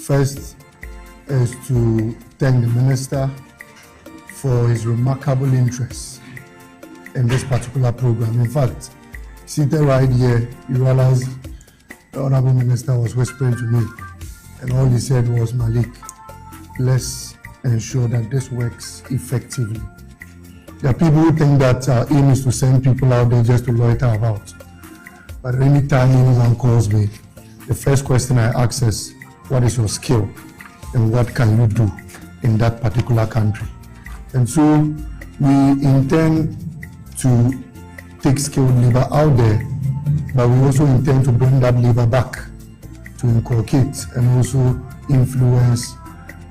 First is to thank the minister for his remarkable interest in this particular program. In fact, seated right here, you realize the Honorable Minister was whispering to me, and all he said was, Malik, let's ensure that this works effectively. There are people who think that our aim is to send people out there just to loiter about. But any time anyone calls me, the first question I ask is, what is your skill and what can you do in that particular country? And so we intend to take skilled labor out there, but we also intend to bring that labor back to inculcate and also influence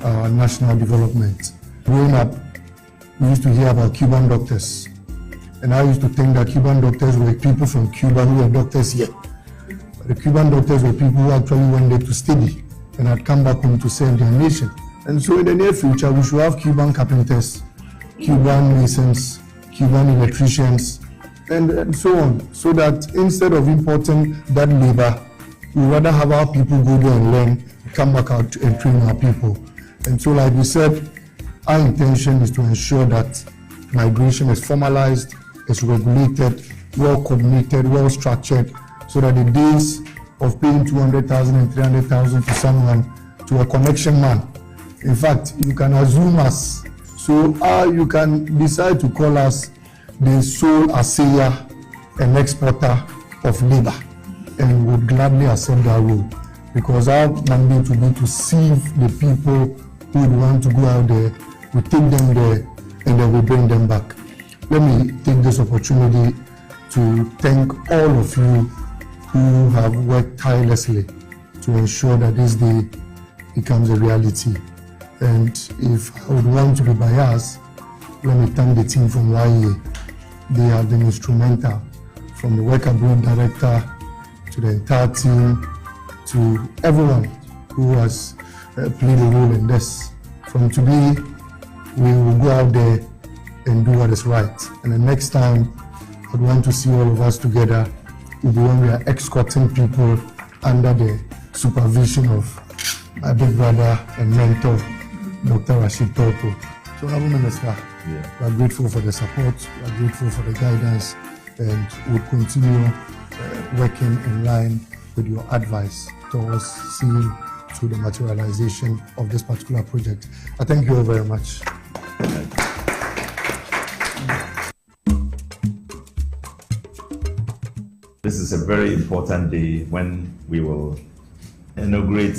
national development. Growing up, we used to hear about Cuban doctors, and I used to think that Cuban doctors were people from Cuba who were doctors here. But the Cuban doctors were people who actually went there to study and had come back home to serve their nation. And so in the near future, we should have Cuban carpenters, Cuban masons, Cuban electricians, and so on, so that instead of importing that labor, we rather have our people go there and learn, come back out and train our people. And so, like we said, our intention is to ensure that migration is formalized, is regulated, well coordinated, well structured, so that the days of paying 200,000 and 300,000 to someone, to a connection man, in fact, you can assume us. So you can decide to call us the sole assayer and exporter of labor, and we would gladly accept that role, because our mandate will be to sieve the people who would want to go out there, we take them there, and then we bring them back. Let me take this opportunity to thank all of you who have worked tirelessly to ensure that this day becomes a reality. And if I would want to be biased, let me thank the team from YA. They have been instrumental, from the work abroad director to the entire team, to everyone who has played a role in this. From today, we will go out there and do what is right. And the next time, I'd want to see all of us together will be when we are escorting people under the supervision of my big brother and mentor, Dr. Rashid Toto. So, Honorable Minister, we are grateful for the support, we are grateful for the guidance, and we'll continue working in line with your advice towards seeing through the materialization of this particular project. I thank you all very much. This is a very important day when we will inaugurate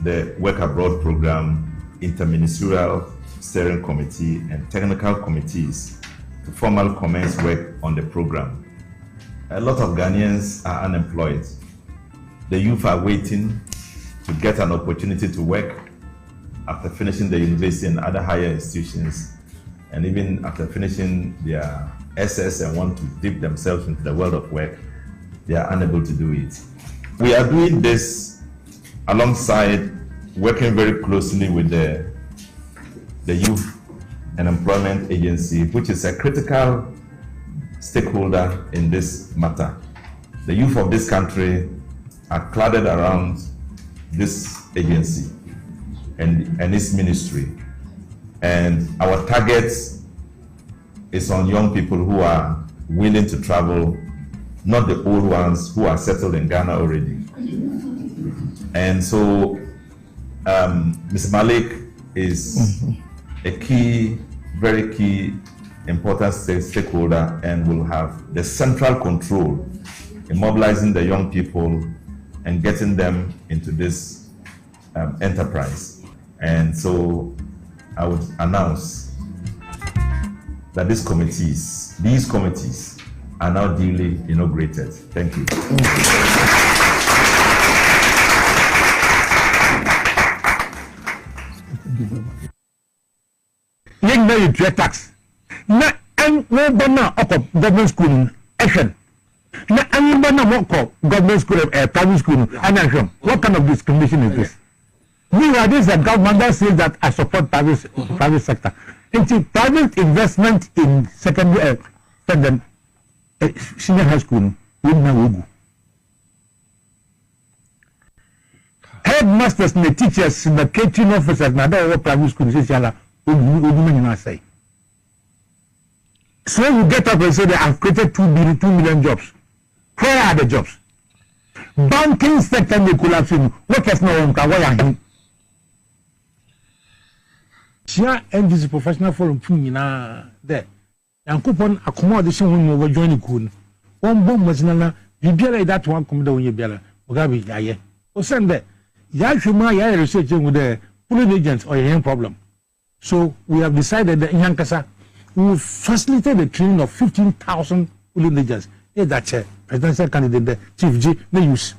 the Work Abroad Program Interministerial Steering Committee and Technical Committees to formally commence work on the program. A lot of Ghanaians are unemployed. The youth are waiting to get an opportunity to work after finishing the university and other higher institutions, and even after finishing their SS and want to dip themselves into the world of work, they are unable to do it. We are doing this alongside working very closely with the Youth and Employment Agency, which is a critical stakeholder in this matter. The youth of this country are clustered around this agency and its ministry. And our target is on young people who are willing to travel, not the old ones who are settled in Ghana already. And so Mr. Malik is a key, very key, important stakeholder, and will have the central control in mobilizing the young people and getting them into this enterprise. And so I would announce that these committees are now duly inaugurated. Thank you. Young man, you pay tax. Na no banana up government school action. Na any banana up government school private school and what kind of discrimination is this? Meanwhile, this is a government that says that I support private sector. Into private investment in secondary senior high school, headmasters and the teachers and the catering officers now that work private school say yala odu say. So you get up and say they have created 2 million jobs. Where are the jobs? Banking sector may collapse. Workers now on Kawaya. Chia NDC professional forum na there. Yankupon accommodation when we join the kun. One bomb was nana. You be that one come down you be Mugabe yaye. O send there. Yashuma ya research with the pulling agents or a problem. So we have decided that in Yankasa we will facilitate the training of 15,000 pulling agents. Yeah, that's a presidential candidate there, Chief G, they use.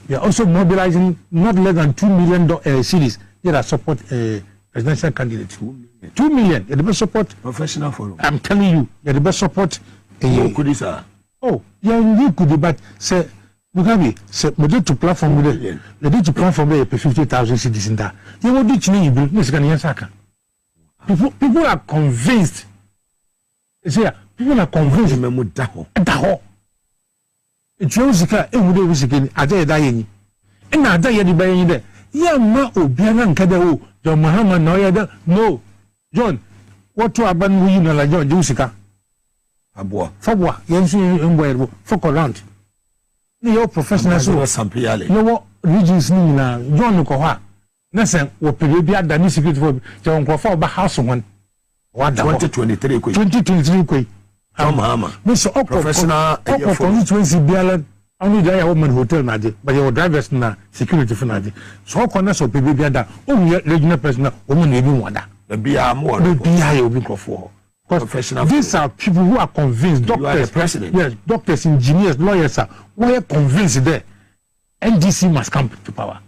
We are also mobilizing not less than 2 million cedis that support presidential candidates. 2 million. You're the best support. Professional forum. I'm telling you, you're the best support. Oh, yeah, you could, but say, Mugabe, say, we need to platform with it. We need to platform with 50,000 cedis in that. You will do it. People are convinced. See, people are convinced. It's Josika, and we was again, a day dying. And I die any by any day. Yeah, ma, Bianan Kadao, John Muhammad, no, John, what to abandon we know like John Josica? Fabwa, Yansu, and where, fuck around. The old professionals who are some piali. No more regions, John Koha. Nothing, what Peribia, the new secret for John Kofa, but house one. What 2023 Mama, Mr. Professional constituency Bialan, only die woman hotel Nadi, but your drivers na security for Nadi. So corners of Pibiada, only regional person, woman even wonder. The BR more, the BI will be for. Professional. These are people who are convinced, doctors, president. Yes, doctors, engineers, lawyers are who are convinced that NDC must come to power.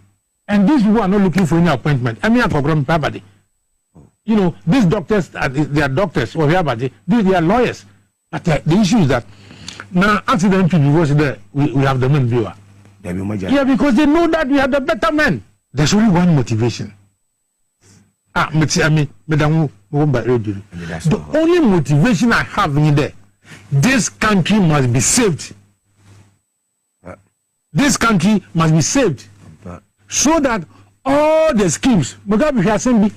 And these people are not looking for any appointment. I mean, a program, Pabadi. You know, these doctors, they are doctors, or they are lawyers. But the issue is that now, accident to divorce there, we have the men viewer. Yeah, because they know that we have the better men. There's only one motivation. The only motivation I have in there, this country must be saved. This country must be saved. So that all the schemes, Mugabe has sent me.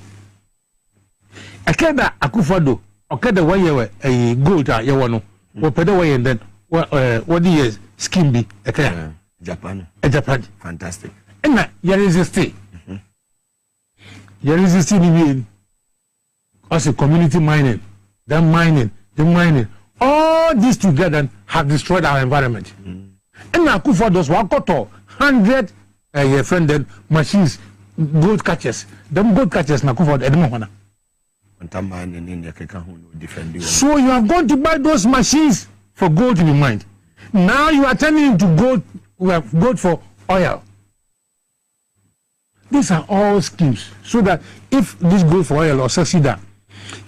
Akeda Akufado, Okada 1 year a gold yawano, or Pedaway and then what the years scheme be Japan. Fantastic. And you resist it. You resist it also community mining, the mining. All these together have destroyed our environment. And Akufado's Wakoto 100 friended machines, gold catchers. Them gold catchers Nakufad Edmona. So you have gone to buy those machines for gold to be mined. Now you are turning into gold. We have gold for oil. These are all schemes so that if this gold for oil or succeed,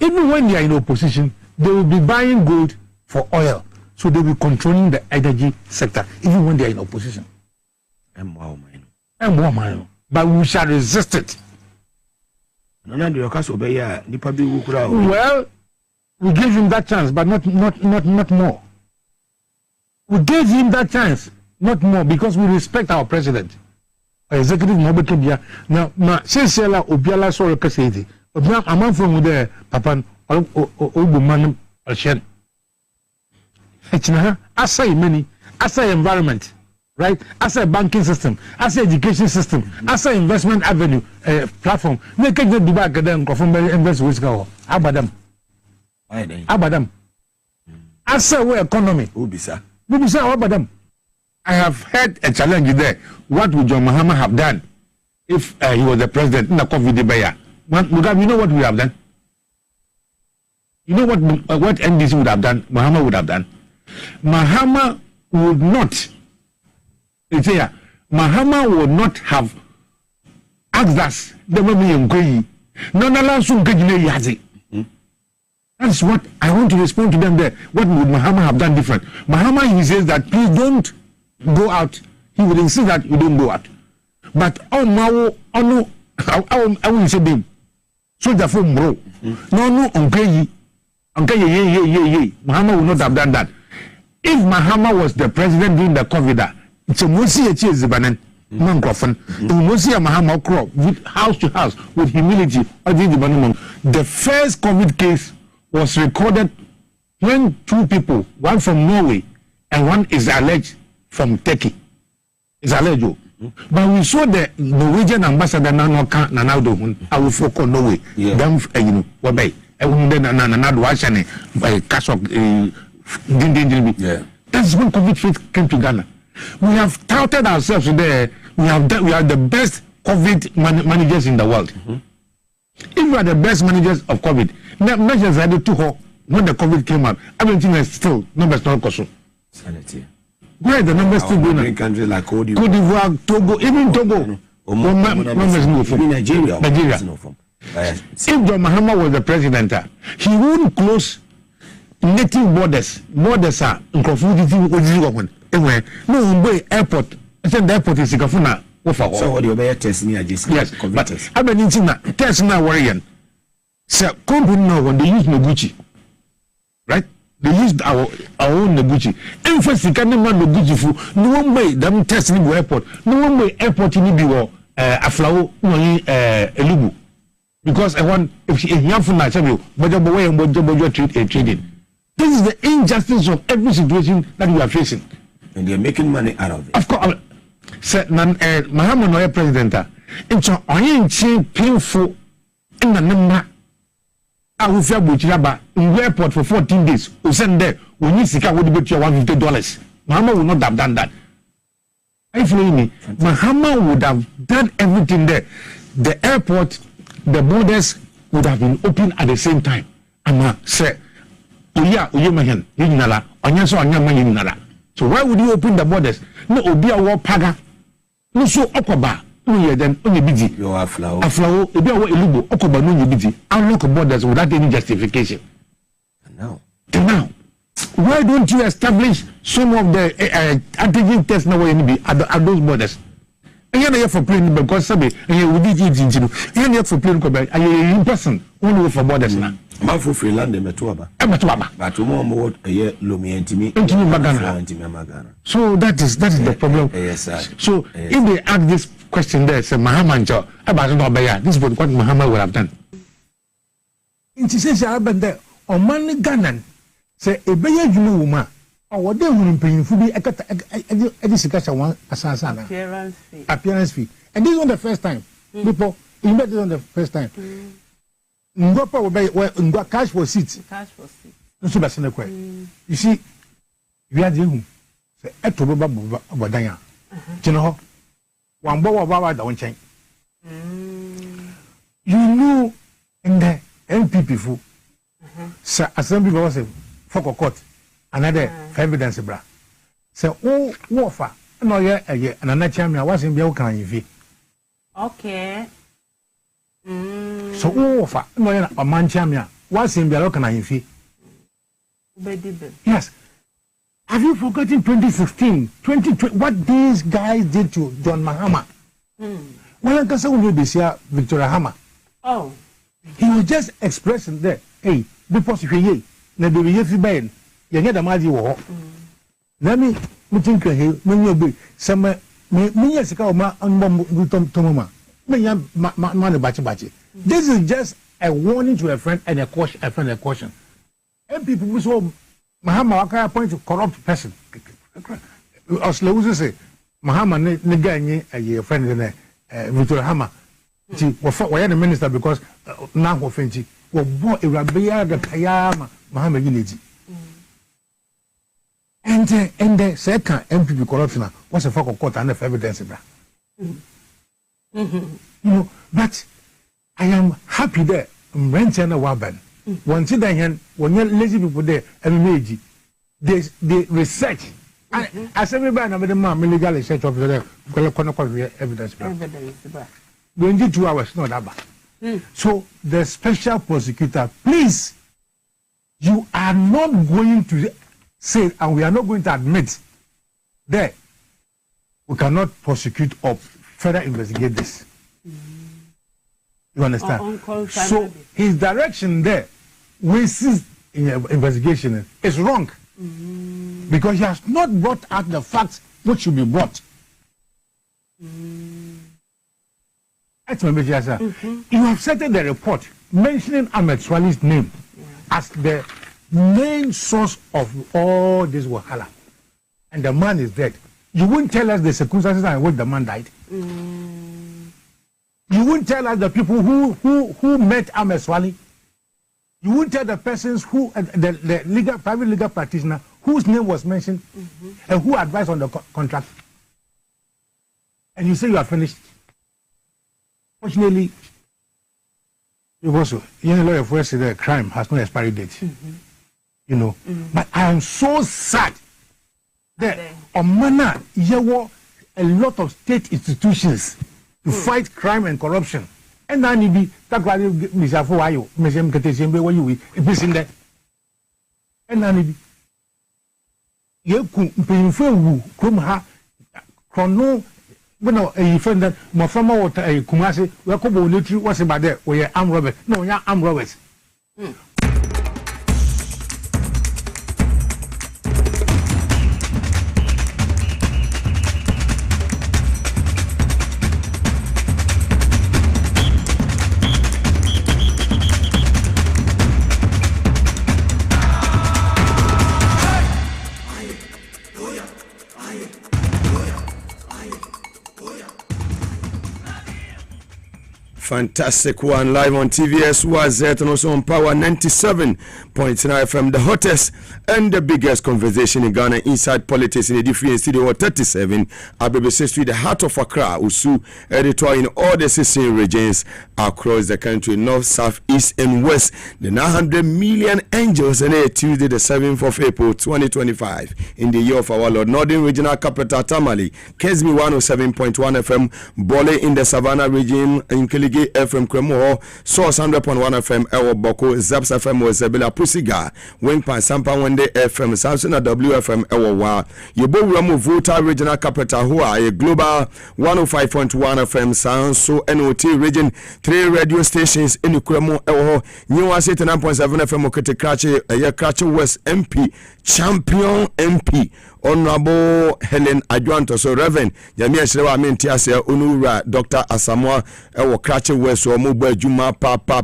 even when they are in opposition, they will be buying gold for oil. So they will be controlling the energy sector even when they are in opposition. But we shall resist it. Well, we gave him that chance, but not more. We gave him that chance, not more, because we respect our president. Executive Mobekebia. Now, Sela Obiala Soro Kasedi. A man from the Papan Obuman Alshen. I say many, I say environment. Right? As a banking system, as an education system, as an investment avenue platform. They can get the back of them from invest with go. Abadam. As a way economy. Ubisa, Abadam. I have had a challenge there. What would John Mahama have done if he was the president in the COVID buyer? Mugabe, you know what we have done? You know what NDC would have done? Mahama would have done. Mahama would not. It's here. Mahama would not have asked us. That's what I want to respond to them there. What would Mahama have done different? Mahama, he says that please don't go out. He would insist that you don't go out. But I will say them. So therefore, bro, no, Mahama would not have done that. If Mahama was the president during the COVID, it's a Musi Zibanan. Mancrofen, you see a Mahama crop with house to house with humility. The first COVID case was recorded when 2 people, one from Norway and one is alleged from Turkey. It's alleged. But we saw the Norwegian ambassador Nanado, I will focus Norway. Them, you know, what by another watching by cash of that's when COVID first came to Ghana. We have touted ourselves there. We are the best COVID managers in the world. If we are the best managers of COVID, now measures I did to her when the COVID came out. Everything is still numbers not costing. Sanity. Where the numbers still going on? Countries like Cote d'Ivoire, Togo, even Togo. Nigeria. If John Mahama was the president, he wouldn't close native borders are no way airport. I said the airport is Sikafuna. So what do you test me? Yes, but I mean test now worrying. So company now when they use Noguchi, right? They used our own Noguchi. Emphasis can man Noguchi for no one way them test in the airport. No one way airport in the Aflao Elugu. Because I want if you have for natural, but the way and what trading. This is the injustice of every situation that we are facing. And they're making money out of it. Of course. Mahama no president. It's on painful in the number. I will feel Buchiraba in the airport for 14 days. We send there. We need Sika would be $150. Mahama would not have done that. Are you following me? Mahama would have done everything there. The airport, the borders would have been open at the same time. And say, so why would you open the borders? No, Obia war paga. No, so Okoba. No, then only busy. You are flower. Aflao, Obia war Elubo, Okoba, no, busy. Unlock borders without any justification. Now. Why don't you establish some of the antigen tests now at those borders? And you're for playing because somebody, and you would eat it. And you're for playing, and you're in person, only for borders now. Mafu freeland Metuaba. But tomorrow a year Lumi and Timmy Magana. So that is the problem. Yes, sir. So if they ask this question there, say Mahamanjo, about no Baya, this is what Mahama would have done. In Tisha Abende, or Mani Ganan, say a Baya Juma, or what they will pay for the Edisicasa one Asasana. Appearance fee. And this is not the first time. People, you met it on the first time. Ngopa will buy cash for seats. Cash for seats. No, so that's not quite. You see, we are doing say Etobo Badanya. General, one bow of the one chain. You know, in the MPP for assembly was a focal court, another evidence, bra. So, oh, warfare, no, yeah, and another champion was in Bill. Okay. So offer no a man chamia what's in the local fee. Yes. Have you forgotten 2016 2020 what these guys did to John Mahama? Well, I guess I will be here Victoria Hammer. Oh, he was just expressing there, hey, because if you na be you ben you get the maji wo. Let me think here when you be some me yes ka o ma tomoma. This is just a warning to a friend and a caution. And people so Mahama Waka point to corrupt person. As Lewis say, Mahama Negani a friend in Victoria Hammer. Why the minister because now of Fenty were born a Rabia the Kayama Mahama Unity. And the second MPP corruption was a focal court and evidence. You know, but I am happy there. Renting a waban. One thing when you're lazy people there, and they research. As everybody, I'm a legal research of the evidence. We need 2 hours, not that bad. So the special prosecutor, please, you are not going to say, and we are not going to admit that we cannot prosecute or further investigate this. You understand? So his direction there, which is investigation, is wrong. Because he has not brought out the facts which should be brought. You have cited the report mentioning Ahmed Swali's name as the main source of all this wahala, and the man is dead. You won't tell us the circumstances and when the man died. You won't tell us the people who met Ahmed Swali. You won't tell the persons who the private legal practitioner whose name was mentioned and who advised on the contract. And you say you are finished. Fortunately, you also lawyer for say the crime has no expiry date. You know, but I am so sad that Omana Yewo a lot of state institutions to fight crime and corruption. And then you be that why you Mr. Fuayo, Mr. Mketesembe, where you will be in there. And then you come ha chrono when a friend that my former water a Kumasi, where Kobo literally was about there, where you're armed robbers. No, you're armed robbers. Fantastic one live on TVS was and also on Power 97.9 FM, the hottest and the biggest conversation in Ghana inside politics in the different studio 37 BBC Street, the heart of Accra, Usu, editor in all the 16 regions across the country, north, south, east, and west. The 900 million angels and Tuesday, the 7th of April 2025, in the year of our Lord. Northern Regional Capital Tamale, Kesbi 107.1 FM, Bole in the Savannah region, in Kiligi FM Kremo, Source 100.1 FM, Ewo Boko, Zaps FM, Zebela Pusiga, Wingpan Sampa Wende FM, Samson WFM, Ewo Wa, Yobo Ramu Vuta Regional Capital, who are a global 105.1 FM, Sanso NOT region, 3 radio stations in Kremo, Ewo, New 89.7 FM, Okete Krache, Krache West MP, champion MP, Honorable Helen Adjuanto, so Reverend Yamia Shrewa Mentiasia Unura, Dr. Asamoah, Ewo Krache West, or Mobile Juma, Papa,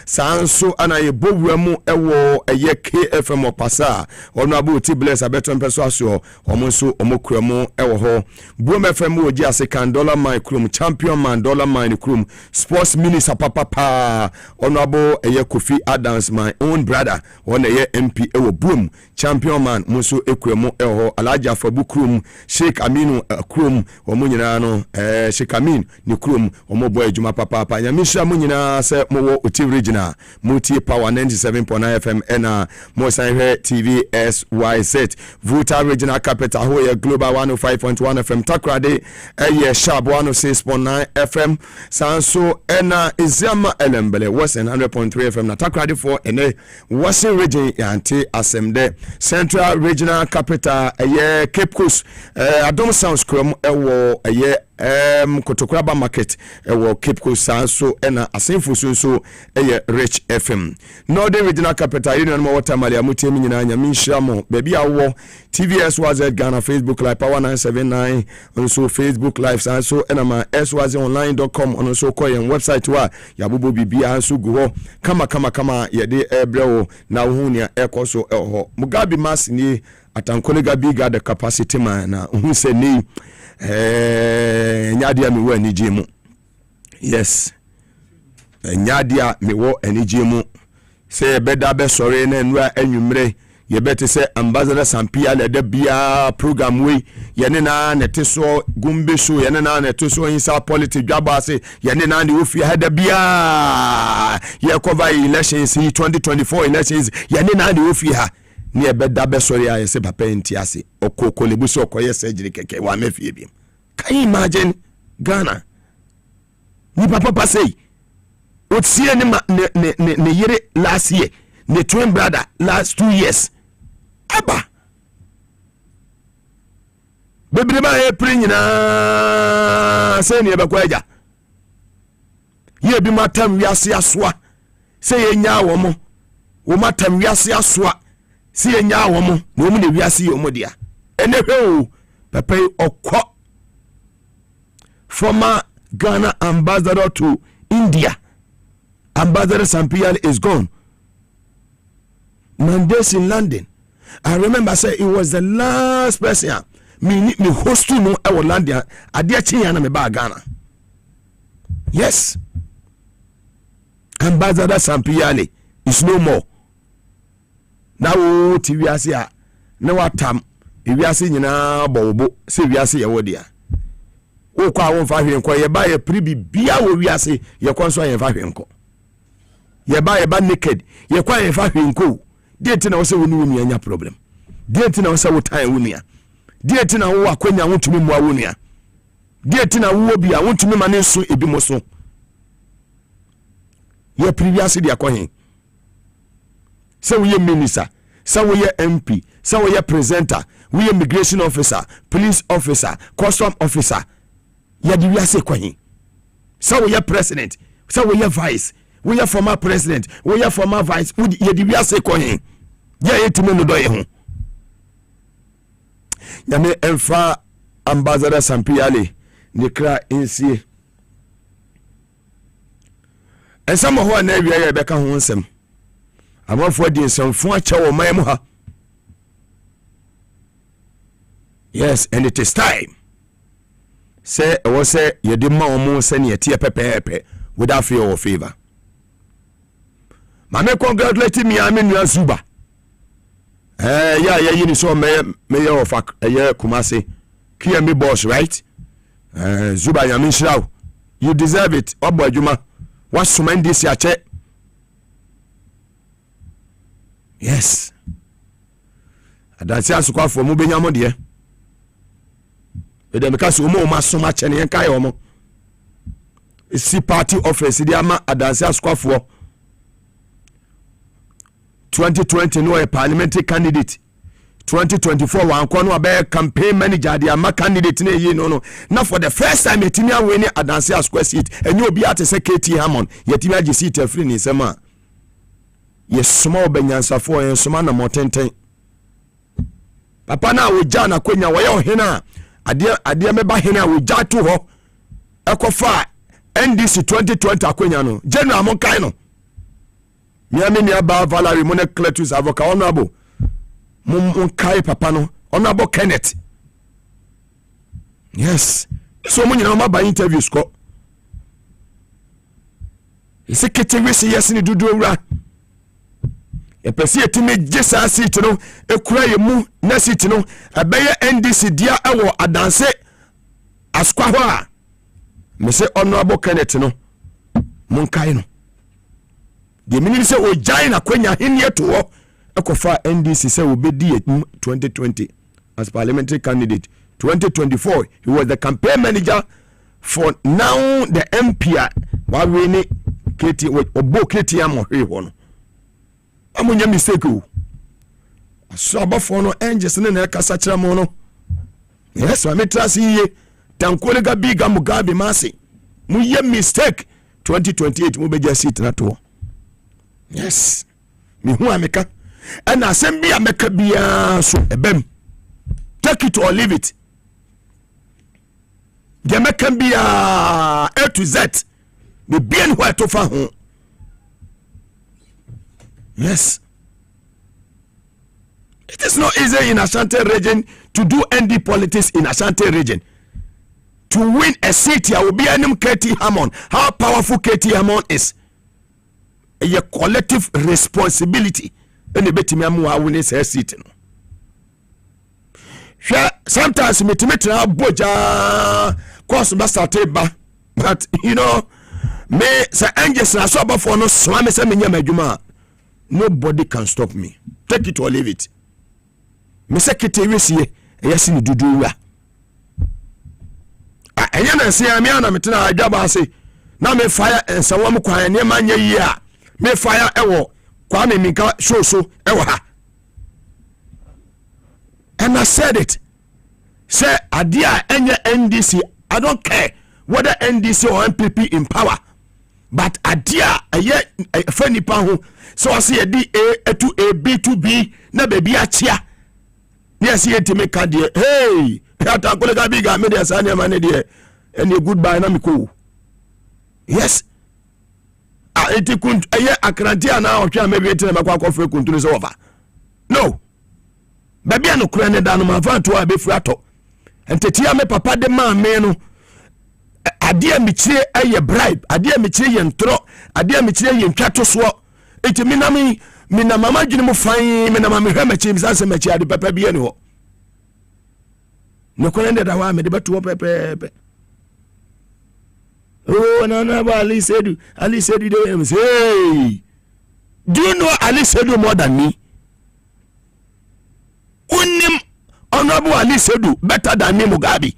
Sanso, and I Bobremu, Ewo, a ye KFM or Passa, Honorable Tibles, a better persuasion, Homosu, Omokremo, Ewo, Boom FM, Jase Candola, my Krum, champion man, dollar mine Krum, sports minister, Papa, Honorable Eye Kofi Adams, my own brother, one a MP, Ewo Boom, champion man, Musu Ekremo, Eho, Alaja Fabu Krum, Sheikh Aminu Krum, Omunino, Sheikh Amin, Nikrum, Omoboy Juma Papa, Yamisha Munina, Se Mowo Uti Regional, Multi Power 97.9 FM, Ena, Mosa TV, SYZ, Vuta Regional Capital, Hoya Global 105.1 FM, Takrade, Eye Sharp 106.9 FM, Sanso, Ena, Izama Elembele, Western 100.3 FM, Takrade for Ene, Western Region, Yanti Asemde, Central Regional Capital, Cape Coast, Adom Sounds Chrome, Kotokraba Market, Cape Coast Sanso, and Asenfu Sunso, Rich FM. Northern Regional Capital, Union Water Malia Mutimi, Yamishamo, Baby Awo, TVS was at Ghana, Facebook Live, Power 979, also Facebook Live, Sanso, and SYZonline.com, on also Koyan website, Yabubu Bibi, and Sugo, Kama, Yede Ebreo, Nauhunia, Ekoso, Mugabe Maase ni atankolega biga the capacity man na who say ni nyadia mi wo anigye yes nyadia mi wo anigye mu say beda be sore na nwa anwumre ye bete say ambassador Sampia le de bia program we ye ne na nete so gumbe show ye ne na nete so insa politics dwaba say ye ne na ne ofi ha da bia ye cover elections 2024 elections ye ne na ne ofi ha ni ebeda be sorry I say papa entiase okoko lebuso okoye surgery keke wa mefie bi. Can you imagine Ghana ni papa say otsie ne yere last year ne twin brother last 2 years aba bebere ba April nyina say ne ebekwa aja ye bi matam wiase asoa say ye nya wo mo wo matam wiase asoa si enya wo mo no mu ne wiase yo mo dia ene hwe o papa okọ former Ghana ambassador to India, Ambassador Sampiale, is gone. Mondays in London. I remember say it was the last person me host to no I London. I dear Chiana me ba Ghana. Yes. Ambassador Sampiale is no more. Now TV asia na watam ewiase nyina bobo se wiase ye wodia. Wo kwa won fa hwenko ye ba ye pribi bia wo wiase ye konso ye fa hwenko. Ye ba naked ye kwa ye fa hwenko. Date na wo se woni woni anya problem. Date na wo se wo tan woni a. Date na wo akwanya wotumi mu awoni a. Date na wo bi a wotumi ma ne so ebi mo so. Ye previous dia kwahin. Se wo ye minister, se wo ye MP, se wo ye presenter, wo ye immigration officer, police officer, custom officer. Ye di wiase kwahin. Se wo ye president, se wo ye vice, wo ye former president, wo ye former vice, ye di wiase kwahin. Ye etime no do ye ho. Nyame emfa Ambassador Sampiale ne kra ensie. Ensamo ho na awia ye beka ho nsem. Amafo di nsamfo acha wo mayem ha. Yes, and it is time. Say wo say ye di ma omo se ne tie pepepe without fear or favor. Mame congratulate me amenu Zuba. Yeah, you so mayor of Kumasi. Kia me boss, right? Zuba Yamin Shrow. You deserve it. Obo Juma. What's so many this year, check? Yes. That's also called for Mubenya dear. But then because Umo mas so much and Yankayomo. See party office, the Ama Adansia squad for 2020 no a parliamentary candidate. 2024 one kono abe campaign manager the ama candidate na ye no. Now for the first time etimi win Adansia square seat and you be at say KT Hammond yetimi agi seat free ni sema. Yes small benyansa for en soma na motenten. Papa na we jana kwenya wo ye ohena ade meba hena we ja to ho ekofa NDC 2020 akwenya no general mon kai no. Miami ni aba Valerie Mone Cletus avoka honorable mun kai papa no honorable Kenneth. Yes. So mun nyina ma ba interviews ko. Ise ketewe se yes ni dudu owura. E pese etime gesa seat no ekura ye mu na seat no abeye NDC dia ewo adanse askwa ho a. Me se honorable Kenneth no mun kai no. The minister o Jaina kwenya hinie to ho ekofa NDC say obedi 2020 as parliamentary candidate. 2024 he was the campaign manager for now the MP wa we KT obo KT amohwe ho no amunya mistake o so abafo no angels ne na kasa kira mo no yes wa metrasi ye tankole ga biga Mugabe Maase mu ye mistake 2028 mu beja seat na to. Yes. Me who ameka. And asem bia meka bia so ebem. Take it or leave it. Dia meka bia A to Z. Me bien who to fa ho. Yes. It is not easy in Ashanti region to do ND politics in Ashanti region. To win a seat, I will be an KT Hammond. How powerful KT Hammond is. A collective responsibility and a bit me win say seat no. Sometimes me to boja course master table, but you know me say angels na so for no swam me say me nyama adwuma. Nobody can stop me. Take it or leave it. Me say kete sie yes ni dudu wa. Enya na say am ya na me tena adwaba say na me fire and sawam kwan ne manya yi a me fire ewo Kwame Minka so ewo ha. And I said it. Say adia enye NDC, I don't care whether NDC or MPP in power. But adia aye funny pa so I see a D A to A B to B na baby achia. Yes, ye to make a dear. Hey, hata kolega biga media sanya mane dear. and a goodbye na me ko. Yes. Iti kunt aye akrantia na otwa maybe enti na makwa akofre kuntunu so over. No. Baby no kura ne danu ma fa to abefu ato. Entetia me papa de ma me no. Ade a michire aye bribe, ade a michire ye ntro, ade a michire ye ntwato so. Enti mina mama dwene mo fan, mina mama hwe machi mi sanse machi ade papa bia ne ho. No kura ne da wa me de beto pepe. Oh, no, Ali said they hey, do you know Ali Sedu more than me? Unim Honorable Ali Sedu better than me, Mugabe.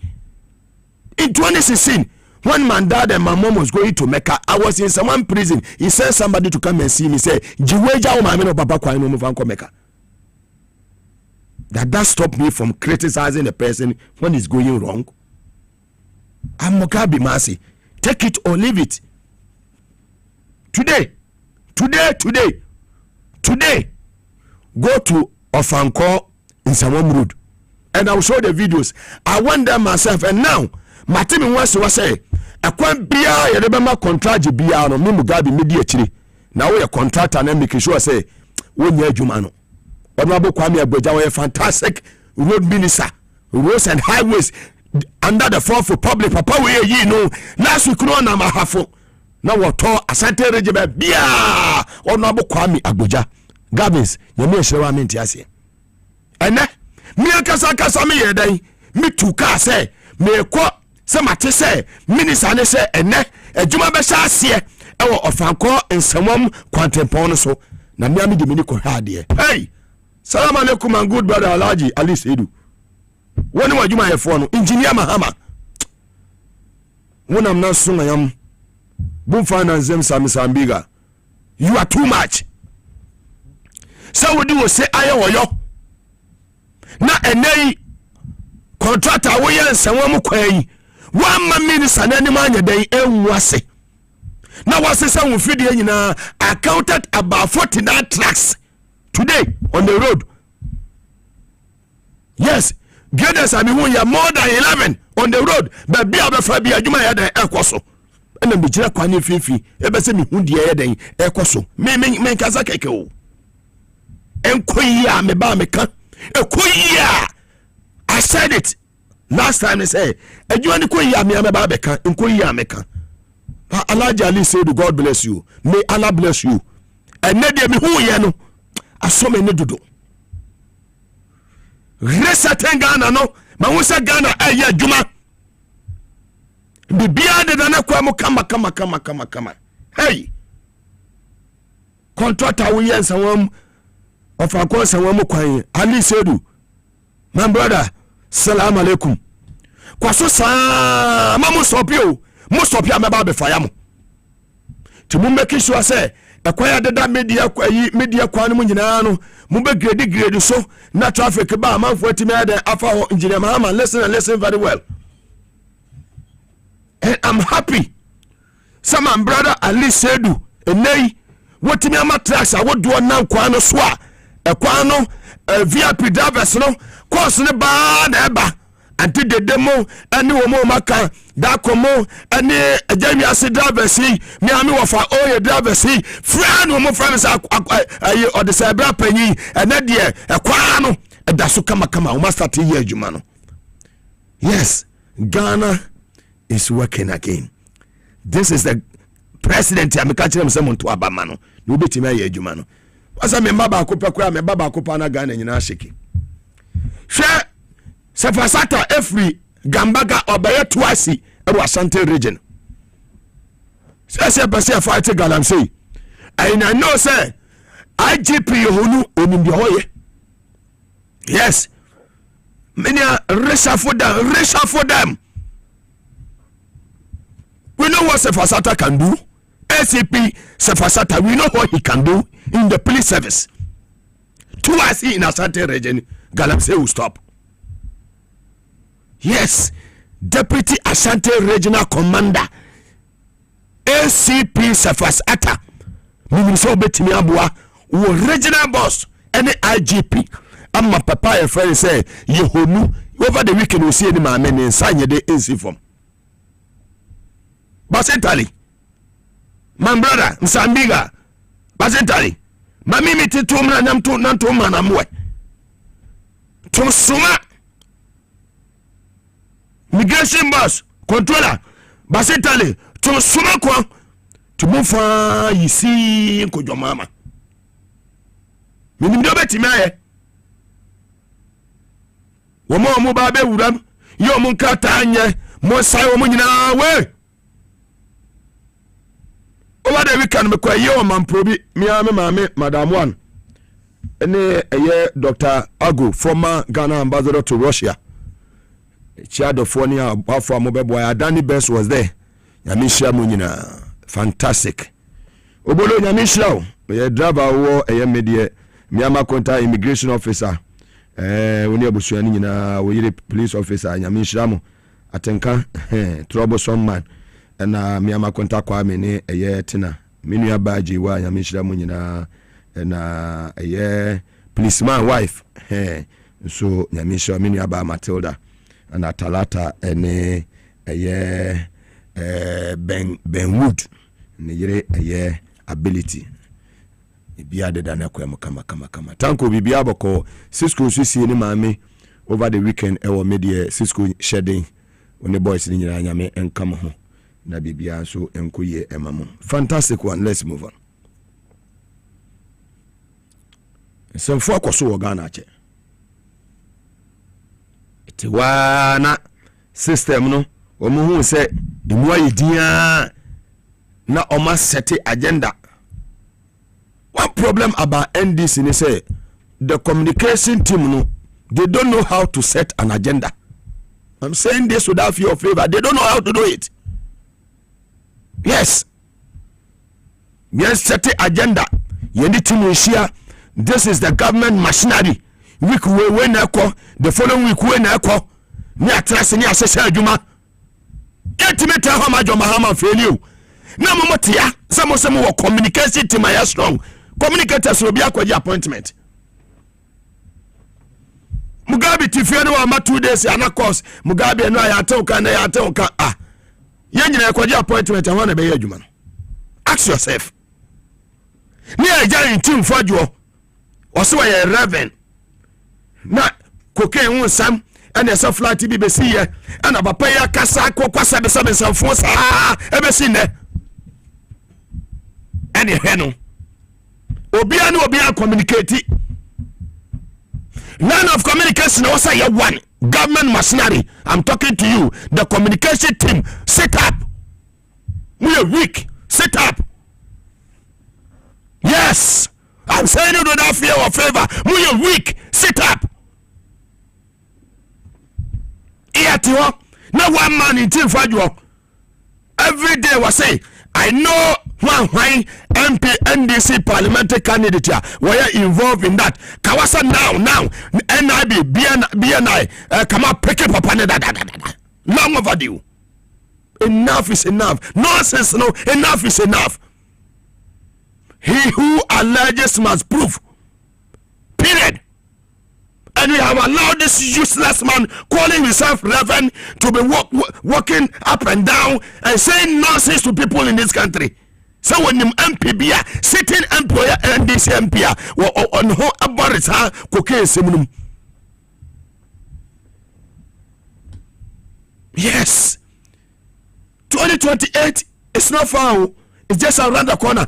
In 2016, when my dad and my mom was going to Mecca, I was in someone prison. He sent somebody to come and see me. Say, Jiweja o mama no papa kwa ino mfanko Mecca. That stopped me from criticizing a person when he's going wrong. I'm Mugabe Maase. Take it or leave it. Today, go to Ofanko in Samom Road, and I'll show the videos. I went there myself, and now my team wants to say, I can't be a remember contract be no me Mugabe media chiri. Now we a contractor and make sure say when you Jumano. Honorable Kwame Agboja, a fantastic road minister, roads and highways. Under the fall for public papa we ye know last week no na mahafo na woto asante regime bia Honorable Kwame Agboja Gavins nyame ehrewa me ntiase ene mi akasa me yedan mi tuka se me ko se mate se minister ne se ene adwuma be sha ase e wo Ofanko nsamom kwantempon so na me am de mini ko hade hey salam alaikum and good brother Alhaji Ali Sedu. One wa juma yefo no engineer Mahama wonam na so na yam bum finance them sambiga you are too much so we do say aye oyo na enei contractor wo ye nsanwam kwai one man minister na ni manya den enwase na wase say wo fidie nyina accounted about 49 trucks today on the road. Yes. Graders are more than 11 on the road, but be able to be a Juma at the Ecoso. And then be Jacquani Fifi, ever send me who the Eden Ecoso. Me Kazakeko. And Quia me Bameka. A Quia. I said it last time. They say, a Juan Quia me Babeka, and Quia Meka. Elijah Ali said, God bless you. May Allah bless you. And Nadia me who yano. I saw me do. Resa Tengana no, Mawusa Ghana aya Juma. Bibia de dana kwa mo kama. Hey. Contractor we yen sawam of a course sawam kwan. Ali Sedu. My brother, salam alaikum. Kwaso sa mamu stopio. Mo stopia me ba be fayam. Ti mu make sure say ekwaya deda media kwa no nyina no mu be grade so na traffic ba manfo atimi ade afa engineer Mahama listen very well. And I'm happy some brother Ali Sedu enei wotimi ama tracks awodo na kwa no so a ekwa no VIP drivers no course ne ba na eba anti de demo ani wo mo maka da komo ani ajami ase drivers yi mi ami wo fa oye drivers yi fra no mo fra sa ayi o de sa bra panyi ene de ekwa no da so kama o ma start yi adwuma no. Yes, Ghana is working again. This is the president ameka kire mse monto abama no no betimi ayi adwuma no. Wasa me baba akopakura me baba akopa na Ghana nyina shiki hwe Sefasata every Gambaga obeye twice ewa Asante region. Say person fight Galamsey. And I know say IGP Yohunu onimbi hoye. Yes. Many reshuffle them. We know what Sefasata can do. ACP Sefasata, we know what he can do in the police service. Twice in Asante region, Galamsey will stop. Yes, Deputy Asante Regional Commander ACP Sefasata Mimiso Betimi Abua regional boss any IGP. I'm my papa friend say Yehonu over the weekend we see any man in sign the AC form. basentali my brother Msambiga basentali mami miti tumra namtu nantu manamwe tusuma migration boss controller basentali tusuma kwa tumufa yisi nkojo mama minim do betimi aye womo mo ba be wuram yo mo nkata anye mo sai wo nyina we over the weekend me kwa yo man probi me mame madam one ene Dr. Ago former Ghana ambassador to Russia chair of one year after mo be boy Danny Best was there yamishia mo nyina fantastic obolo nyamishia o ye driver wo media miama konta immigration officer woni abusuani nyina wo yire police officer nyamishia mo atenka troublesome man na miama konta kwa me ne tena menu abaji wa nyamishia mo nyina na policeman wife so nyamishia menu aba Matilda na Talata ene Ben Wood ne yire ability bia de dana kwa kama tanko bibia boko Cisco so sie ni maame over the weekend ewo media Cisco shedding when the boys ni nyina nyame enkam ho na bibia so enkoye emamo fantastic one. Let's move on. Some folk so wo Ghana che itiwana system no omo hu se emu ayidia na oma set agenda. One problem about NDC is say the communication team no, they don't know how to set an agenda. I'm saying this without fear of favor. They don't know how to do it. Yes, set the agenda. You need to share. This is the government machinery. Week when the following week when me atrase ni asese adwuma. Ultimate how much Mahama fail you. Na momotia samo wo communication team are strong. Communicators will be akwaji appointment. Mugabe tifia no ama 2 days ana course Mugabe no ya atoka na ya atoka yenyina akwaji appointment and wana be adwuma no. Ask yourself. Ni aja team fadwo oso ye reverend na cocaine sam and so flat bi be see ye and papa ya kasa kwasa be samfo sa e be see ne any heno obia communicate. None of communication was say one government machinery. I'm talking to you. The communication team set up. We are weak. Set up. Yes, I'm saying it without fear or favor. We are weak. Set up. Here no one man in team for you. Every day was say, I know one MP NDC parliamentary candidate were involved in that. Kawasa now NIB BNI come up pick up upon that. Long overdue. Enough is enough. Nonsense, no. Enough is enough. He who alleges must prove. Period. And we have allowed this useless man calling himself reverend to be walking up and down and saying nonsense to people in this country. So when the MP sitting employer and this MP on how about it cocaine seminum. Yes, 2028 is not far. It's just around the corner.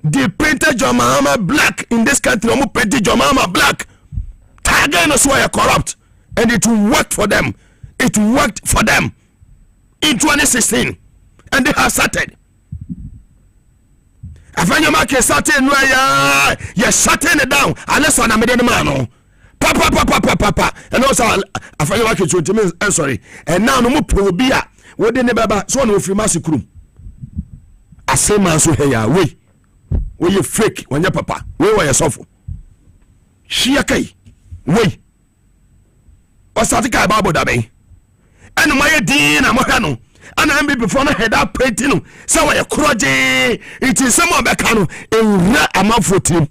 They painted John Mahama black in this country. They painted John Mahama black. Again, that's why you're corrupt, and it worked for them. It worked for them in 2016. And they have started. Afanya make started where you're shutting it down unless I'm a man. Papa. And also afanya make to me. I'm sorry. And now no more probia. What they never so no free massacre. I say man so here we you fake when your papa. We were yourself. Shiakai. We. What's that guy Bible that be? And my dean and my and I before I had that painting. So I crudgy. It is some of the canoe in amount for team.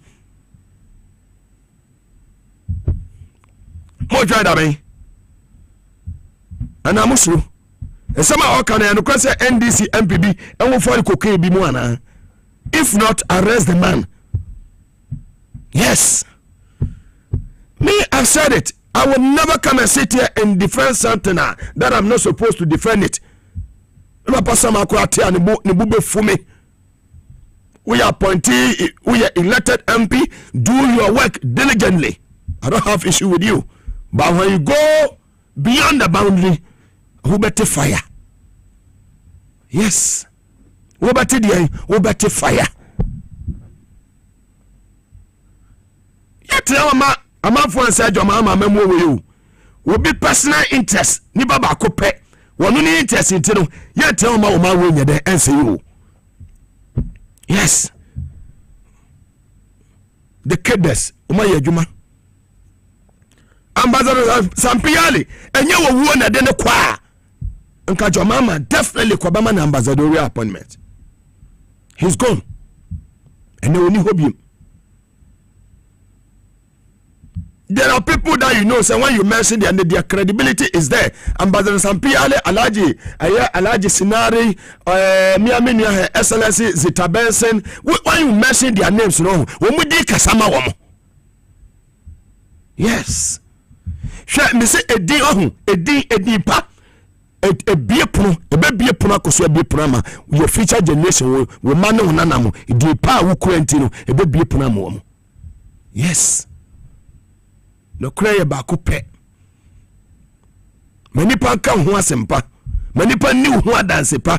More dry that me. And I'm also some are can and NDC MPB and will find cocaine be more. If not, arrest the man. Yes. Me, I've said it. I will never come and sit here and defend something that I'm not supposed to defend it. We are appointee, we are elected MP. Do your work diligently. I don't have issue with you. But when you go beyond the boundary, who better fire? Yes. Who better fire? Yet I'm not for say your mama memo you will be personal interest ni baba ko pe wonu ni interest ntino yet tell ma wo nya den answer you. Yes, the cadres uma ye adwuma ambassador Sampiali enye wo na de ne kwa nka your mama definitely kwa bama na ambassadorial appointment. He's gone and oni hobi. There are people that you know, so when you mention their credibility is there. Ambassador Sampiale, Alaji Sinari, Miami, Excellency Zita Benson. When you mention their names, you know, when we did Kasama Womo. Yes. Me say a D pa. A beer puno, a baby puna koso be prama. Your future generation will man no nanamo. D pa wu kurentino, a baby punamo. Yes. No cry about coupe. Many pan come who asempa. Many pan knew who had dance pa.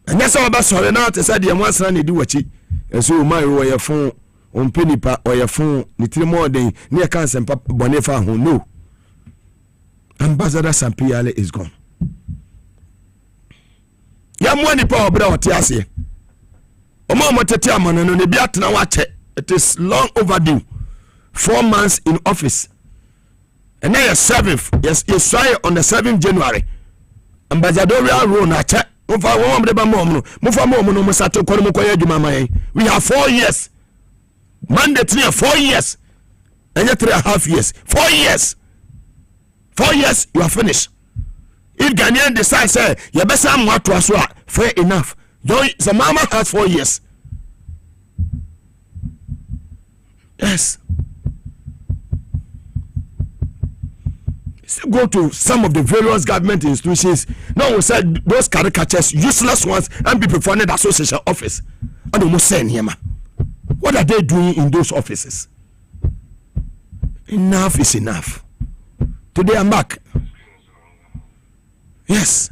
And that's all about sorry now to say the once run do what she. And so my royal phone on penny pa or your phone, little more than near cancer and papa Bonefa who know. Ambassador Sampiale is gone. Yam one power bra tiase. Omo motetia man no ne biat na wache. It is long overdue. 4 months in office. And then 7th, yes, you try on the 7th January. Ambassadorial role na check. We have 4 years. Mandatory 4 years. And yet 3.5 years. 4 years. 4 years, you are finished. If Ghanaian decides, say, you best have more to us, fair enough. The mama has 4 years. Yes. Go to some of the various government institutions. No one said those caricatures, useless ones, and be performed association office. I don't know saying here, what are they doing in those offices? Enough is enough. Today I'm back. Yes.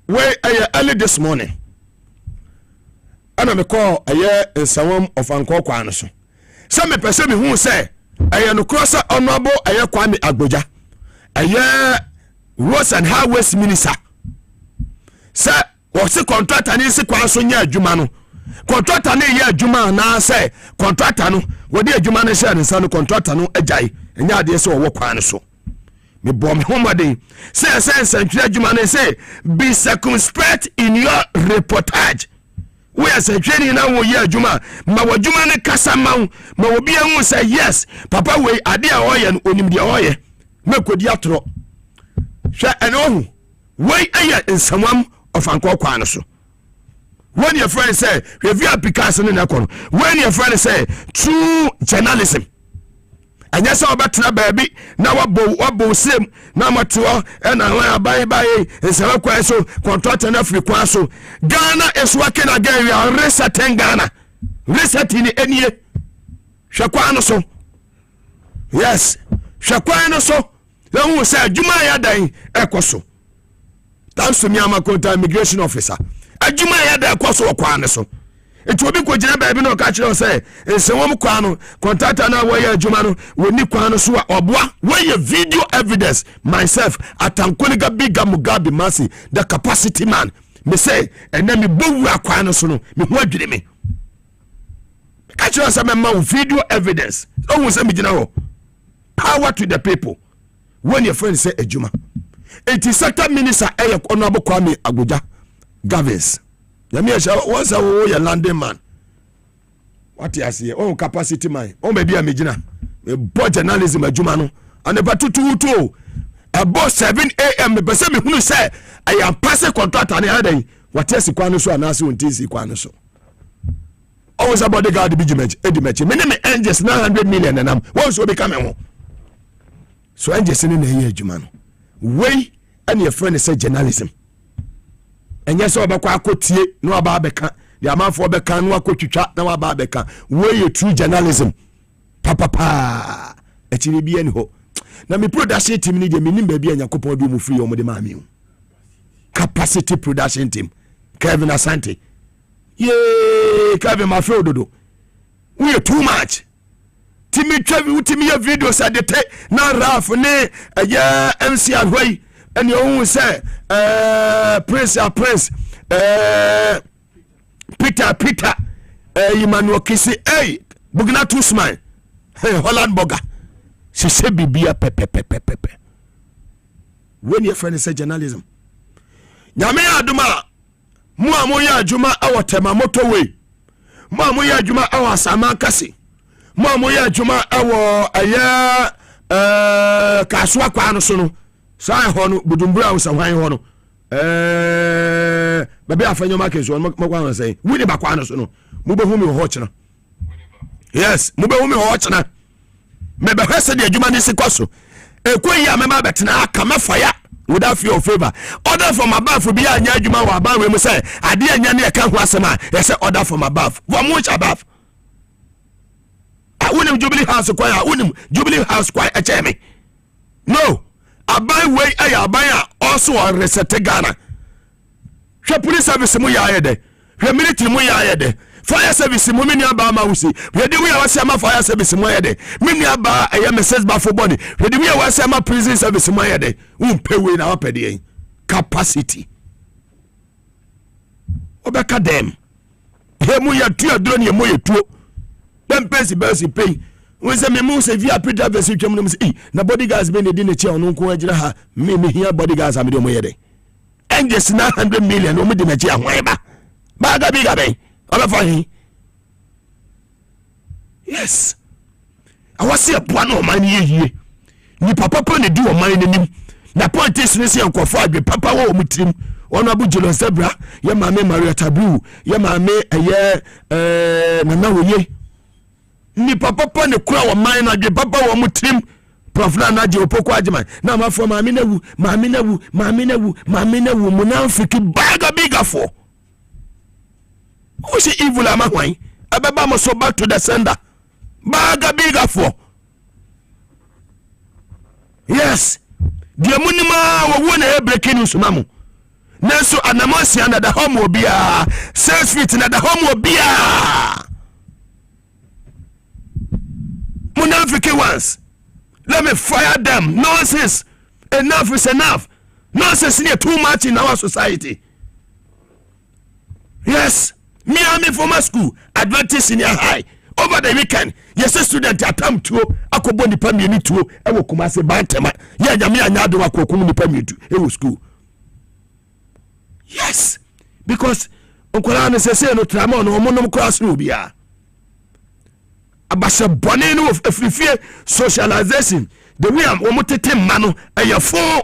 Where early this morning, and I'm call a year in some of Uncle Quanaso. Some person who say, I am crosser honorable Aya Kwame Agboja, Aya Roads and Highways Minister. Sir, what's the contract and is a Quansonia Jumano? Contractor near Juma now say, contractor no, what dear Jumana said and son contractor no Ajay, and ya dear so walk so. Me bomb home a day. Say, sense and Jumana say, be circumspect in your reportage. We are saying now, yeah, Juma, my Juma Casamount, my will be able say yes, Papa, we are dear oil and onim the oil. Make with yatro. Share and oh, wait a in someone of Uncle Quanaso. When your friend say, review Picasso in a corner, when your friend say, true journalism. And yes, all back to the baby. Now what bo same now my tour and I buy and so so contract and free so Ghana is working again. We are resetting Ghana. Resetting any Shakwano so. Yes, Shakwano so. Then we say Juma Yadai Ekoso. Thanks to me, I'm a immigration officer. A Juma Yada Ekoso Kwanaso. It will be good, baby. No catch you say. It's a woman kwano. Contact na where Jumano. We need kwano suwa obwa. Where your video evidence myself at Ankuniga Biga Mugabe Maase, the capacity man. Me say, and then me boom kwano suno. Me what did me? Catch you say me video evidence. Don't say me general. Power to the people. When your friend say Ejuma, it is sector minister Honorable Kwame Agboja Gavins. Once a landing man. What you say? Oh, capacity man. Oh, maybe a major. A boy journalism, a Jumano. And the Batutu. about 7 a.m. me pese me hunu say I am passing contract and adan what esi kwano so anase untisi kwano so always about the guard bigimage edimechi me me angels 900 million enam won so be come ho so angels ni na ye adwuma no wey and your friend say journalism enye so obekwa akotie no aba abeka the amanfo obeka no akotwitwa na aba abeka wey true journalism papa echiri bi ani ho na me production team ni de me nim ba bi anyakopon do mu free o mo de ma me capacity production team Kevin Asante yeah Kevin Mafio dodo we too much timi travel utimi ya videos adete na Raf ne ya MC Ahwai and you say Prince Peter Emmanuel Kisi hey Bugna too smile hey Holland Boga she say bibia pepe when your friend say journalism nyame aduma mu amoya adwuma awotema motorway mu amoya adwuma awasama kase mu amoya adwuma awo aya kaswa kwa no so no sai ho no budumbura awsahwan ho no babe afanyo market so makwa no say wini bakwa no so no mu behu mi ho kyena yes mu behu mi ho kyena me be hwese de adwuma ni sikoso ekwe ya mema betena aka mafaya without fear of favor order from above for be anya adwuma wa ba we mu say ade anya ne ka ho asema e say order from above from which above unim Jubilee House kwa unim Jubilee House kwa echeme no aban we aya aban a also on reset Ghana hwe police service mu ya ayede hwe military mu ya ayede fire service mu mini aba ma wusi hwe de we awase ama fire service mu ayede mini aba aye message ba for body hwe de we awase ama prison service mu ayede umpe we na wapede capacity obeka dem he mu ya tu adro ne mu yetuo dem pesi pay we say me mu se via Peter vesi twam no say na bodyguards be ne di ne che ono nko agira ha me here bodyguards am de mo yede angels 900 million o me di na che ahwan ba ga bi ga ben oba hin yes awase apoa no man ye ni papa ne di o man nim na point is ne se nkofo adwe papa wo mutrim ono abu jelo zebra ye ma me Maria Tabu ye ma me nana woye ni papa ne kura wa man na adwe papa wo mutrim prof na je opoko agyeman na mafo ma me na wu munafiki baga bigger for who is evil am hwan abeba mo so back to the sender baga bigger for yes dia munima wo na breaking news mamu nanso anamosia na da home obia 6 feet na da home obia munafiki ones let me fire them nonsense enough is enough nonsense is too much in our society yes me am in former school Adventist senior high over the weekend yes student atam tuo akobo nipa mieni tuo e wo Kumase Bantema ya nyame anya do akokum nipa mietu e wo school yes because okola ne sese no trama no omonom class no bia abasha bone no afrifie socialization the way am omotete ma no ayefo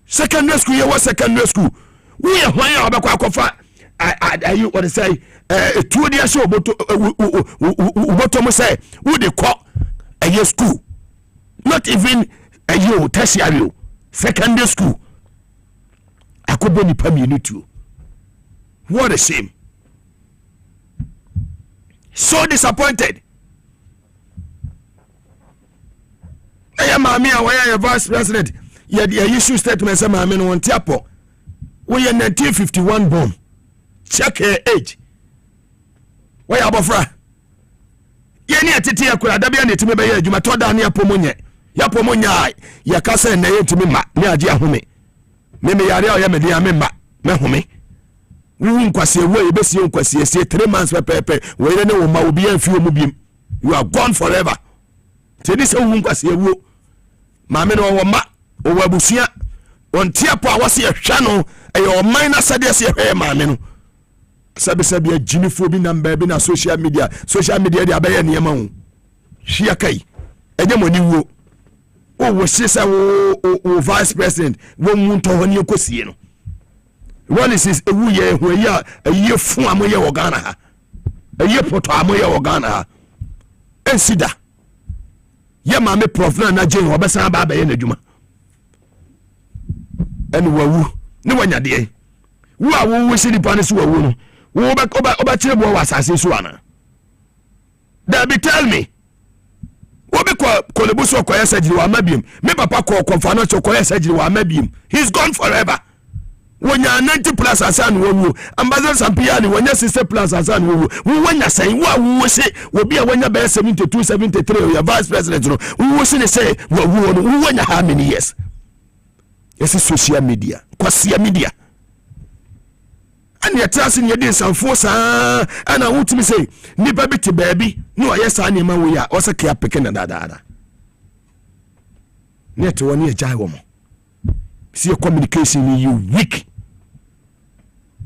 secondary school ye was secondary school we ye hwan ya obekwa akofa you what say tuo dia show boto mo say who dey call a school not even a tertiary secondary school akobo ni pam yunitu what a shame so disappointed aya mami a waya vice president ya issue statement say mami no won tiapo we 1951 born check her age waya abofra ye ni atete akura da bia na etime be ya adwuma to da na yapomonye ya kasa na ye ntimi ma ni age ahome me yare o ya me dia me ma me home wu nkwase wo ye besi nkwase sie 3 months pepe we ne wo ma obi anfi o mu biem you are gone forever tedi se wu nkwase wo ma me no wo ma o wabusia on tiapo a wase hwa no e o man na sade se hwe ma me no sabe ajinifo bi number bi na social media dia abaye ne ma hu hia kai enye moni wo o wo shesa wo vice president wo munto ho ne kosie no Rollins ewu ye hu ya aye fu amoye wo Ghana ha aye poto amoye wo Ghana ha ensida ye ma me prof na je wo besan ba ye na dwuma eni wawu ne wanya de wo a wo shi ni pane so wawu no wo ba kire bo wa asase so ana da be tell me wo be ko lebu so ko surgery wa mabiem me papa ko konfano so ko surgery wa mabiem he's gone forever wonya 90 plus asan wo ambassador Sampia ni wonya 60 plus asan wo wonya sai wo se wo bia wonya be 72 73 your vice president no wo se ne say wo wonya how many years yes social media kwasia media ani atrasi ni yedin sanfo saa ana wutimi say nipa biti baabi no ayesa ni ma wo ya o se kia peke na dada net woni e jai wo mo see communication you weak.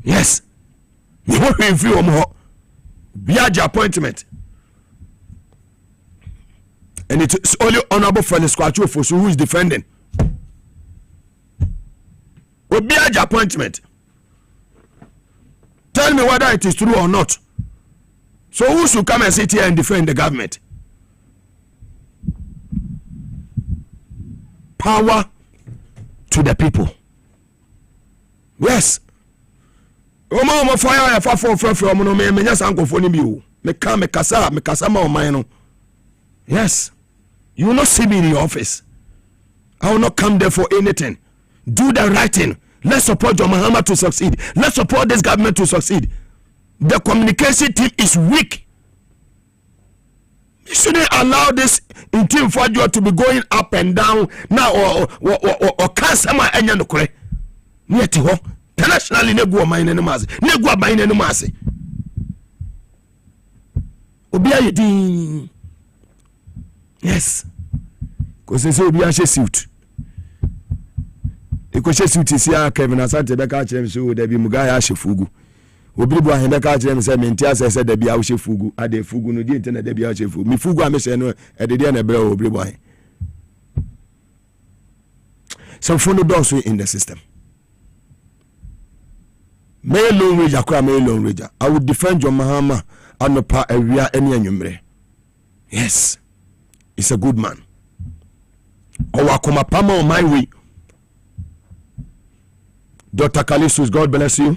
Yes. You want to review Biaja appointment. And it's only honorable for the squad for who is defending. Biaja appointment. Tell me whether it is true or not. So who should come and sit here and defend the government? Power to the people. Yes. Omo fire fa for omo no me nya sankofo ni bi o me kasa ma o man no. Yes. You will not see me in your office. I will not come there for anything. Do the right thing. Let's support John Mahama to succeed. Let's support this government to succeed. The communication team is weak. You shouldn't allow this in team for you to be going up and down now or cancel my enya no kore. Nieti ho. Internationally negu abayine no maase. Negu abayine no maase. Obi ayedi. Yes. Cause say obi ahye suit. Ekoshe suit sia Kevin Asante be ka kire so da bi Mugabe ahye fugu. Obi bu ahye be ka kire say menti asese da bi ahye fugu. Ade fugu no di ntena da bi ahye fugu. Mi fugu amehye no edede na bre obi bu ahye. Some follow those in the system. May Lone Ranger, May Lone Ranger. I would defend John Mahama Anopa area any anumre. Yes, he's a good man. Owakoma Pama on my way. Dr. Kalisus, God bless you.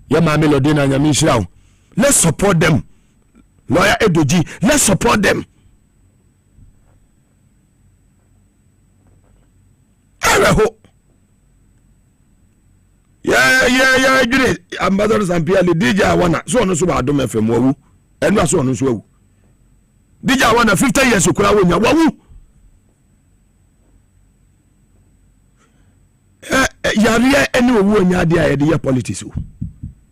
Yama Melodina and Yamishrao. Let's support them. Lawyer Edoji, let's support them. Yeah, great. Ambassador Sampia, the DJ Awana, so on so bad, don't FM Wawu, and was on so. DJ Awana 50 years to Krawunya Wawu. Yaria, any woman, Yadia politics.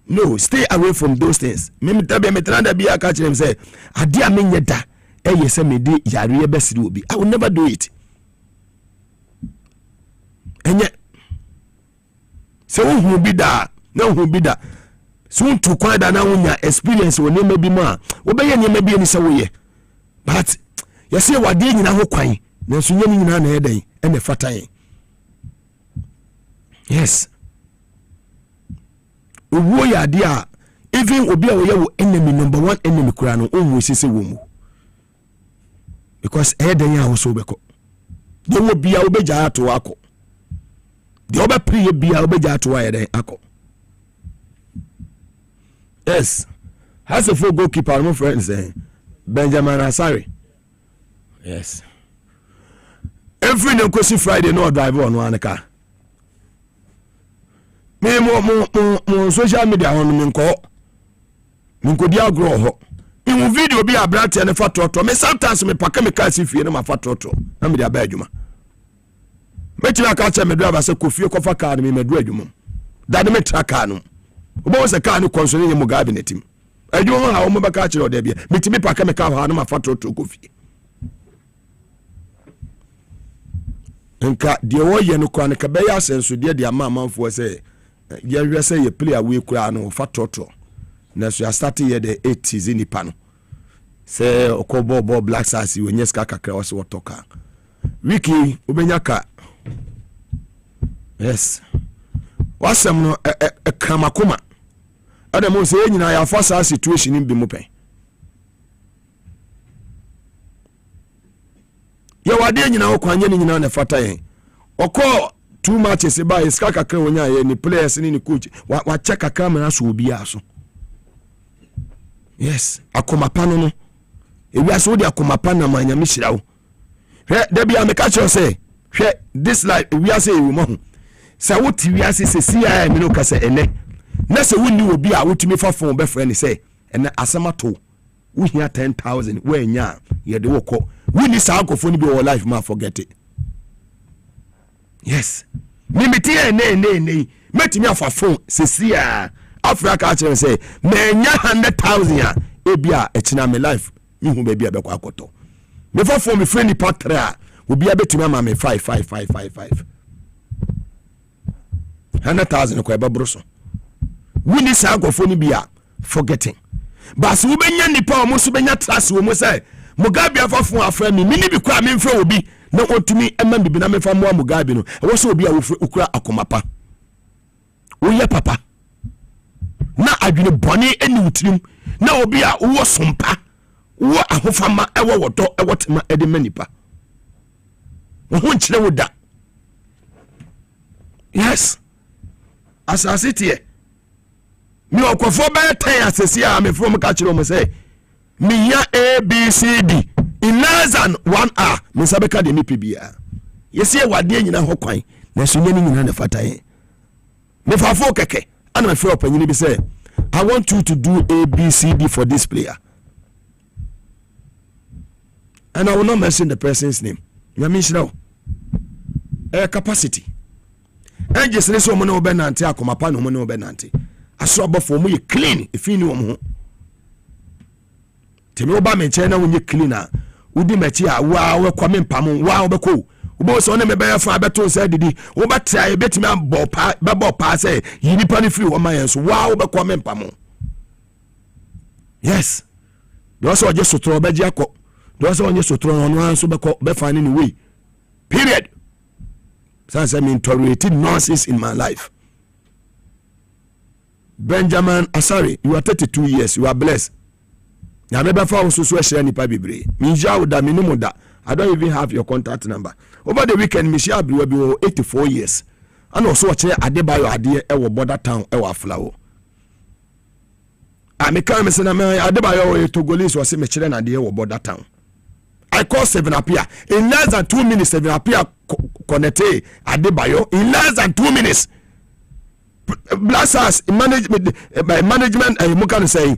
No, stay away from those things. Mimitabe Metranda be a catch him say, Adia Minyeta, ASMD, Yaria best will be. I will never do it. And yet, so who be that? No, who be that? Soon to quite an hour experience will never be more. Obey any maybe any way. But you see what did in our quay, then soon in an head and a fatay. Yes. Uwoya dear, even Obi our enemy number one enemy Kurano, always is a woman. Because Edenya was so beko. There will be a obeja to Wako. The other pre be a obeja to wire Ako. Yes. Has a full goalkeeper, my friends, Benjamin Asari. Yes. Every Nkosi Friday, no driver on one car. Me mo social media on minko dia grow ho. In video be a brat and a fat toto. Me sometimes me pack me car if you know my fat toto. Na me dia ba adwuma. Me tira ka cha me driver say Kofi kofa car me do adwuma. Dade me tra car no. Obo se car no console ye Mugabe na tim. Adwuma ha o mo ba ka kire o da bia. Me timi pack me car ha no ma fat toto Kofi. Nka de wo ye no kwa ne ka be ya senso de de ama amanfo say you say you play away no fat toto. Na so you start here the 80s in Pano. Say Okobo Black Sassy when yes kakra was what talk. wiki ubenya ka yes wasem no kramakoma adam mo say nyina ya fa sa situation in bi mo pen ya wade nyina wo kwanye ni nyina na fata yen okọ too much is by iska kakra wonya ye ni players ni coach wa check kakra me na so obi aso yes akomapa no ewi aso di akomapa na manya mi hira wo hwe da bia me ka cho say hwe this life we are say we mo sa wo ti wi ase se cia me no ka say ene na se wonni obi a wotumi fa phone be friend say ene asamato wo hia 10,000 we nya ye de wo ko wonni sa akofo ni bi wo life ma forget it yes mimiti ene metimi afa phone se cia Africa actually say me nya 100,000 a ebia echina me life mi hu be bia be kwa akoto me fa phone me friend ni patra obi abetumi ama me 5 100,000 ko eba broso wini sa agofo ni bia forgetting but we benya nipa o mo so benya trust wo mo say Mugabe afafo afra mi ni bi kwa me mfra obi na otumi ema bibi na me fa mo Mugabe no e wo so obi a wo ukura akomapa wo ye papa na adwene bone eni wutirim na obi a wo sompa wo ahofama ewo wodo ewo tema ede manipa wo ho nkyere wo da yes asase tie mi okofo ba ten asese a me from ka kire o mo say mi ya ABCD in less than 1 hour me sabeka de nipa bia yesi ewade nyina ho kwan na so nyani nyina na fata yen me fafo keke ana me fe opanyini bi say I want you to do ABCD for this player and I will not mention the person's name you mean now capacity and just listen mo no be nante akomapa no mo no be nante aso abofo mo ye clean efi ni wo mo temi oba me nche na wonye clean a wudi machi a wa we kwame mpam wa wo be ko wo so na me be fa beto se didi wo be try betimi bo pa say yini pani free wo man so wa wo be kwame mpam yes do so je sotro be je akọ do so onye sotro no anso be ko be fa ni way period. Since I mean tolerated nonsense in my life. Benjamin Asari, you are 32 years, you are blessed. I never found so share any pabibre. Minja da minimum da. I don't even have your contact number. Over the weekend, Michelle will be 84 years. And also watch Adebayo Adie ewo border town ewa flower. I make a message Adebayo Togolese was a Michelin Adie ewo border town. I call 7 appear. In less than 2 minutes, 7 appear connected Adebayo. In less than 2 minutes. Blasters management, Mukan say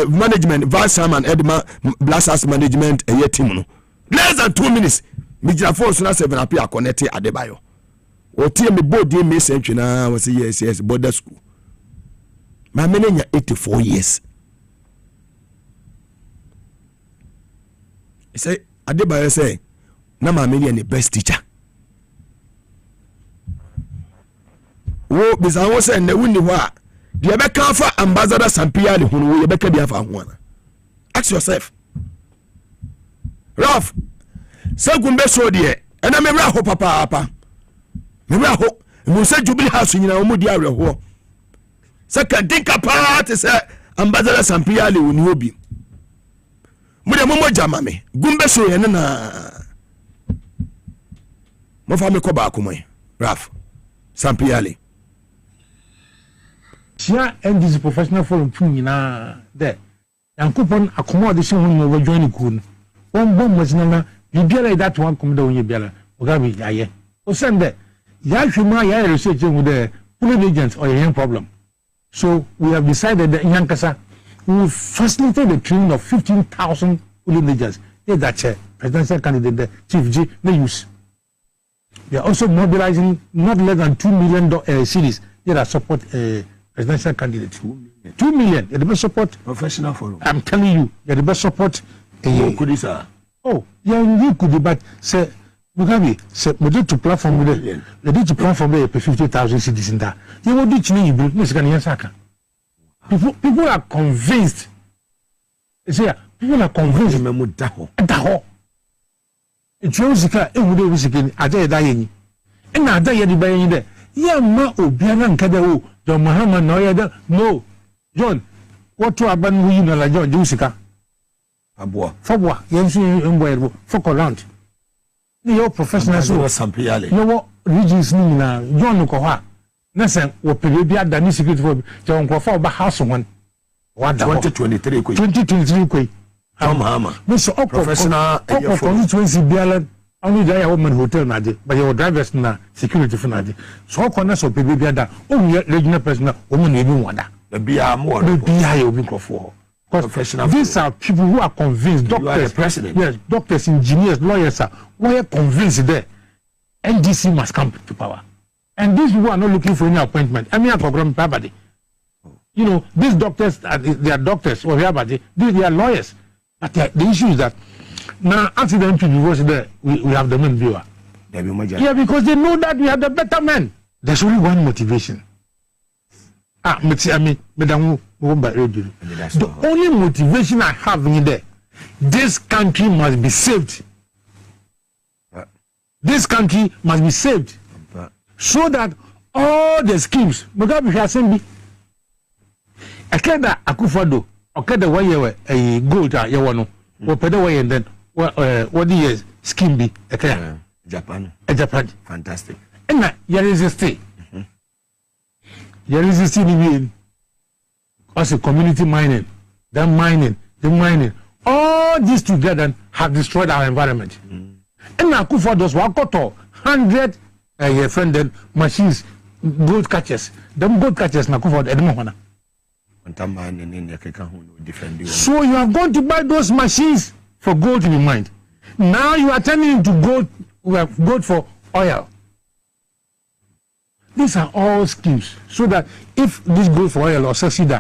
management, Vice Chairman, Edma, Blasters management, a team. Less than 2 minutes. Mijina force na 7 appear connected Adebayo. O team me board dear Miss Century was yes, border school. My men 84 years. He say Adebayo say na ma me the best teacher. Wo bisa wo say na wuni ho a de be kan fa ambassador Sampia le hunu ye be ka bia fa ho ana. Ask yourself. Ralph Sagumbe so de e na me bra ho papa. Me bra ho mu say Jubilee House nyina wo mu di awre ho. Second think apart say ambassador Sampia le hunu obi. Mude momo jama me gumbe so ye na mo fa me ko ba akomo Raf Sampiale sia NDC professional forum fu nyina there yankopon akomo de se hu no join ku no won bom mazina na bibiara that one come da won biara Mugabe yaye o sende ya hwema ya research mu de negligence or a problem, so we have decided that in Yankasa we will facilitate the training of 15,000 negligence. That's presidential candidate, Chief G, they use. We are also mobilizing not less than $2 million cities that support a presidential candidate. 2 million. You're the best support. Professional forum. I'm telling you, you're the best support. Oh, yeah, you could, but say, Mugabe, say, we need to platform with it. They need to platform with 50,000 cities in that. You will do it. People are convinced. People are convinced. It's Rosika, it would be Rosikin, Ada Dayani. And Ada Yadi Bayani there. Yeah, ma, Bianan Kadao, John Mahama, no, John, what to happen when you know, like John Josica? Fabwa, Yancy and Where, fuck around. Your professionals who are some Piali. No more regions, John Nukoha. Nasa, what Pilibia, the new secret for John Crawford, but house one. 2023 2023 Mahama. Mr. Professional constituency Bialan only there woman hotel nadi, but your drivers na security for nadi. So corners of baby biada, only regional person woman even wonder. The BR more the BI will be for. Professional. These are people who are convinced, doctors, doctors, the president. Yes, doctors, engineers, lawyers are who are convinced there. NDC must come to power. And these people are not looking for any appointment. I mean, a program property. You know, these doctors, they are doctors or they are lawyers. But the issue is that now, accident to divorce there, we have the main viewer. Yeah, because they know that we have the better men. There's only one motivation. The only motivation I have in there, this country must be saved. This country must be saved. So that all the schemes, Mugabe Maase, Akeda Akufo-Addo, Akeda waye a gold yawano, or peda way and then what the years scheme be Japan. Fantastic. And you resist. You resist in also community mining, the mining. All these together have destroyed our environment. And Akufo-Addo's wakoto 100 friended machines, gold catchers. Them gold catchers na Akufo-Addo edemo. So you are going to buy those machines for gold to be mined. Now you are turning into gold for oil. These are all schemes so that if this gold for oil or succeed,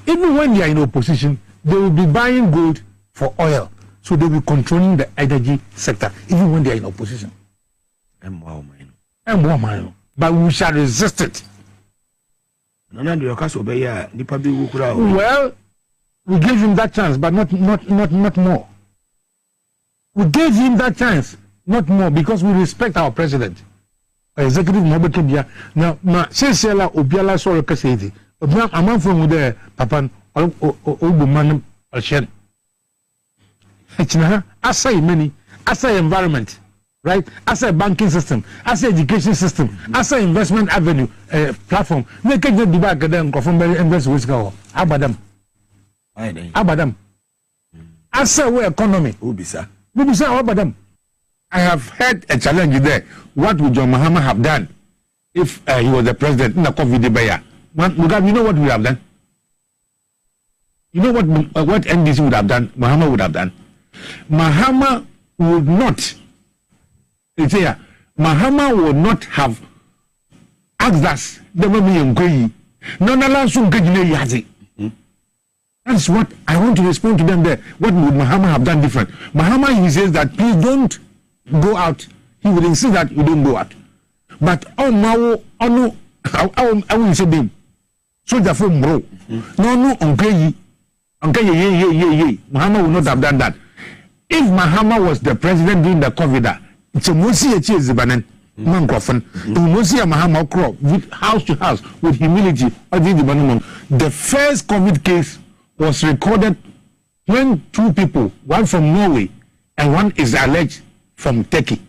even when they are in opposition, they will be buying gold for oil. So they will be controlling the energy sector even when they are in opposition. But we shall resist it. Well, we gave him that chance, but not more. We gave him that chance, not more, because we respect our president. Executive Mobilization. Now, Sesela Obiala Soro Kasedi. A man from the Papan Obuman Alshen. As I many, as I environment. Right, as a banking system, as an education system, as an investment avenue platform. They can get the back of them from very invest with go. Abadam. As a way economy. Ubisa, Abadam. I have had a challenge there. What would John Mahama have done if he was the president in the COVID buyer? Mugabe, you know what we have done? You know what NDC would have done? Mahama would have done. Mahama would not. It's here. Mahama would not have asked us. That's what I want to respond to them there. What would Mahama have done different? Mahama, he says that please don't go out. He would insist that you don't go out. But I will say them. So therefore, bro, no, Mahama would not have done that. If Mahama was the president during the COVID, it's a Mosi Zibanan, Mancrofen, Mosi Mahama crop with house to house with humility. The first COVID case was recorded when two people, one from Norway and one is alleged from Turkey.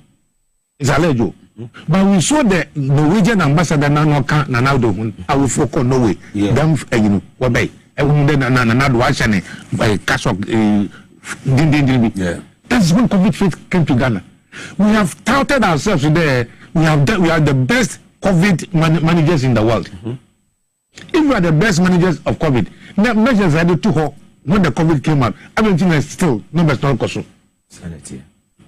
It's alleged. But we saw the Norwegian ambassador Nanado, I will focus Norway. Them, Wabay, and then another Washane by Kasok. That's when COVID came to Ghana. We have touted ourselves there. We are the best COVID managers in the world. If we are the best managers of COVID, the measures I did to her when the COVID came out, Argentina is still numbers not costing.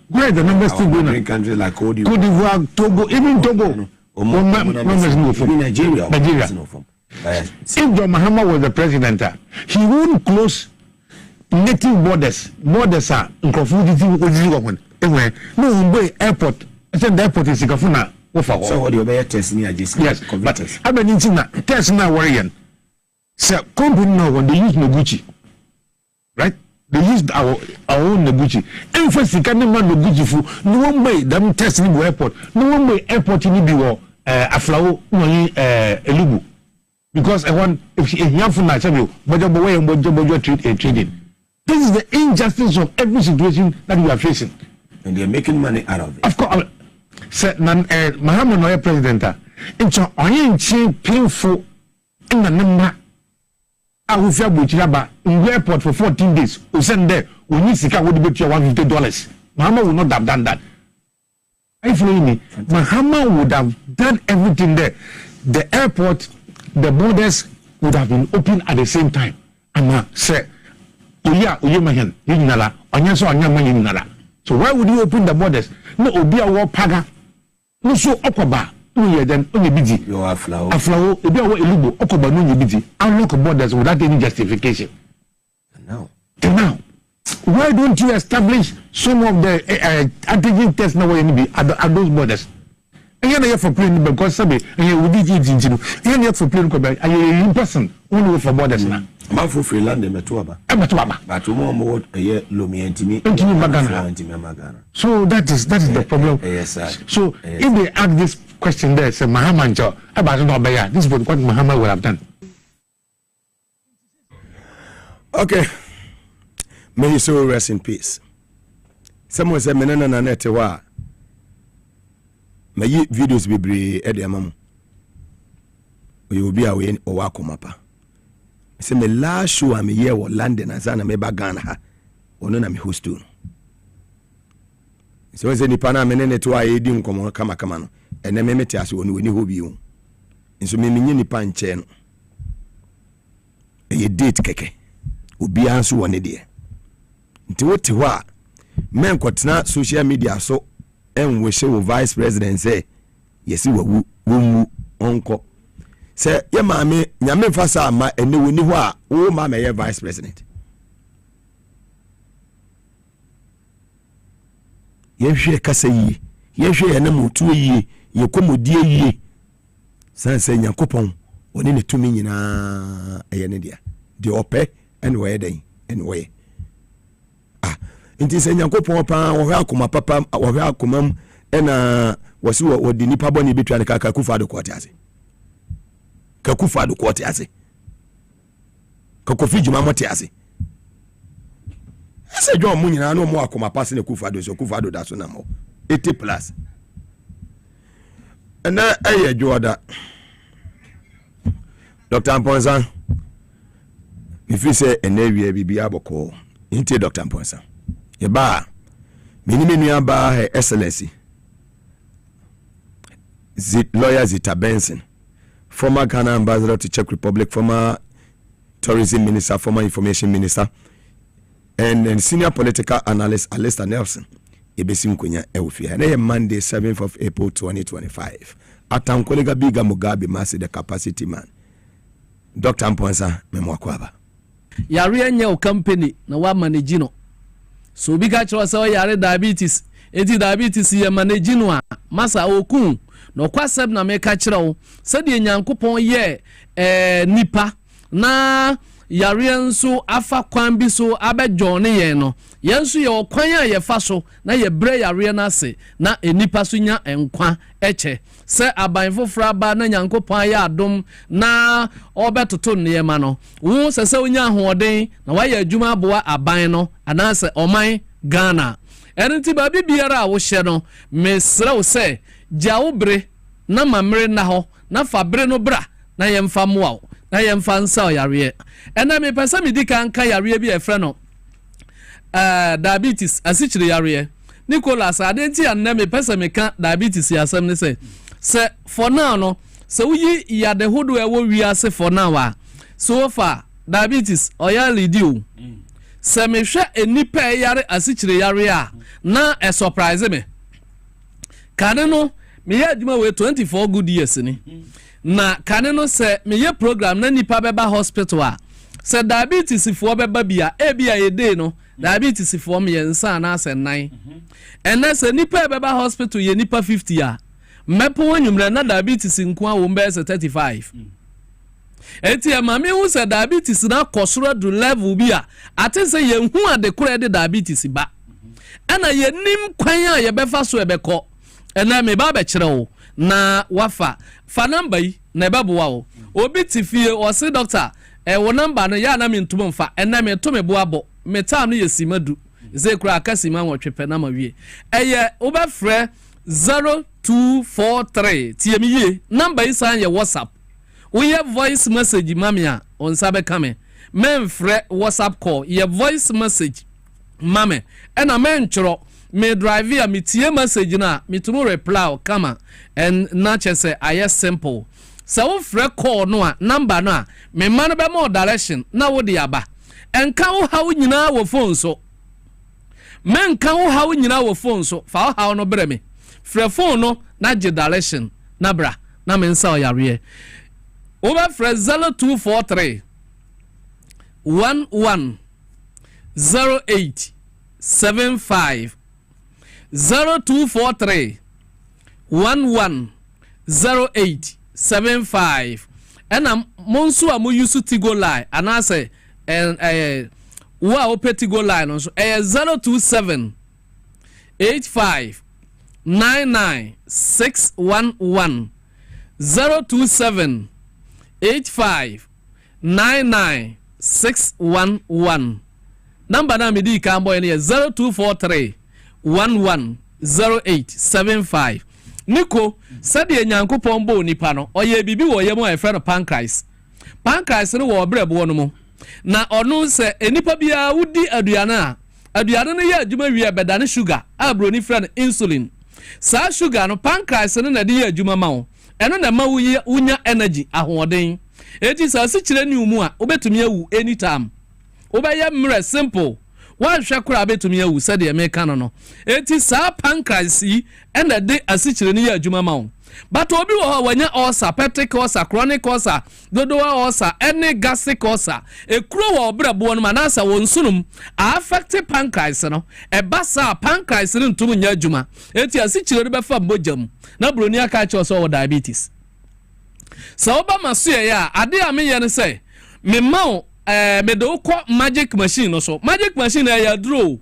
Where the numbers still going on? Countries like Cote d'Ivoire, Togo, even Togo. Numbers no from Nigeria. If John Mahama was the president, he wouldn't close native borders are in conflict. No airport. I said the airport is Sikafuna. So what you better test me? Yes, but I mean, test now worrying. So company now when they use Noguchi, right? They used our own Noguchi. Emphasis can man Noguchi for no one way them test in the airport. No one way airport in the Aflao Elubu. Because I want if you have for natural, but way and what trading. This is the injustice of every situation that we are facing. And they're making money out of it. Of course, Muhammad Noya president. It's a painful in the number. I will feel Buchiraba in the airport for 14 days. We send there. We need Sika would be $150. Muhammad would not have done that. I feel me. Muhammad would have done everything there. The airport, the borders would have been open at the same time. And say, so why would you open the borders? No, Obia war paga. No, so Okoba. Then only busy. You are flower. A flower, a bit of Elubo, Okoba, no, busy. Unlock borders without any justification. Now, why don't you establish some of the antigen tests now at those borders? And you're for playing because somebody, and you would eat into you're for playing, and you're in person, only for borders now. Mafu Freeland, Metuaba. But more a year, Lumi and Timmy, Magana. So that is the problem. Yes, sir. So if they ask this question there, say Muhammad, this is what Muhammad would have done. Okay. May you so rest in peace. Someone said, Menana Netewa. May you videos be brave at the mum. We will be away or Wakumapa. Say me last show I'm here or London as an ameba Ghana or none of me host too. So is any pana menene to I didn't come kama and then me tell you when you be. And so me ni pan chen. A date keke. Ubi answer one idea. Nti wote wa men kwatena social media so en we show vice president say yesi wa wu onko say ye maame nyame fasa ma ene woni ho a wo ma ye vice president ye hwe kasa yi ye hwe ye na mutu yi ye komodie yi sanse nyankopon woni ne tumi nyina eye ne dia de ope en we den en we inti se nyankopon pa wo hwa akoma papa wo hwa akomam ena wasi wo di nipa boni betwa ne kaka kufa do kote ase kakufa do kote ase kakofi juma mote ase ase jo mu nyina no mo akoma pass ne kufa do so kufa do da so na mo 80 plus ena eye joda Dr. Amponsan if you say enewie bibia boko inti Dr. Amponsan yeba minimenu aba her excellency lawyer Zita Benson, former Ghana ambassador to Czech Republic, former tourism minister, former information minister, and senior political analyst Alistair Nelson. Ebesim kunya ewufia. Na Monday 7th of April 2025. Atam kolega biga Mugabe Maase the capacity man. Dr. Amponsa memwakwaba. Yare anya company na wa manage no. So biga chiro say yare diabetes. Eti diabetes ye manage no a masa okun no kwasem na meka chiro se de nyankopon ye nipa na yare nso afa kwan bi so abejone ye no yenso ye okwan a ye fa so na ye bre yare na se na enipa so nya enkwa eche se aban fofra ba na nyankopon ya adom na obetoto ne ma no wo se onya ahoden na wa ye adwuma boa aban no anase oman Ghana enti ba bibiara wo hye no mesre wo se jaobre na mamre na ho na fabre no bra na yemfa moa na yemfa nsa yare ena me pesa me dika nka yare bi efre no diabetes asichire yare Nicholas adenti anna me pesa me ka diabetes yasem ne se for now no se uyi ya de hodo e wo wiase for now a so far diabetes oya lidio se me hwe enipa yare asichire yare a na a surprise me kane no me ya adwuma we 24 good years ni na kane no se me ye program na nipa beba hospital a se diabetes fo beba bia e bia ye dey no diabetes fo me yensa na ase nan ena se nipa beba hospital ye nipa 50 a mepo wanyumre na diabetes nko a wo mbe se 35 enti e mame hu se diabetes na kosoro do level bi a ate se ye hu ade kora de diabetes ba ana ye nim kwan a ye befa so e beko ena me ba be kire wo na wafa fa number yi na e beboa wo obi tifie o se doctor wo number no ya na me ntum mfa ena me to me boa bo me time no ye simadu ze kura akasi ma wotwepe na ma wie eye wo be frɛ 0243 tiemiye number yi san ye WhatsApp we have voice message mamia on sabe kame men frɛ WhatsApp call ye voice message mame ena men chro me drive ya me tie message na me tumu reply kama and na chese aye simple so wo frɛ call no a number no a me man be more direction na wo de aba enka wo ha wo nyina wo phone so men ka wo ha wo nyina wo phone so fa wo ha no bre me frɛ phone no na je direction na bra na me nsa o yare wo ba frɛ 0243 110875 0243 110875 ena monsu a mo use Tigo line anase wo a opɛ Tigo line so 027 85 99 611 027 85 99 611 number na me di kan boy ne 0243 110875 Niko said ye nyankopon bo nipa no oye bibi wo ye mo e frɛ no pancreas no wo brɛbo no mo na ono se enipa bia wudi aduane no ye adwuma wie bedane sugar abro ni frɛ no insulin sa sugar no pancreas no na de ye adwuma ma wo eno na ma wunya energy ahoɔden eti sa si kire ni umu a obetumi awu anytime obeye mre simple wan hwe kura betumi awu sɛ de meka no eti sa pancreas yi ena de asikyire ni ye adwuma ma wo but obi wo ho wanya ulcer peptic ulcer chronic ulcer dodowa ulcer any gastric ulcer ekuro wo brɛbo no manasa wo nsunum affect pancreas no e basa pancreas no ntum nya adwuma eti asikyire no befa mbojam na broni aka cha so wo diabetes so oba maso ya ade a me ye ne sɛ me ma me do ko magic machine no so magic machine ya draw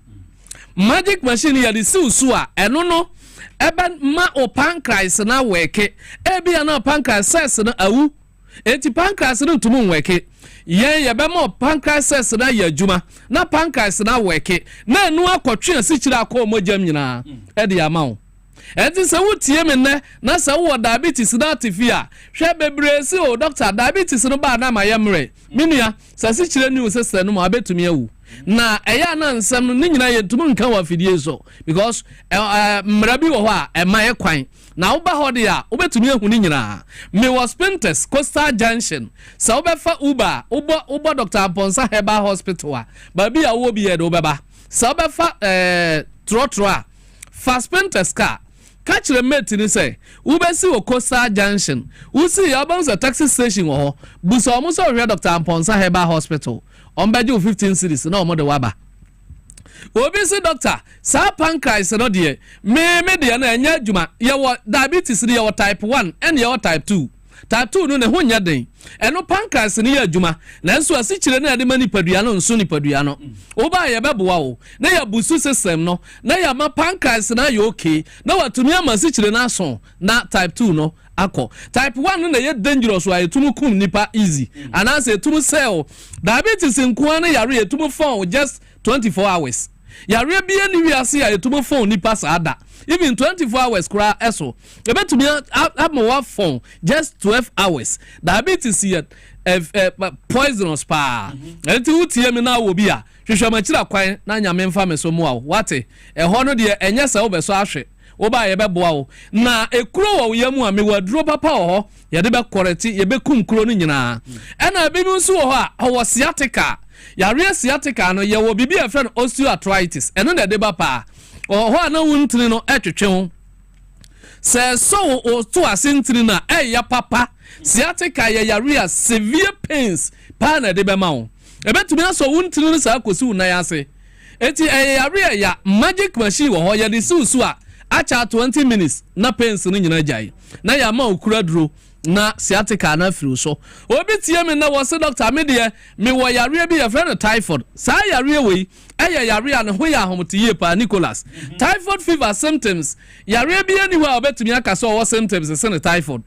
magic machine ya de siusu a eno no eba ma o pancreas na weke ebia na pancreas cells na awu eti pancreas no tumu weke ye be ma pancreas cells na ya adwuma na pancreas na weke na enu akotwe asikyire akɔmɔgyam nyina e de amawo enti se wotie me ne na se wo diabetes na tifia hwe bebre si o doctor diabetes no ba na mayemre minua se asikyire ni usese no ma abetumi awu na eya na nsem no ni nyina ye tumu nka wa fidie so because mrabi wo ho a ema ye kwan na wo ba ho de a obetumi ahu ni nyina me was Spintex Coastal Junction se wo befa Uber ubo Dr. Ponsa Herbal Hospital a ba bi a wo bi ye do beba se wo befa trotro fa Spintex car catch the mate ni say ubesi wo Coastal Junction usi ya bounce taxi station wo ho buso omo so hwe Dr. Ponsa Herbal Hospital on beje 15 cities na omo de waba obi si doctor sa pancreas no de me de na anya adwuma ye wo diabetes ni ye wo type 1 and ye wo type 2 type 2 no ne ho nya den eno pancreas ni ye adwuma na nso asikyire na de mani padua no nso ni padua no oba ye beboa wo na ya busu system no na ya ma pancreas na ye okay na watumi ama asikyire na so na type 2 no akọ type 1 no na ye dangerous wa etumu kum nipa easy anase etumu cell diabetes nko na yare etumu phone just 24 hours yare bia ni wiase ya etumu phone nipa saada even 24 hours kura eso ebetumi am phone just 12 hours diabetes yet poisonous pa enti utie me na wo bia hwehwe machira kwan na nyame mfa me so mu a wate ho no de enye se wo beso ahwe oba ye beboa wo na ekuro wo yam a me waduro papa ho ye de be koreti ye be kum kuro no nyina ena bibi nso wo ho a wo sciatica yare sciatica no ye wo bibi e friend osteoarthritis eno na de ba pa ho na wuntini no etwetwe ho se so o to asintini na ya papa sciatica ye yare severe pains pa na de be ma wo ebetumi aso wuntini no sa kosi unan ase eti yare ya magic machine wo ho ye de susu a acha 20 minutes na pains no nyina jai na ya ma okura duro na sciatica na firi so obi tie me na wo se doctor me de me wo yare bi ya friend typhoid sa yare we eye yare an ho ya ahomotiye pa Nicholas typhoid fever symptoms yare bi ani ho obetumi aka so wo symptoms se ne typhoid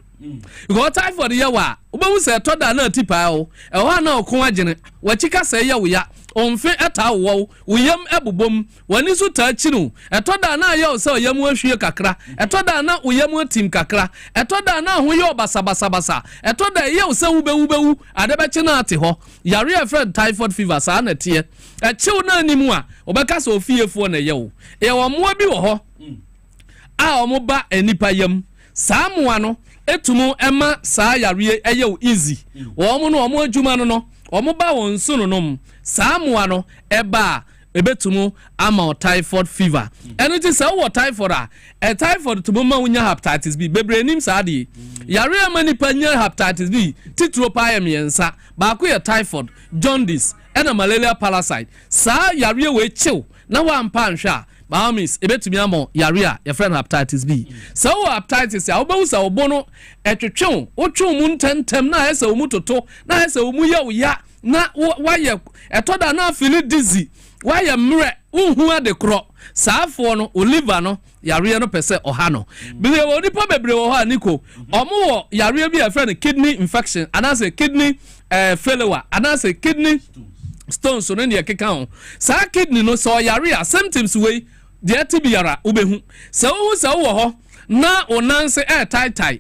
because typhoid ye wa obewu se toda na tipa o e ho na okon agene wachika se ye wo ya onfe eta wo uyam ebubom wani so ta chinu etoda na ye se oyam ahwie kakra etoda na uyam atim kakra etoda na ho ye obasabasabasa etoda ye se wubewu adebeche na ate ho yare a friend typhoid fever sa na tie echiw na animu a obeka so ofiefo na ye wo e wo mo bi wo ho a omo ba enipa yam saa moa no etumu ema saa yare eye wo easy wo mo no omo adwuma no omo ba won so no nom saa moa no eba ebetumu ama typhoid fever anything say what typhoid a typhoid to ma unya hepatitis B bebre nim saa de yare amani panya hepatitis B titro pa yemiensa ba ko ye typhoid jaundice and malaria parasite saa yare we chill na wa mpa nhwa Bahamis ebetumi amo yare a your friend hepatitis B so hepatitis ya obawu sa obono etwetwe otwe mu ntentem na ese omu toto na ese omu ya na why etoda na feel dizzy why mre unhu ade kro saafo no oliver no yare no pese oha no bile wo nipa bebre wo ha niko omo wo yare bi a friend kidney infection anase kidney failure anase kidney stones so ne keka ho sa kidney no so yare a symptoms we de tibiara ubehu sa wo ho na onanse tai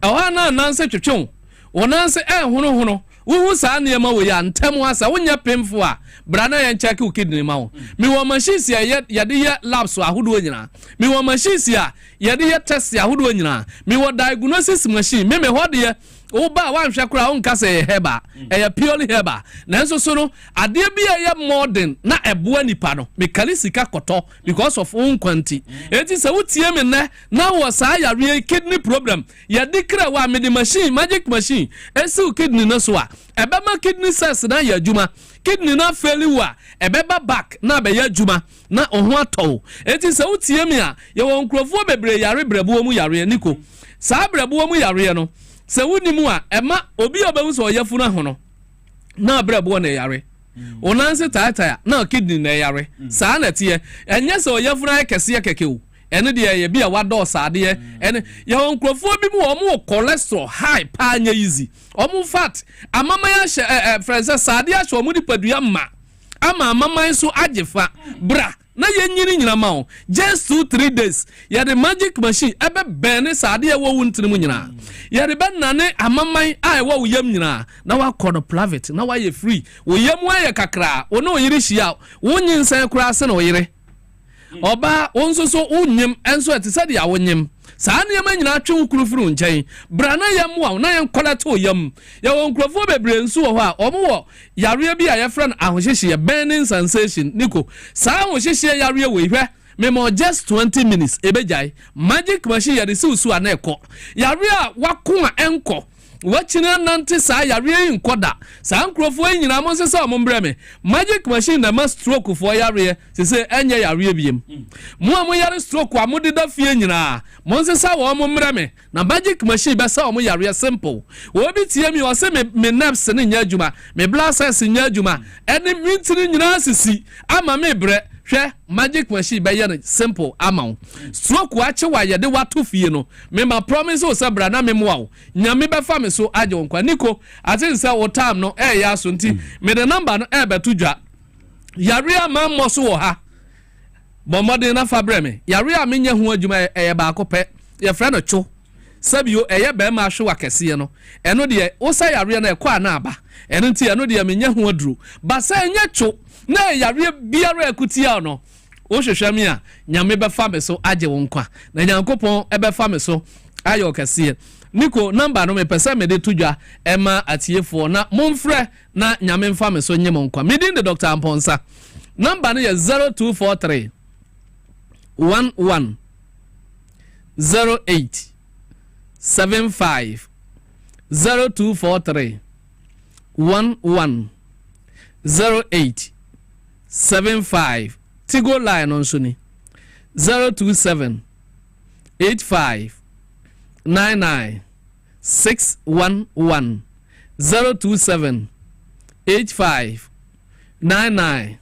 oha na nanse twetwe onanse hono wuhu saa niema we ya ntemu asa wonya pemfo a brana ya check kidney ma wo mi wo machines ya yade ya labs ahodo nyina mi wo machines ya yade ya test ahodo nyina mi wo diagnosis machine me hode ya wo ba wan hwe kura won kasa ye heba e purely heba na nso so no ade bia ya modern na eboa nipa no me kalisika koto because of unkwanti eti se wutie me na wo saa yare kidney problem ya dikra wa me the machine magic machine esi kidney no so a ebema kidney cells na ya juma kidney na failure ebeba back na be ya juma na oho ato eti se wutie me a ye won nkrofo bebre yare brebuo mu yare niko saa brebuo mu yare no se wunimu a ema obi obawu so oyefu na hono na brebo na yare onanse tata na kidney na yare saa na tie enye se oyefu na kese kekewu ene de ye bia wado saade ene ye onkrofo bi mu omo cholesterol high pa anya easy omo fat amama ya friends saade a so omo di padua ma ama amama so ajefa bra na ye nyini nyina ma o just 2-3 days ya the magic machine ebe bene saade ya wo wuntini mu nyina ya de benane amaman a wo wuyam nyina na wa kono private na wa ye free wuyam wa ye kakra wo no yiri hia wo nyinsan kura se na wo yire oba wonso so unyem enso etise de ya wonyem saa niema nyina atwe ukuru furu nchen bra na yam wa na yen koleto yam ya won krofo bebre nso wo ha omo wo yare bi a ye friend ahohyehyɛ burning sensation niko saa ahohyehyɛ yare we hwɛ memo just 20 minutes ebejai magic machine ya de susu ana ekɔ yare a wako a enko wachina nante saa yare nkoda saa nkrofo nyina mo sese o mbrɛ me magic machine na ma stroke for yare sese enye yare biem mo am yare stroke a mo deda fie nyina mo sese wo mo mbrɛ me na magic machine be sa o mo yare simple wo bi tie mi o se me nerves ne nya adwuma me blood cells nya adwuma ene mintini nyina sisi ama me brɛ hwɛ magic machine be ye simple ama stroke wa che wa ye de wato fie no me ma promise o se bra na me mo awo nyame be fa me so aje wonkwa niko atin se wo time no ya so nti me the number no beto dwa yare ama mo so wo ha bomode na fa bre me yare a menye ho adwuma ba akopɛ ye frɛ no cho sabio eye be ma hwe wakese no eno de wo sa yare na ekɔ ana aba eno nti eno de menye ho aduru ba sa enye cho na yare biara ekutia no o hwehwɛ me a nyame be fa me so aje wonkwa na nyankopɔn ebe fa me so ayo kese niko number no me pese me de tudwa ema atiefo na momfrɛ na nyame mfa me so nyem nkwa me din de Dr. Amponsa number no ye 0243 11 08 75 0243 11 08 75 Tigo line on suni 027 85 99 611 027 85 99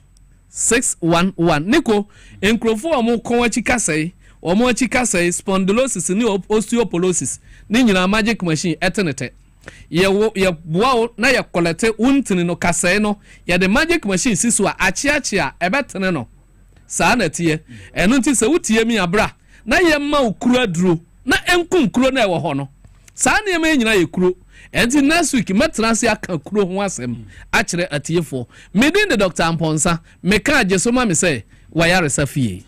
611 Nico enkrofo omo kon achi kasai omo achi kasai spondylosis ni osteoporosis ni nyina magic machine etenete ye boa na ye kolete untini no kasai no ye the magic machine siso a achi a ebetene no saa na tie eno nti se wutie mi abra na ye ma okuru aduro na enkun kuro na ewo ho no saa na ye ma nyina ye kuro enti next week metrase aka kuro ho asem a kire atiefo medin the Dr. Amponsa meka ajesoma me say wayare safie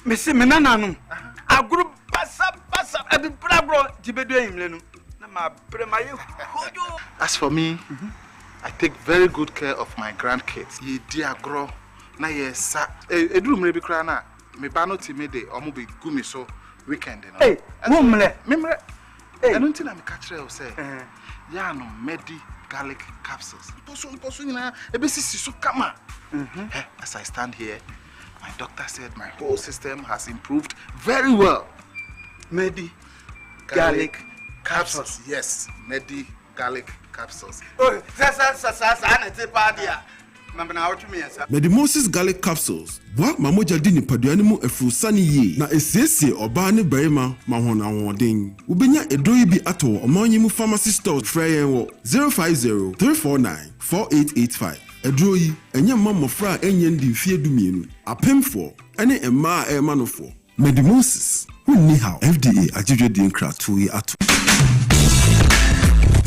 Mesi menana no aguru basa abi bro tibedu emle no na ma premaye hojo. As for me, I take very good care of my grandkids. Ye di agro na ye sa eduru mre bi kra na me ba no timide omo be gumi so weekend no. Hey, mumle memre. Eno nti na me ka kire o say ya no medi garlic capsules. Poso nyina ebesisi so kama. As I stand here, my doctor said my whole system has improved very well. Medi garlic capsules. Yes, Medi garlic capsules. Oh, Medi Moses garlic capsules. Wa mamoja di nipadua ni mu efurusani yi na esiesie oba ne barima mahona wodin. Ubenya edoyi bi ato omanyi mu pharmacy store frɛ yɛn wɔ 050 349 4885. Edroyi enya mamofra enye ndi mfie dumienu apemfo ene emma emanofo Medi Moses wunni how FDA ajidwe di nkra tuyi atu.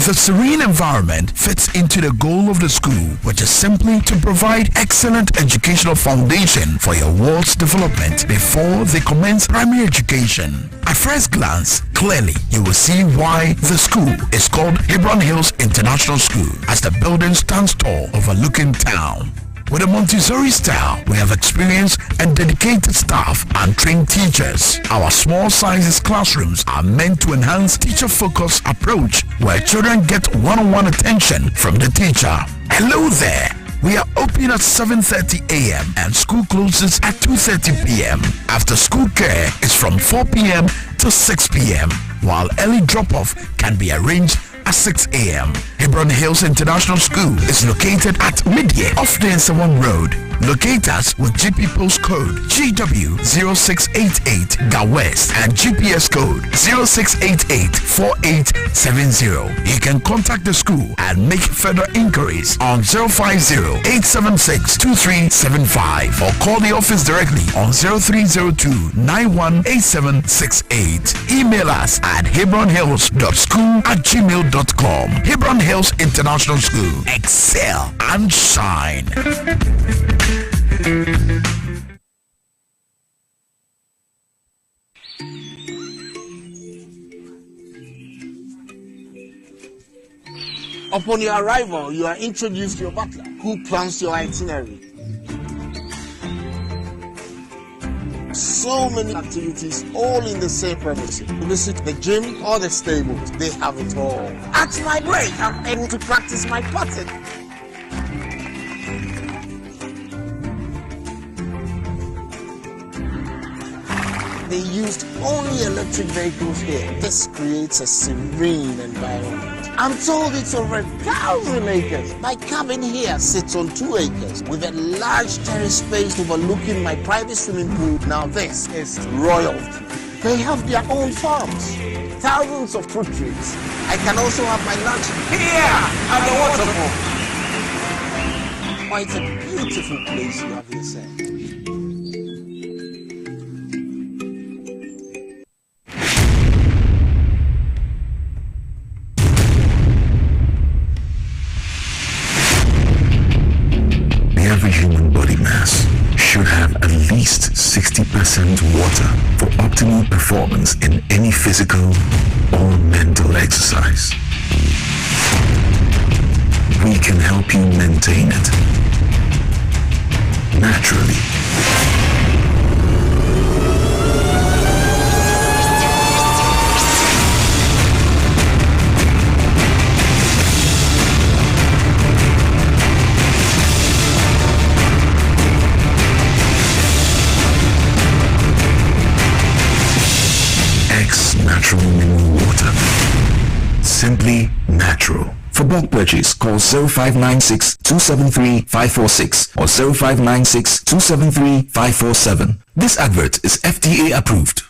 The serene environment fits into the goal of the school, which is simply to provide excellent educational foundation for your world's development before they commence primary education. At first glance, clearly you will see why the school is called Hebron Hills International School, as the building stands tall overlooking town. With a Montessori style, we have experienced and dedicated staff and trained teachers. Our small sizes classrooms are meant to enhance teacher-focused approach where children get one-on-one attention from the teacher. Hello there. We are open at 7:30 a.m. and school closes at 2:30 p.m. After school care is from 4 p.m. to 6 p.m. while early drop-off can be arranged at 6 a.m. Hebron Hills International School is located at Midye off the Nsawam Road. Locate us with GP postcode GW0688 Ga West and GPS code 06884870. You can contact the school and make further inquiries on 050-876-2375 or call the office directly on 0302-918768. Email us at hebronhills.school@gmail.com. Hebron Hills International School. Excel and shine. Upon your arrival, you are introduced to your butler, who plans your itinerary. So many activities, all in the same premises. Visit the gym or the stables, they have it all. At my break, I'm able to practice my putting. They used only electric vehicles here. This creates a serene environment. I'm told it's over 1,000 acres. My cabin here sits on 2 acres with a large terrace space overlooking my private swimming pool. Now this is royalty. They have their own farms, thousands of fruit trees. I can also have my lunch here at the waterfall. Oh, it's a beautiful place you have here, sir. Every human body mass should have at least 60% water for optimal performance in any physical or mental exercise. We can help you maintain it naturally. Natural mineral water. Simply natural. For bulk purchase, call 0596 273 546 or 0596 273 547. This advert is FDA approved.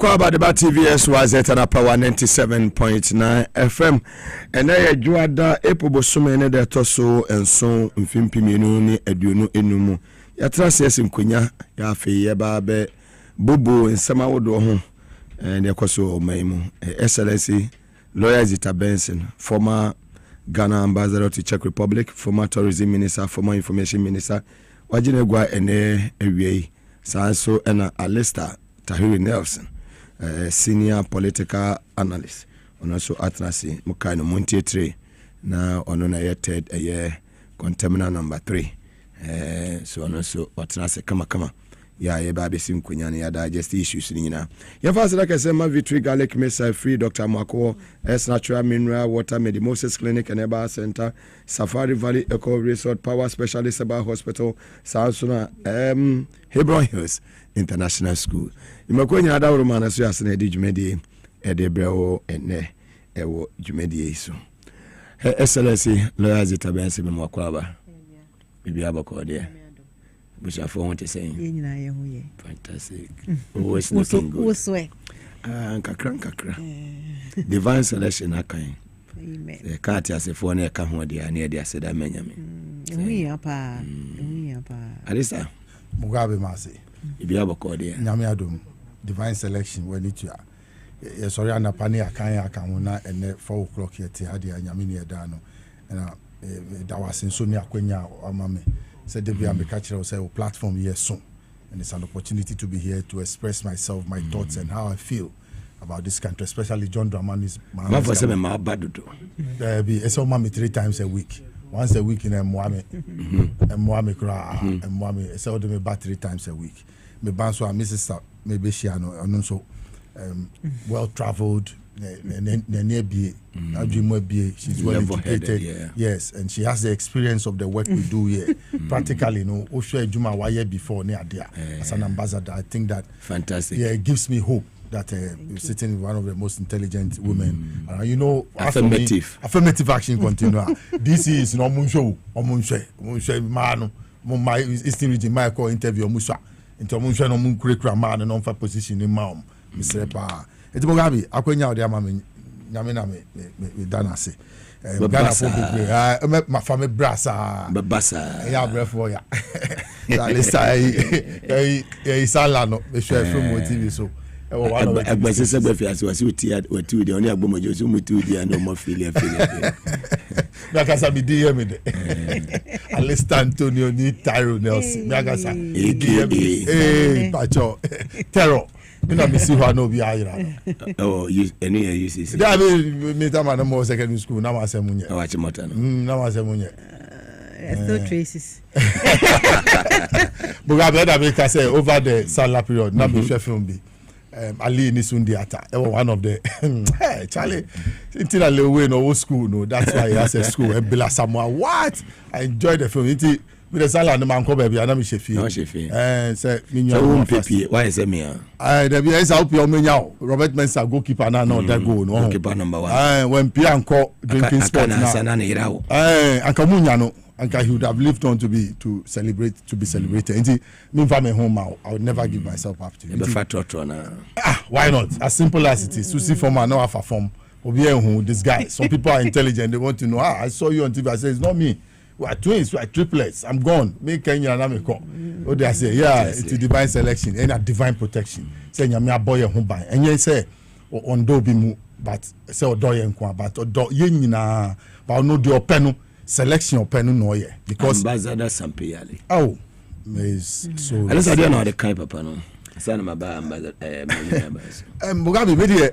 Kwaba deba TVS was at a power 97.9 FM and I juada epobo sumene de toso and so mfimpiminu ni eduno enumu yatra ses nkonya ya fe ye ba be bobo nsama wodo ho and yakoso omaimu excellency lawyer Zita Benson, former Ghana ambassador to Czech Republic, former tourism minister, former information minister wajinegwa ene ewie sanso ena Alistair Tahiri Nelson, senior political analyst. On also atnasi mukaino montie 3 na ono na yeted contaminant number 3. So on also atnasi kama ya ye ba besim kunya ya digest issues ni nyina. Ya fast like say Victory Garlic Maase free Dr. Mwako S Natural Mineral Water Mugabe Maase Clinic and Eba Center, Safari Valley Eco Resort, Power Specialist Eba Hospital, Sansuna Hebron Hills International School. Imakonya ada romana so asene de dwumedi edebreo ene ewo dwumedi so. Excellency Lawyer Zita Benson me mwakwaba. Bibi abako de. Busha for want to say. Fantastic. Always looking good. Kakra. Divine selection akan. Amen. Kati asefo na eka ho de ani de aseda manyame. We apa. Alisa Mugabe Maase. Bibi abako de. Nyame adom. Divine selection when it ya. Sorry anapani akan na ene 4 o'clock yet ade nyame ne da no. Na da wasen so ne akwanya amame. Said the Biambe say platform here soon. And it's an opportunity to be here to express myself, my thoughts and how I feel about this country, especially John Dramani's man. It's on 3 times a week. Once a week in Mwame and Mwame Kra and Mwame. It's all me about 3 times a week. Me banso a Mrs. Maybe she and also well traveled. She's well educated, yes, and she has the experience of the work we do here. Practically, Juma Waye before as an ambassador. I think that fantastic. Yeah, it gives me hope that you're sitting with one of the most intelligent women. Affirmative action continue. This is no Munsho Mano, my Eastern Region, my interview Musa, into Munsho no Munkura man and on for position in Maum, Mr. Pa. It's Mugabe. Akwenya ode ama me nyame na me dana se. Ghana for be my family brasa. Babasa. Ya brefo ya. Alisa sala no be share from TV so. Agbase se gbe fi ase wasi oti de oni agbomojo so muti di and mo feel. Na kasa bi di me de. Alista Antonio ni Tyro Nelson. Na kasa. Pacho. Terror. You know, me see who I know be Ira. Oh, you any uses. Yeah, me time no more secondary school. Now I say munye. Oh, watch mota no. Now I say munye. So traces. Mugabe that make say over the Salah period. Now be film be. Ali Nisundi Ata. One of the hey Charlie. Until I way no school no. That's why he has a school. And Bila Samoa. What? I enjoyed the film. With the Salah and the man come baby, and I'm Shefi. No Shefi. Say, why is it me? The BS out your menu. Robert Mensah goalkeeper now no that goal no. Goalkeeper number 1. When Pianco drinking sport now. And Kamunya no. And he would have lived on to be celebrated. And me for my home I would never give myself up to you. Why not? As simple as it is. To see form and no have a form. This guy. Some people are intelligent. They want to know. I saw you on TV. I say it's not me. We are twins, we are triplets. I'm gone. Me Kenya and I'm come. Oh, they say, yeah, it's a divine selection and a divine protection. Say, "Nyame aboy ho ban." And you say, "On do bi mu," but say odoye nkwa, but odo ye nyina, but no do openu selection openu no ye because Ambassador Sampiyale. Oh, so. Unless I don't know the kind papa no. Son my ambassador. Mugabe, maybe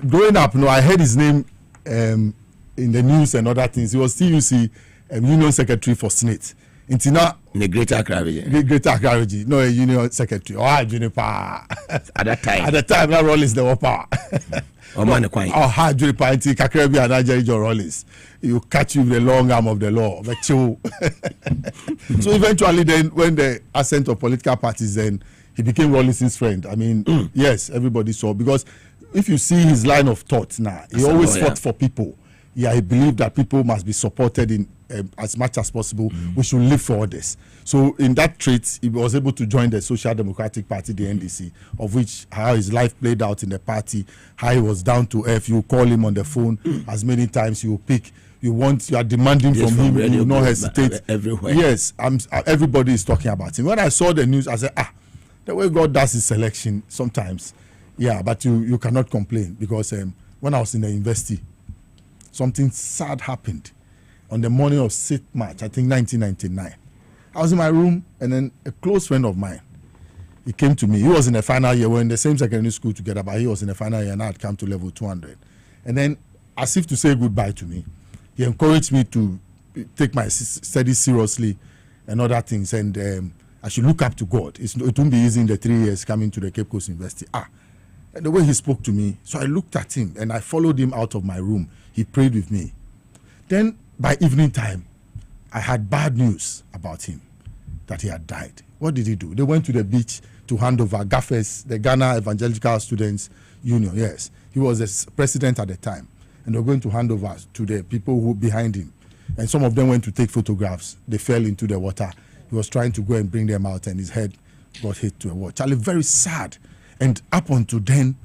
growing up, no, I heard his name in the news and other things. He was TUC Union Secretary for Senate. Into now the Greater Accra region. Greater Accra region, no a Union Secretary. Oh, Juniper. At that time, that Rollins the power. Oh man, quite. Oh, hard Juniper into Kakrebi and Nigeria Rollins. You catch you with the long arm of the law. But you. So eventually, then when the ascent of political parties, then he became Rollins's friend. I mean, yes, everybody saw because if you see his line of thought now, he always fought for people. Yeah, he believed that people must be supported in as much as possible. We should live for others. So in that trait, he was able to join the Social Democratic Party, the NDC, of which how his life played out in the party, how he was down to earth. You call him on the phone as many times you pick. You are demanding from him. He will not hesitate. Everywhere. Yes, everybody is talking about him. When I saw the news, I said, the way God does his selection sometimes, yeah, but you cannot complain because when I was in the university, something sad happened on the morning of 6th March, I think 1999. I was in my room and then a close friend of mine, he came to me. He was in the final year. We were in the same secondary school together, but he was in the final year and I had come to level 200. And then as if to say goodbye to me, he encouraged me to take my studies seriously and other things. And I should look up to God. It won't be easy in the 3 years coming to the Cape Coast University. And the way he spoke to me, so I looked at him and I followed him out of my room. He prayed with me. Then by evening time, I had bad news about him, that he had died. What did he do? They went to the beach to hand over GAFES, the Ghana Evangelical Students Union. Yes, he was the president at the time. And they were going to hand over to the people who behind him. And some of them went to take photographs. They fell into the water. He was trying to go and bring them out and his head got hit to a wall. Charlie, very sad. And up until then,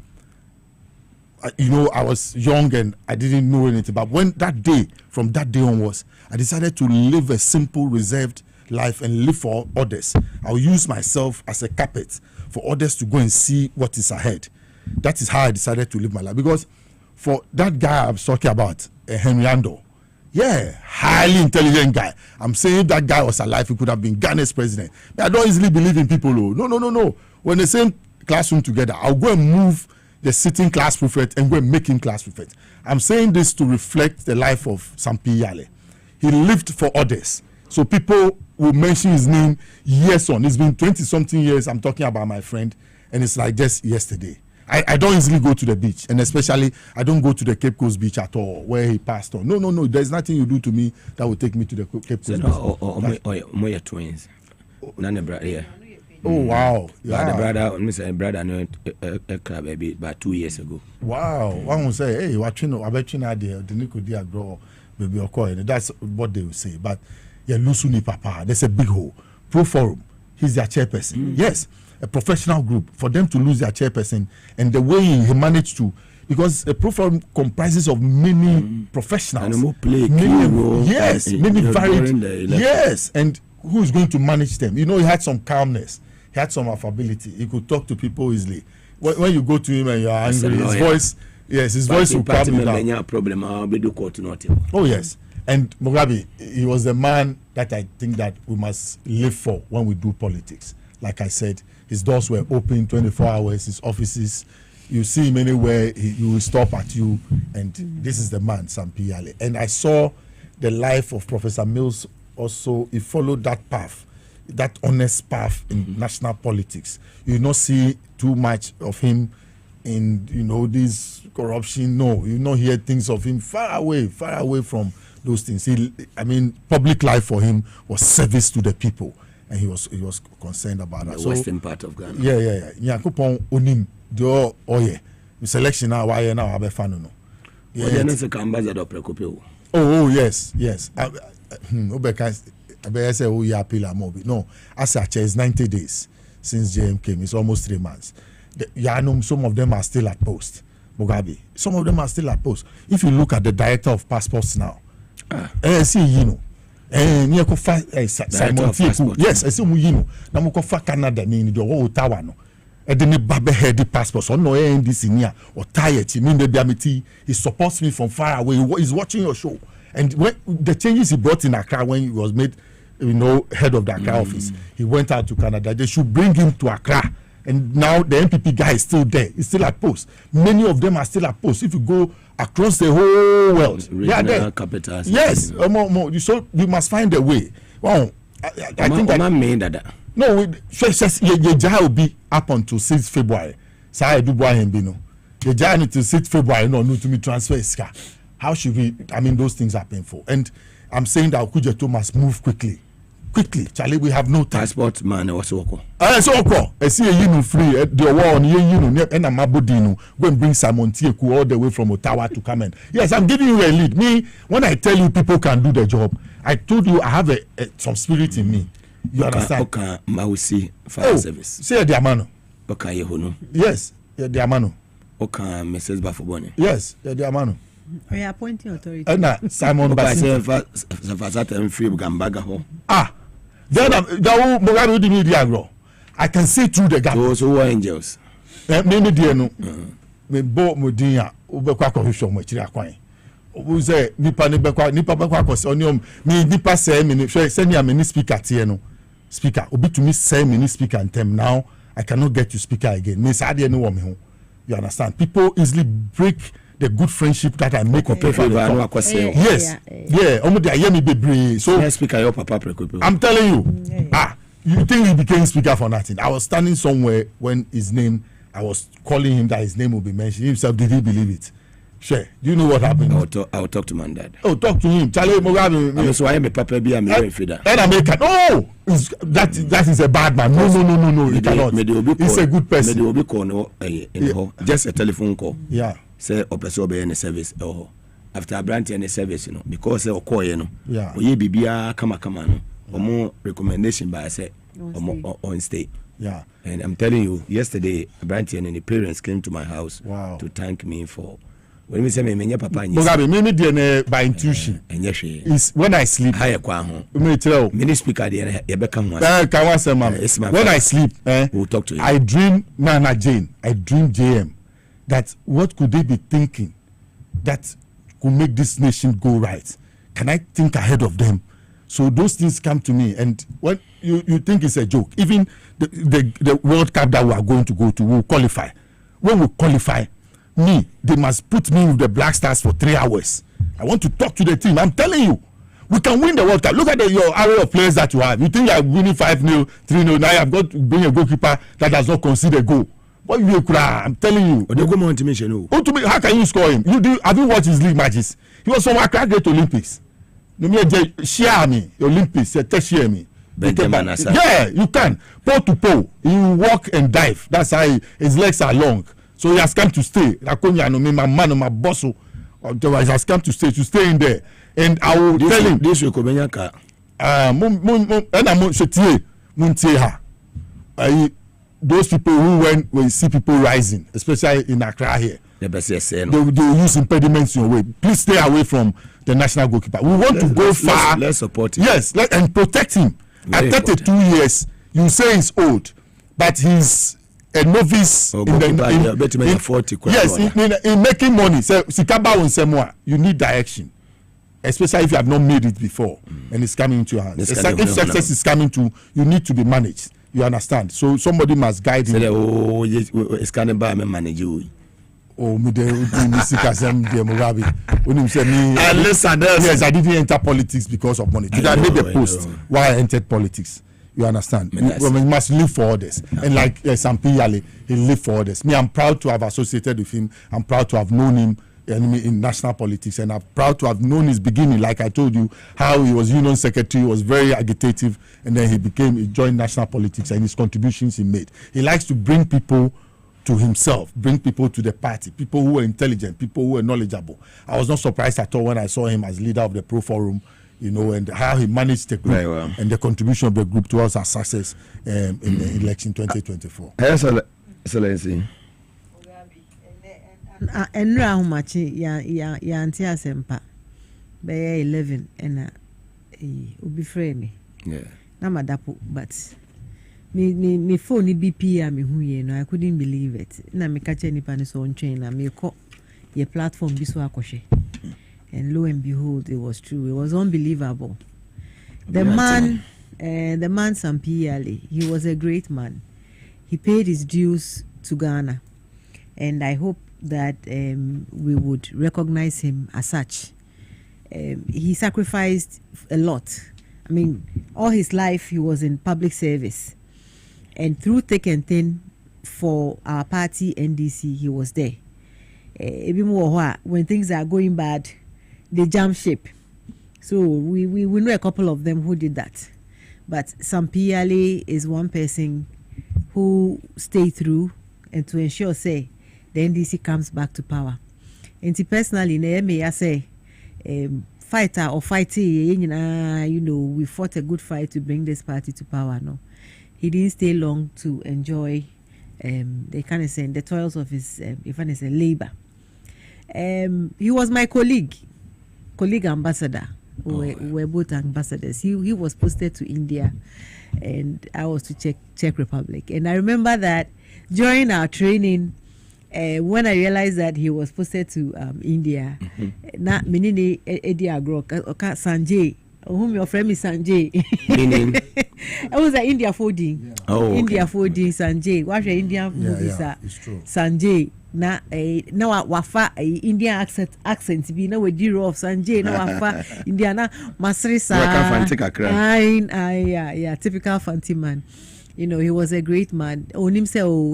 I was young and I didn't know anything. But from that day onwards, I decided to live a simple, reserved life and live for others. I'll use myself as a carpet for others to go and see what is ahead. That is how I decided to live my life. Because for that guy I was talking about, Henry Ando, yeah, highly intelligent guy. I'm saying that guy was alive, he could have been Ghana's president. But I don't easily believe in people. No. We're in the same classroom together. I'll go and move the sitting class prefect and go and make him class prefect. I'm saying this to reflect the life of Sampiyale. He lived for others. So people will mention his name years on. It's been 20-something years I'm talking about my friend, and it's like just yesterday. I don't easily go to the beach, and especially I don't go to the Cape Coast beach at all, where he passed on. No. There's nothing you do to me that will take me to the Cape Coast beach. Or twins. None brother here. Oh wow! Yeah. The brother no club baby about 2 years ago. Wow! One will say, "Hey, I bet you now the Nico dear grow baby or coin." That's what they will say. But yeah, Lusuni Papa, there's a big hole. Pro Forum, he's their chairperson. Yes, a professional group for them to lose their chairperson and the way he managed to, because a Pro Forum comprises of many professionals, many varied. Yes, and who is going to manage them? He had some calmness. He had some affability. He could talk to people easily. When you go to him and you are angry, his voice will calm you down. Oh yes, and Mugabe, he was the man that I think that we must live for when we do politics. Like I said, his doors were open 24 hours. His offices, you see him anywhere, he will stop at you. And this is the man, Sampiyale. And I saw the life of Professor Mills. Also, he followed that path, that honest path in national politics. You will not see too much of him in this corruption. No, you will not hear things of him far away from those things. Public life for him was service to the people, and he was concerned about that. The western part of Ghana. Yeah. Yakupon onim do oye. Selection now why now abe fanu no. Oh yes. No, as such, it's 90 days since JM came. It's almost 3 months. Some of them are still at post. Mugabe, some of them are still at post. If you look at the director of passports now, near Kofa Simon Tiku. Yes, I see you na mo kofa Canada ni do Ottawa no. E de ne babe head passport so no NDC nia or tired mean the diamity he supports me from far away. He's watching your show. And when the changes he brought in Accra when he was made head of the Accra office, he went out to Canada. They should bring him to Accra. And now the MPP guy is still there. He's still at post. Many of them are still at post. If you go across the whole world, they are there. Capitals, yes, more. So we must find a way. Wow, I think that. No, the will be up until 6 February. So I do buy him, Bino. The journey to 6 February, no to me transfer iska. How should we? I mean, those things are painful. And I'm saying that Okujeto must move quickly. Charlie, we have no time. Passport man, what's Oko? I see a free the war on and a Mabodino. Go and bring Simon Tieku all the way from Ottawa to come in. Yes, I'm giving you a lead. Me, when I tell you people can do the job, I told you I have some spirit in me. You understand? Okay, Mausi fire service. Say the Amano. Okay, Yehono. Yes, the Amano. Okay, Mrs. Bafobone. Yes, the Amano. We are appointing authority. Simon Basin. Then I can see through the gap. Those who are angels. Maybe dear no. Me bo Mudia, Ubekwa Commission, which are quite. Who say Nipa Onium, me Nipa say, send me a mini speaker, Tieno. Speaker, Obi to me, say mini speaker and them now. I cannot get to speaker again. Miss Adia no woman. You understand? People easily break the good friendship that I make up. Yes, so speaker your papa. I'm telling you, you think he became speaker for nothing? I was standing somewhere when his name, I was calling him that his name will be mentioned. Himself, did he believe it? Sure. Do you know what happened? I'll talk to my dad. Oh, talk to him. Charlie Mugabe. So I am a papa. Be a feeder. And American. Oh, that is a bad man. No. You cannot. He's a good person. Maybe will be call just a telephone call. Yeah. Say opeso be any service after a branch any service because say okoye no oye bibia kama no omo recommendation by say on stay. Yeah. And I'm telling you, yesterday a branch and the parents came to my house to thank me for when we say me papa Mugabe me dey by intuition is when I sleep higher kwa ho me tell mini speaker dey e be kan when I sleep we'll talk to you. I dream Nana Jane, I dream JM. That what could they be thinking that could make this nation go right? Can I think ahead of them? So those things come to me, and when you think it's a joke, even the World Cup that we are going to go to will qualify. When we qualify, they must put me with the Black Stars for 3 hours. I want to talk to the team. I'm telling you, we can win the World Cup. Look at your array of players that you have. You think you are winning 5-0, 3-0. Now you have got to bring a goalkeeper that does not concede a goal. What you cry? I'm telling you. How can you score him? Have you watched his league matches? He was from Accra Great Olympics. Share me Olympics. Share me. Yeah, you can. Pole to pole. He will walk and dive. That's how his legs are long. So he has come to stay. My man, my boss. He has come to stay in there. And I will tell him. This will come those people when we see people rising, especially in Accra here, they will use impediments in your way. Please stay away from the national goalkeeper. We want to go far. Let's support him. Yes, and protect him. At 32 years, you say he's old, but he's a novice in making money. So, you need direction, especially if you have not made it before and it's coming into your hands. If success is coming to, you need to be managed. You understand? So somebody must guide him. It's kind of bad manage you. Oh, me de Mugabe. When you say me, yes, I didn't enter politics because of money. I made the post why I entered politics. You understand? We must live for others. And like Sampi Yale, he lived for others. Me, I'm proud to have associated with him. I'm proud to have known him in national politics, and I'm proud to have known his beginning. Like I told you, how he was union secretary, was very agitative, and then he joined national politics, and his contributions he made. He likes to bring people to himself, bring people to the party, people who are intelligent, people who are knowledgeable. I was not surprised at all when I saw him as leader of the Pro Forum, and how he managed the group and the contribution of the group towards our success in the election 2024. Excellency. Enra humachi ya anti asempa be 11 ena Obi friend. Yeah. Na madapo, but me phone BP me hu no, I couldn't believe it. Na me catch any pan so on train na me call your platform bi so akoshe. And lo and behold, it was true. It was unbelievable. The man Sampiale, he was a great man. He paid his dues to Ghana, and I hope that we would recognize him as such. He sacrificed a lot. I mean, all his life he was in public service, and through thick and thin for our party NDC, he was there. When things are going bad, they jump ship. So we know a couple of them who did that. But Sampiale is one person who stayed through and to ensure, say, the NDC comes back to power. And personally, I say, fighter or fighting, we fought a good fight to bring this party to power. No, he didn't stay long to enjoy the kind of saying the toils of his, if I say, labor. He was my colleague ambassador. We're both ambassadors. He was posted to India, and I was to Czech Republic. And I remember that during our training, when I realized that he was posted to India, na menini edi agro Sanjay, whom your friend is Sanjay. I was at India 4D. Yeah. Oh, India 4D Sanjay. Watch the Indian movies. It's true. Sanjay. Now wafa Indian accent be now with zero of Sanjay now wafa Indiana Masrisa. Yeah, typical Fanti man. He was a great man. On himself,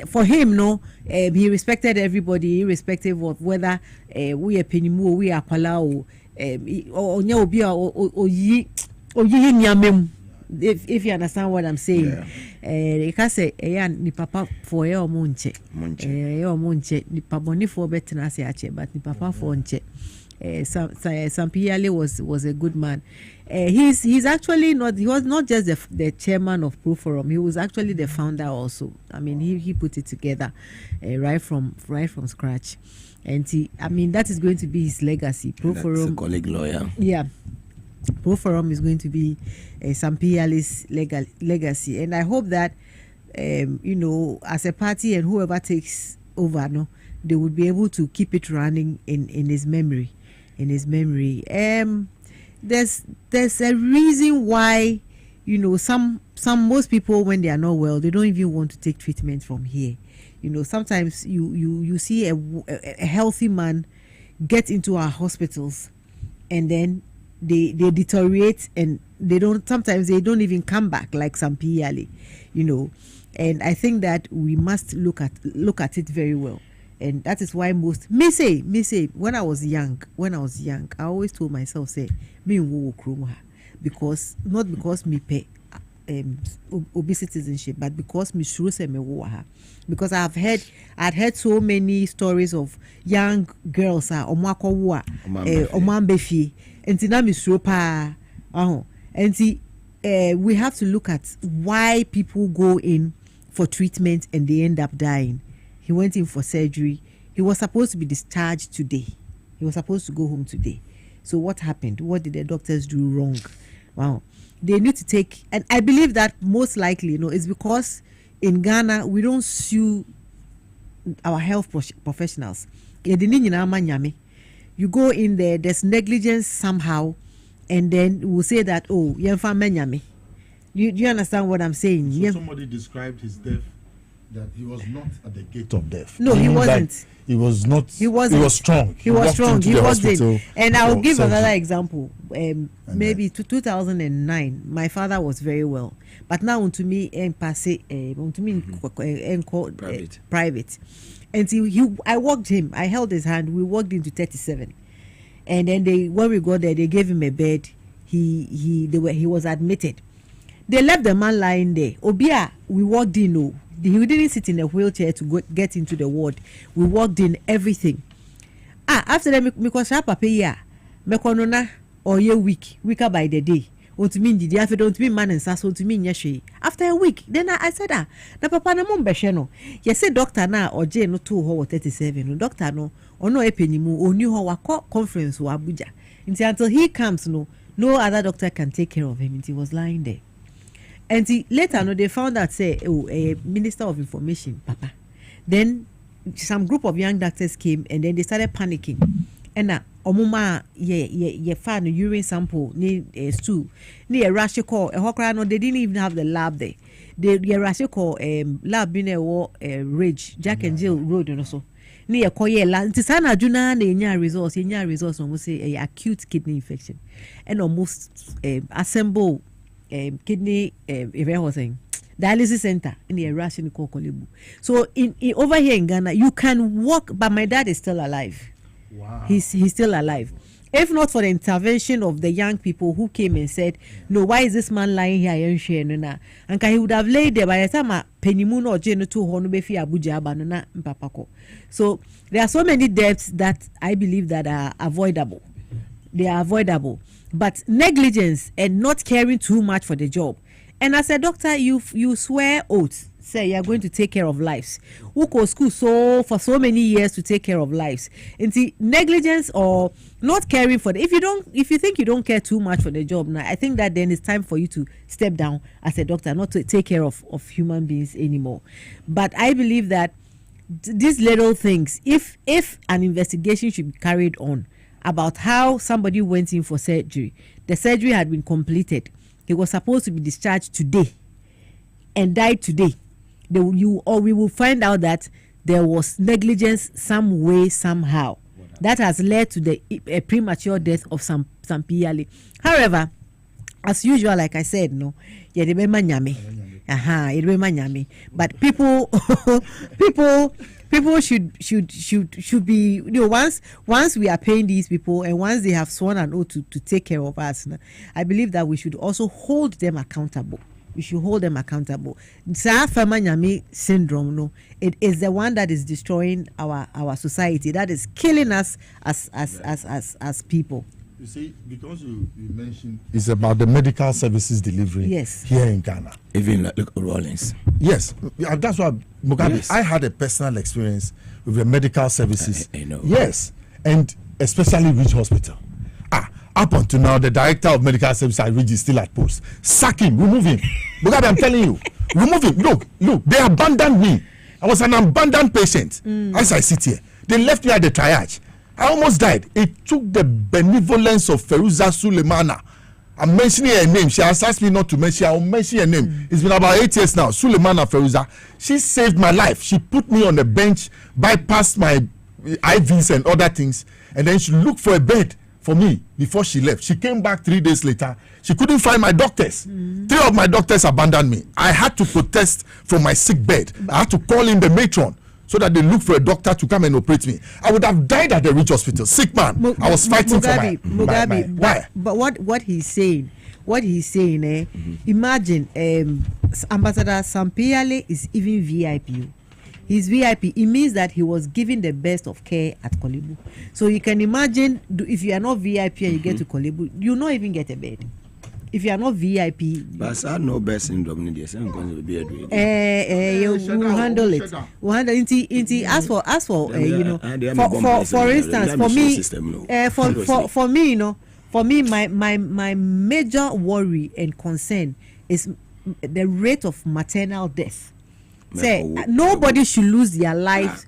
for him, he respected everybody, irrespective of whether we are Penimu, we are Palau, if you understand what I'm saying. They can say, ni papa for your monche. Your monche, ni paboni for better but ni papa for nche. Sampiale was a good man. He's actually he was not just the chairman of Pro Forum. He was actually the founder also. I mean, he put it together right from scratch, and that is going to be his legacy. Pro Forum, a colleague lawyer. Yeah, Pro Forum is going to be Sampiale's legacy, and I hope that as a party and whoever takes over, they would be able to keep it running in his memory. There's a reason why most people, when they are not well, they don't even want to take treatment from here. Sometimes you see a healthy man get into our hospitals, and then they deteriorate, and sometimes they don't even come back like Sampiale, and I think that we must look at it very well. And that is why most me say when I was young, I always told myself, say me wo kroma, because not because me pay obesity citizenship, but because me sure say me wo ha, because I'd heard so many stories of young girls omwako wo omambefi entina me sure pa and we have to look at why people go in for treatment and they end up dying. He went in for surgery. He was supposed to be discharged today. He was supposed to go home today. So what happened? What did the doctors do wrong? Wow. They need to take, and I believe that most likely, it's because in Ghana, we don't sue our health professionals. You go in there, there's negligence somehow, and then we'll say that, do you understand what I'm saying? So somebody described his death that he was not at the gate of death. No, he wasn't. He was not. He wasn't. He was strong. He was strong. He wasn't. And I will give another example. Maybe 2009, my father was very well, but now to me, private. And I walked him. I held his hand. We walked into 37, and then when we got there, they gave him a bed. He was admitted. They left the man lying there. Obia, we walked in. He didn't sit in a wheelchair to get into the ward. We walked in, everything. After that, because papa ya, mekonona or ye weaker by the day. To me, did you don't be man and sasso to me yeshi. After a week, then I said, na papa na mum besheno. Yes, say doctor na or Jane no 2 or 37. Doctor no or no epenimu or new how conference or Abuja. Until he comes, no other doctor can take care of him, and he was lying there. And later, no, they found out, say, a minister of information, Papa. Then some group of young doctors came, and then they started panicking. And now, omuma ye found a urine sample near stool, near Rashiko, a hokra. No, they didn't even have the lab there. They Rashiko lab in a Ridge, Jack and Jill Road, and also. Near Koyela, Tisana Juna, the resource, almost say a acute kidney infection, and almost assemble kidney dialysis center in the Russian Kokolebu. So in over here in Ghana, you can walk, but my dad is still alive. Wow. He's still alive. If not for the intervention of the young people who came and said, no, why is this man lying here? And he would have laid there by the time Penimuno or Jeno to Honobefi Abuja Banana Papako. So there are so many deaths that I believe that are avoidable. They are avoidable. But negligence and not caring too much for the job. And as a doctor, you swear oaths. Say you are going to take care of lives. Who go school for so many years to take care of lives. And see, negligence or not caring for if you think you don't care too much for the job now, I think that then it's time for you to step down as a doctor, not to take care of human beings anymore. But I believe that these little things, if an investigation should be carried on about how somebody went in for surgery, the surgery had been completed, he was supposed to be discharged today and died today. We will find out that there was negligence some way, somehow. That has led to the premature death of some PLA. However, as usual, like I said, no, but people should be, once we are paying these people and once they have sworn an oath to take care of us, I believe that we should also hold them accountable. We should hold them accountable. Famanyami syndrome, no, it is the one that is destroying our society, that is killing us as people. You see, because you mentioned it's about the medical services delivery here in Ghana. Even like Rawlings. Yes, that's why Mugabe. Yes. I had a personal experience with the medical services. I know. Yes, and especially Ridge Hospital. Up until now, the director of medical services at Ridge is still at post. Sack him, remove him. Mugabe, I'm telling you, remove him. Look, they abandoned me. I was an abandoned patient. As I sit here, they left me at the triage. I almost died. It took the benevolence of Feruza Sulemana. I'm mentioning her name. She has asked me not to mention. I'll mention her name. It's been about 8 years now. Sulemana Feruza. She saved my life. She put me on the bench, bypassed my IVs and other things, and then she looked for a bed for me before she left. She came back 3 days later. She couldn't find my doctors. 3 of my doctors abandoned me. I had to protest from my sick bed. I had to call in the matron so that they look for a doctor to come and operate me. I would have died at the Ridge Hospital. Sick man. I was fighting for my why? But what he's saying, imagine Ambassador Sampiale is even VIP. He's VIP. It means that he was given the best of care at Kolebu. So you can imagine, if you are not VIP and you get to Kolebu, you not even get a bed. If you are not VIP, but I know best syndrome. You will handle it. We'll handle it. As for for instance, for me, my major worry and concern is the rate of maternal death. Say nobody should lose their lives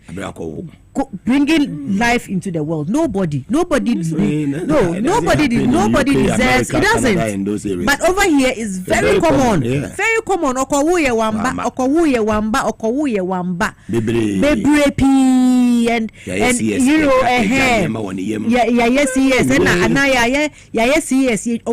bringing life into the world. Nobody deserves. It doesn't. But over here is very common. Very common. Okowuye wamba. Bebre and you know yes.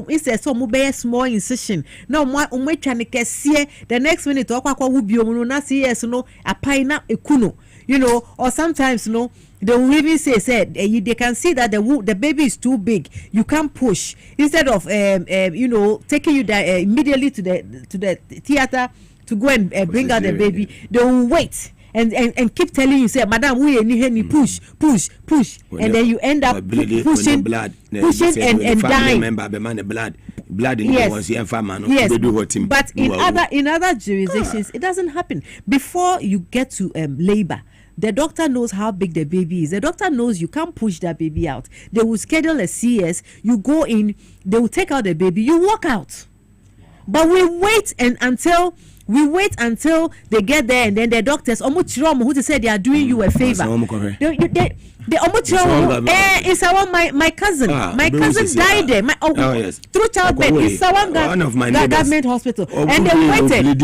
It's a so small incision. No more the next minute no a pina ekuno. You know, or sometimes, they will even say they can see that the baby is too big. You can't push. Instead of taking you immediately to the theater to go and bring out the baby, they will wait and keep telling you, say, Madam, we need push, and then you end up pushing and dying. Blood in yes. But in other jurisdictions, it doesn't happen. Before you get to labor, the doctor knows how big the baby is. The doctor knows you can't push that baby out. They will schedule a CS. You go in. They will take out the baby. You walk out. But we wait until they get there, and then the doctors who say they are doing you a favor. It's my cousin. My cousin died there. Through childbirth. It's one government hospital, and they waited. In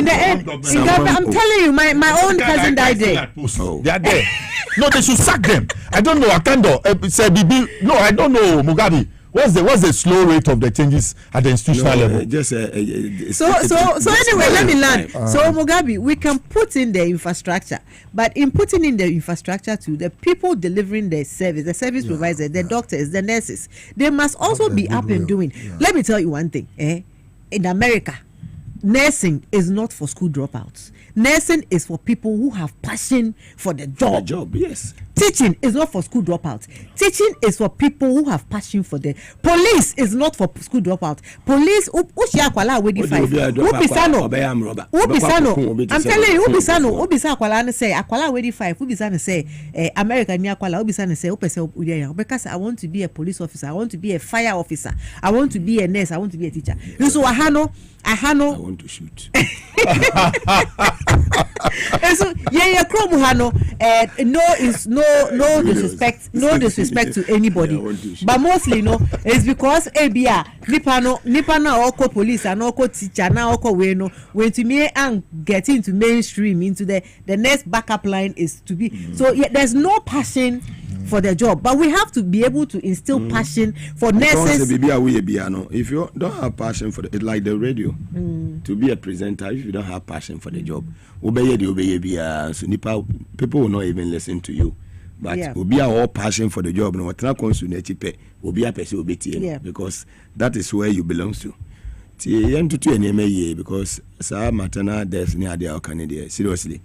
the end, I'm telling you, my own cousin died there. They are there. No, they should sack them. I don't know. No, I don't know, Mugabe. What's the slow rate of the changes at the institutional level? So anyway, let me learn. So Mugabe, we can put in the infrastructure, but in putting in the infrastructure to the people delivering the service providers, the doctors, the nurses, they must also be up and doing. Yeah. Let me tell you one thing. In America, nursing is not for school dropouts. Nursing is for people who have passion for the job. The job, yes. Teaching is not for school dropouts. Teaching is for people who have passion for the police. Is not for school dropouts. Police I'm telling you, Ubisano Akwala say Akwala wedi 5. Ubisano say America ni Akwala Ubisano say because I want to be a police officer, I want to be a fire officer, I want to be a nurse, I want to be a teacher. So I want to shoot. So no disrespect to anybody, but mostly it's because nipa na oko police and oko teacher na oko when to me and get into mainstream into the next backup line is to be so there's no passion for the job, but we have to be able to instill passion for nurses. If you don't have passion for it, like the radio, to be a presenter, if you don't have passion for the job, so people will not even listen to you. But will be our passion for the job, will be a person because that is where you belong to. Because matana there's near the Canada. Seriously.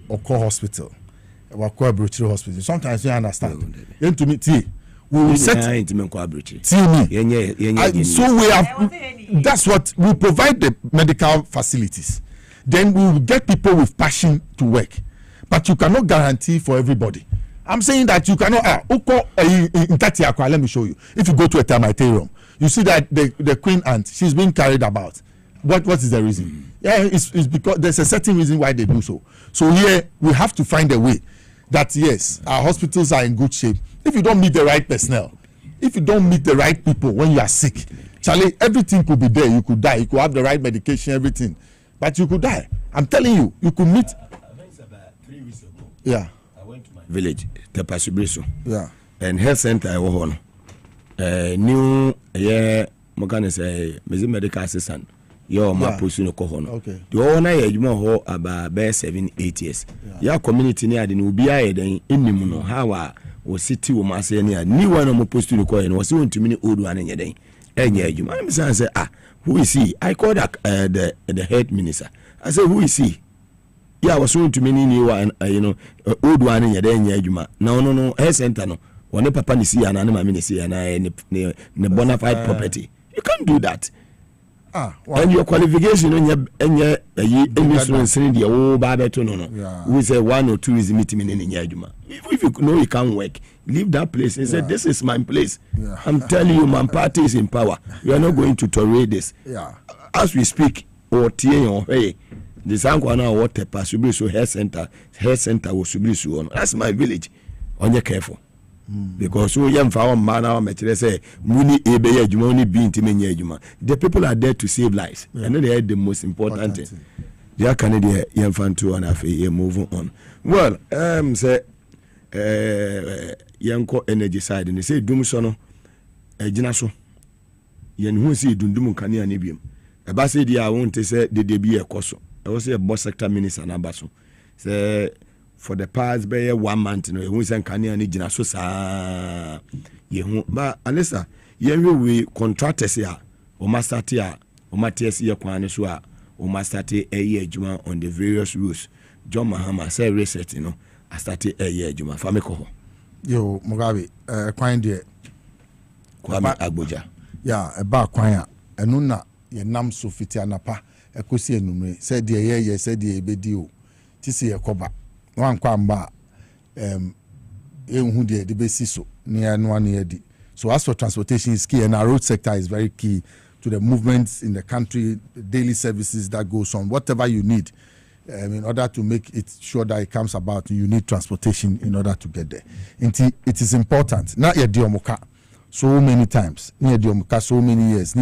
Oko Hospital, Wakwa Brutal Hospital. Sometimes you understand. Then to me, we will set so we have. That's what we provide the medical facilities. Then we will get people with passion to work, but you cannot guarantee for everybody. I'm saying that you cannot. Let me show you. If you go to a termitarium, you see that the queen ant, she's being carried about. What is the reason? It's because there's a certain reason why they do so. So here we have to find a way that yes, our hospitals are in good shape. If you don't meet the right personnel, if you don't meet the right people when you are sick, Charlie, everything could be there. You could die. You could have the right medication, everything, but you could die. I'm telling you, you could meet. I think about 3 weeks ago. Yeah. I went to my village, Tepasubriso. Yeah. And health center I was on. New Mogane say medical assistant. Your my post no kohono. Okay. The owner you mo about 7-8 years. Your community near the Ubia then inimuno how was city wo Maase near new one mo post no kohono was want to many old one in your day. You man say who is he? I called the head minister. I said who is he? Yeah, I was want to many new one old one in your day no health center no. One papa ni see and anima ministry and ne bona fide property. You can't do that. And your qualification on your insurance in the old barbeto no. We say 1 or 2 is meeting in Yajuma. If you know you can't work, leave that place and say this is my place. I'm telling you, my party is in power. We are not going to tolerate this. As we speak, or T or hey, the Sankwana water pass Subrisu health center was Subrisu on. That's my village. On your careful. Because so young for our man our material say muni ebe yajuma only be intimate yajuma. The people are there to save lives, and then they are the most important thing. They are Canadian young fan too, and after moving on. Well, say young energy side, and they say Dumsono, Jinaso. Yen who see Dundum Kania Nibium. A bassy dia won't say the debut a coso. I was a boss sector minister and abaso. Say for the past 1 month, we send Kanye and Nijina so sa ye but Alessa, we contractors here, or master here, or Matthias here, Quanisua, or master a year Juma on the various rules. John Mahama say reset, I started a year Juma, Famiko. Yo, Mugabe, Quine dear Kwame Agboja. Yeah, about Quine, and Nuna, ye nam so fiti anapa ekosi enumre said ye said ye ebedi o ti se ye koba wan kwa mba ehun de besi so near no one near di. So as for transportation is key, and our road sector is very key to the movements in the country, the daily services that goes on, whatever you need. In order to make it sure that it comes about, you need transportation in order to get there. It is important. Not yet diomuka so many times, near diomuka so many years,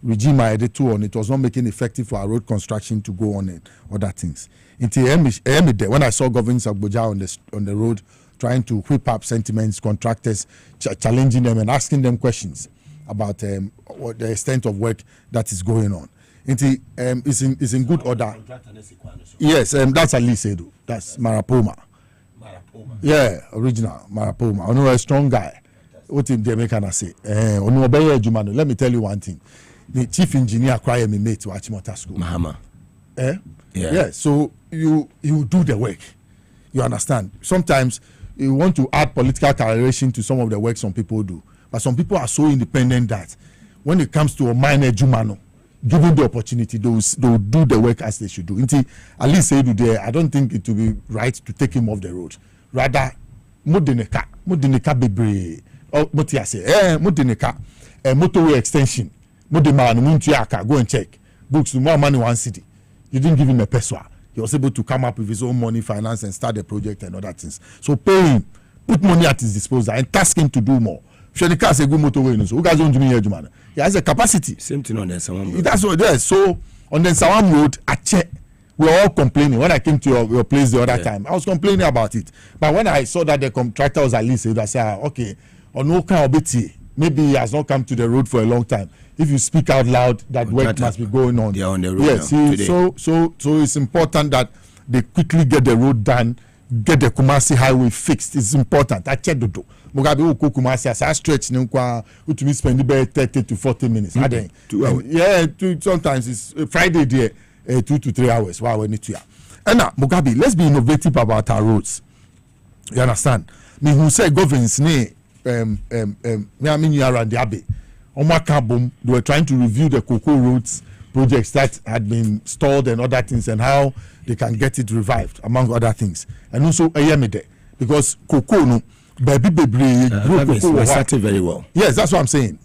regime I did too on it was not making effective for our road construction to go on and other things. When I saw Governor Agboja on the road trying to whip up sentiments, contractors, challenging them and asking them questions about what the extent of work that is going on. It's in good order. Yes, that's Ali Sedu. That's Marapoma. Yeah, original Marapoma. I know a strong guy. What did they make an say? Let me tell you one thing. The chief engineer acquired me mate to Achimota School. Mahama. Yeah. So you do the work. You understand? Sometimes you want to add political coloration to some of the work some people do. But some people are so independent that when it comes to a minor Jumano, given the opportunity, they'll do the work as they should do. At least say there, I don't think it will be right to take him off the road. Rather, Mudeneka bebre, Mudeneka, motorway extension, Mudeman, Muntiaka, go and check. Books to more money one city. You didn't give him a peswa. He was able to come up with his own money, finance, and start the project and other things. So pay him, put money at his disposal, and task him to do more. The car is a good motorway. So who guys don't do me here, Jumana? He has a capacity. Same thing on the Sawam Road. That's what it is. So on the Sawam Road, we were all complaining. When I came to your place the other time, I was complaining about it. But when I saw that the contractor was at least, I said, okay, on no kind of BT, maybe he has not come to the road for a long time. If you speak out loud, that work must be going on. They are on the road. Yes, so it's important that they quickly get the road done, get the Kumasi highway fixed. It's important. I checked the door. Mugabe Oko Kumasi as I stretch to me spend about 30 to 40 minutes. 2 hours. Yeah, sometimes it's Friday there, 2 to 3 hours. Wow, we need to. And now, Mugabe, let's be innovative about our roads. You understand? Me who say governance me around the Abbey. They were trying to review the cocoa roads projects that had been stalled and other things and how they can get it revived, among other things. And also Ayamide, because cocoa no baby started very well. Yes, that's what I'm saying.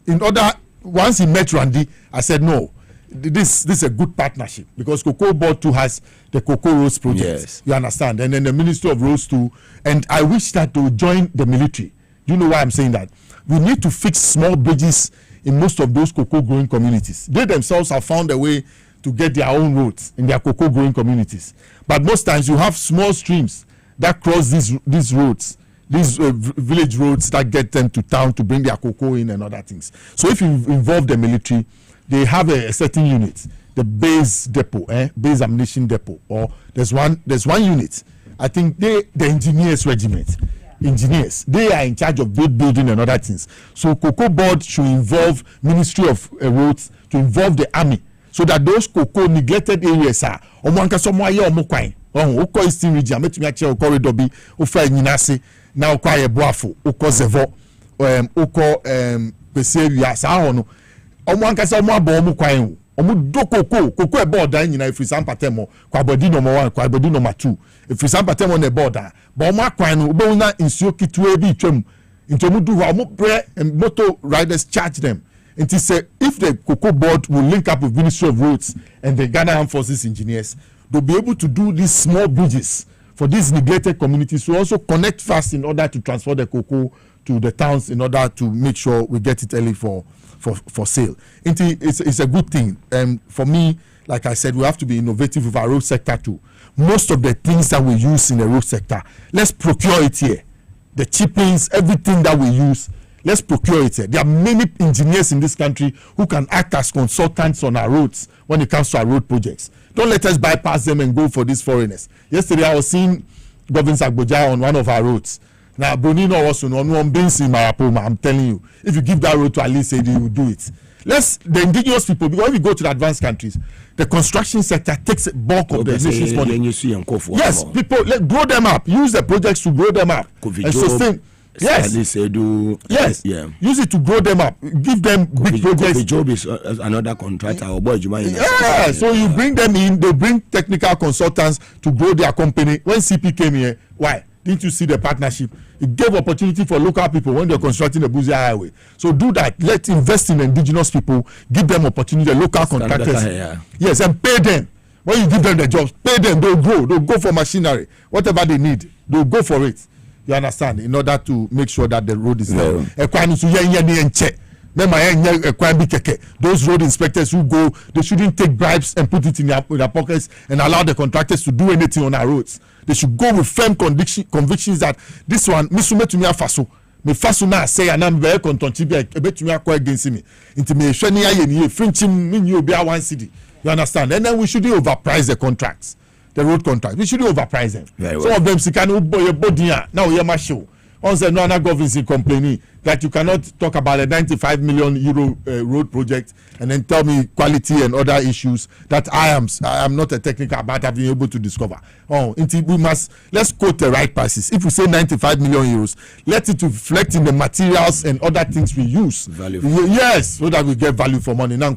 Once he met Randy, I said no. This is a good partnership because Cocoa Board too has the Cocoa Roads project. Yes. You understand? And then the Ministry of Roads too. And I wish that they would join the military. Do you know why I'm saying that? We need to fix small bridges in most of those cocoa growing communities. They themselves have found a way to get their own roads in their cocoa growing communities. But most times you have small streams that cross these roads, these village roads that get them to town to bring their cocoa in and other things. So if you involve the military, they have a certain unit, the base depot, base ammunition depot, or there's one unit. I think the engineers regiment. Engineers, they are in charge of road building and other things. So Cocoa Board should involve Ministry of Roads, to involve the army, so that those cocoa neglected areas are Eastern region, corridor be Nyinase, now Kwaye Boafo, Zevo, Pesevia, Sahono, Omankasa Mabo do cocoa border in if San Patemo, Quabodi number 1, Quabodi number 2. If San Patemo on the border, Boma Quano, Bona in Sioki to a beach, into Mudu, bread and motor riders charge them. And to say if the Cocoa Board will link up with Ministry of Roads and the Ghana Armed Forces engineers, they'll be able to do these small bridges for these neglected communities to also connect fast in order to transfer the cocoa to the towns in order to make sure we get it early for sale. It's a good thing. For me, like I said, we have to be innovative with our road sector too. Most of the things that we use in the road sector, let's procure it here. The chippings, everything that we use, let's procure it here. There are many engineers in this country who can act as consultants on our roads when it comes to our road projects. Don't let us bypass them and go for these foreigners. Yesterday, I was seeing Governor Agboja on one of our roads. Now, Bonino also on one base in Marapoma. I'm telling you, if you give that road to Ali Saidi, you will do it. The indigenous people, because when we go to the advanced countries, the construction sector takes a bulk of the nation's money. Yes, people, grow them up. Use the projects to grow them up and sustain. Yes. Yes. Yeah. Use it to grow them up. Give them big projects. The job is another contractor or boy. Yeah. So you bring them in. They bring technical consultants to grow their company. When CP came here, why didn't you see the partnership? It gave opportunity for local people when they're constructing the Buzia Highway. So do that. Let's invest in indigenous people. Give them opportunity. Local contractors. Yes, and pay them. When you give them the jobs, pay them. They'll grow. They'll go for machinery. Whatever they need, they'll go for it. You understand? In order to make sure that the road is there. Those road inspectors who go, they shouldn't take bribes and put it in their pockets and allow the contractors to do anything on our roads. They should go with firm convictions that this one, Misume to me faso. Me faso na say and I'm very content be to me against me. Into me shani aye French me obi a 1 cedi. You understand? And then we shouldn't overprice the contracts. The road contracts. We shouldn't overprice them. Some of them sikano boy body now we are show. Also, no other government is complaining that you cannot talk about a 95 million euro road project and then tell me quality and other issues that I am not a technical about having been able to discover. Let's quote the right prices. If we say 95 million euros, let it reflect in the materials and other things we use. Value. Yes, so that we get value for money. Now,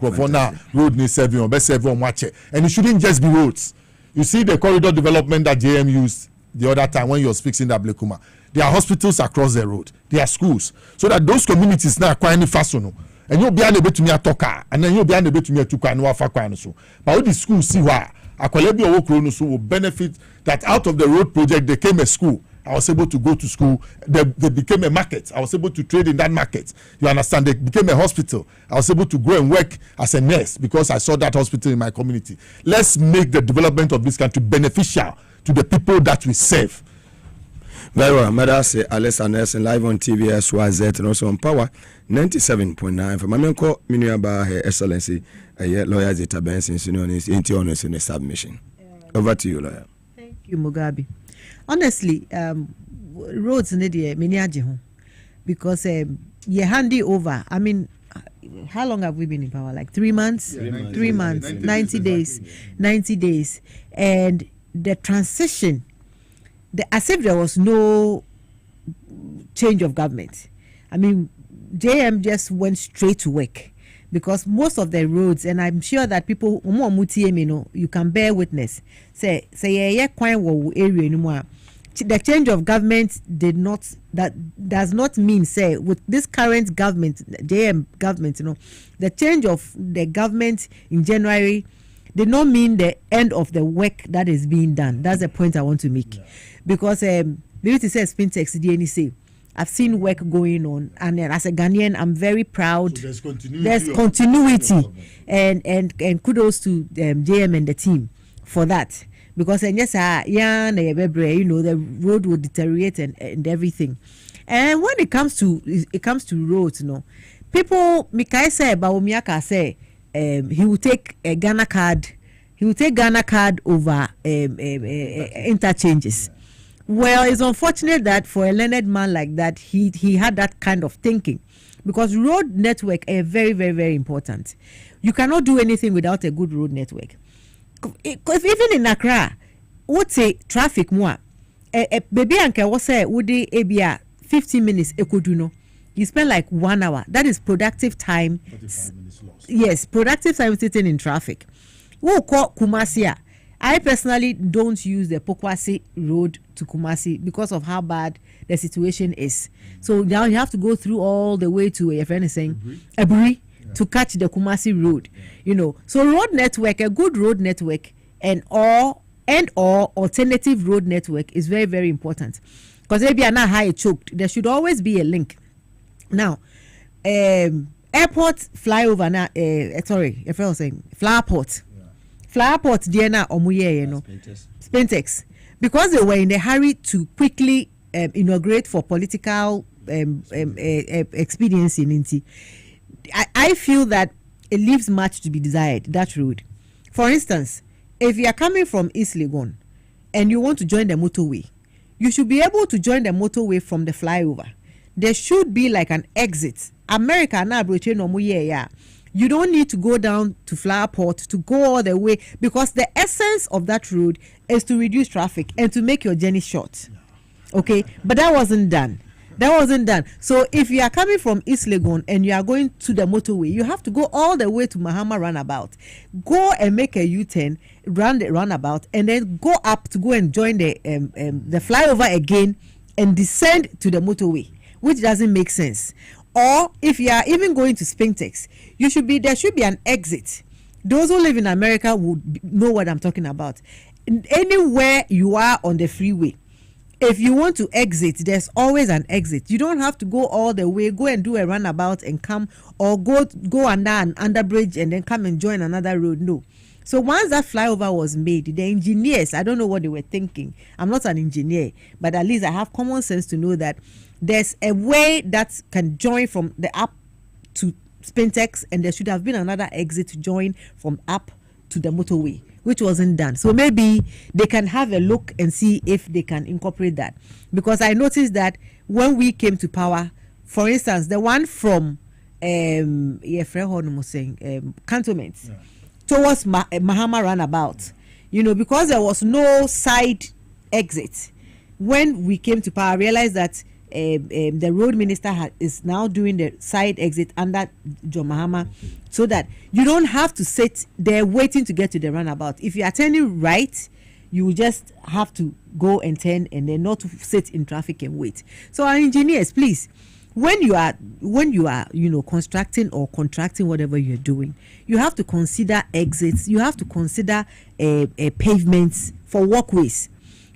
road needs serving or best serving on watch it. And it shouldn't just be roads. You see the corridor development that JM used the other time when you was fixing that Blekuma. There are hospitals across the road. There are schools. So that those communities now acquire any fast no. And you'll be able to me a talker. And then you'll be able to me a tuka no afa so. But all the schools see why. Akwalebi Owo so will benefit that out of the road project they came a school. I was able to go to school. They became a market. I was able to trade in that market. You understand? They became a hospital. I was able to go and work as a nurse because I saw that hospital in my community. Let's make the development of this country beneficial to the people that we serve. Very well, Madase Alessa Nelson live on TV SYZ and also on Power 97.9 for Mamenko Minuaba Her Excellency Lawyer Zeta Benson Sunionis into honors in the submission. Over to you, lawyer. Thank you, Mugabe. Honestly, roads need a because you hand it over. I mean, how long have we been in power? Like 3 months? 3 months, 90 days. 90 days. And the transition, as if there was no change of government. I mean, JM just went straight to work because most of the roads, and I'm sure that people, you can bear witness, say area anymore. The change of government does not mean, say, with this current government, JM government, the change of the government in January did not mean the end of the work that is being done. That's the point I want to make. Yeah. Because Beauty says Spintex DNC. I've seen work going on, and as a Ghanaian, I'm very proud. So there's continuity, and kudos to JM and the team for that. Because the road will deteriorate and everything. And when it comes to roads, people Mikai say Bawumiaka say he will take a Ghana card. He will take Ghana card over interchanges. Well, it's unfortunate that for a learned man like that, he had that kind of thinking, because road network are very, very, very important. You cannot do anything without a good road network. Because even in Accra, what's a traffic more? Baby Anke was say would the ABR 15 minutes ekoduno. You spend like 1 hour. That is productive time. 45 minutes lost. Yes, productive time sitting in traffic. Who call Kumasi? I personally don't use the Pokwasi road to Kumasi because of how bad the situation is. So now you have to go through all the way to a friend is saying Eburi to catch the Kumasi road. So road network, a good road network and or alternative road network is very, very important. Because if you are not high choked, there should always be a link. Now, airport flyover now, if I was saying Flowerport. Flowerport Diana Omuye, Spintex, because they were in a hurry to quickly inaugurate for political expediency in Inti. I feel that it leaves much to be desired, that road. For instance, if you are coming from East Legon and you want to join the motorway, you should be able to join the motorway from the flyover. There should be like an exit. America na broche no muye ya. You don't need to go down to Flowerport to go all the way, because the essence of that road is to reduce traffic and to make your journey short. Okay, but that wasn't done. That wasn't done. So if you are coming from East Legon and you are going to the motorway, you have to go all the way to Mahama roundabout, go and make a U-turn, run the roundabout, and then go up to go and join the flyover again and descend to the motorway, which doesn't make sense. Or if you are even going to Spintex, there should be an exit. Those who live in America would know what I'm talking about. Anywhere you are on the freeway, if you want to exit, there's always an exit. You don't have to go all the way, go and do a runabout and come, or go under an underbridge and then come and join another road. No. So once that flyover was made, the engineers, I don't know what they were thinking. I'm not an engineer, but at least I have common sense to know that there's a way that can join from the up to Spintex, and there should have been another exit to join from up to the motorway, which wasn't done. So maybe they can have a look and see if they can incorporate that. Because I noticed that when we came to power, for instance, the one from Cantonment towards Mahama roundabout, because there was no side exit. When we came to power, I realized that the road minister is now doing the side exit under John Mahama, so that you don't have to sit there waiting to get to the runabout. If you are turning right, you just have to go and turn, and then not to sit in traffic and wait. So our engineers, please, when you are constructing or contracting whatever you're doing, you have to consider exits. You have to consider pavements for walkways,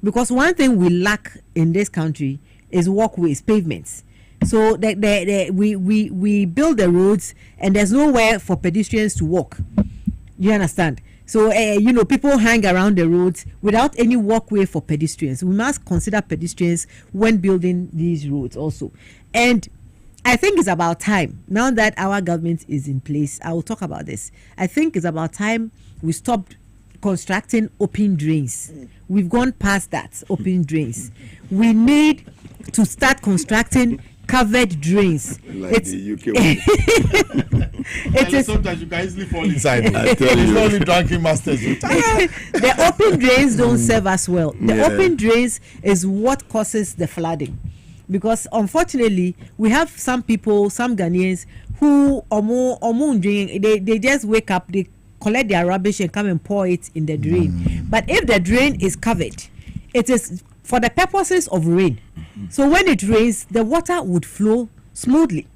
because one thing we lack in this country is walkways, pavements. So we build the roads and there's nowhere for pedestrians to walk. You understand? So people hang around the roads without any walkway for pedestrians. We must consider pedestrians when building these roads also. And I think it's about time, now that our government is in place, I will talk about this. I think it's about time we stopped constructing open drains. We've gone past that, open drains. We need to start constructing covered drains. Like the UK. It is sometimes you can easily fall inside. I tell you. It's only drunken masters. The open drains don't serve us well. The open drains is what causes the flooding. Because unfortunately, we have some people, some Ghanaians who they just wake up, they collect their rubbish and come and pour it in the drain. But if the drain is covered, it is for the purposes of rain. So when it rains, the water would flow smoothly.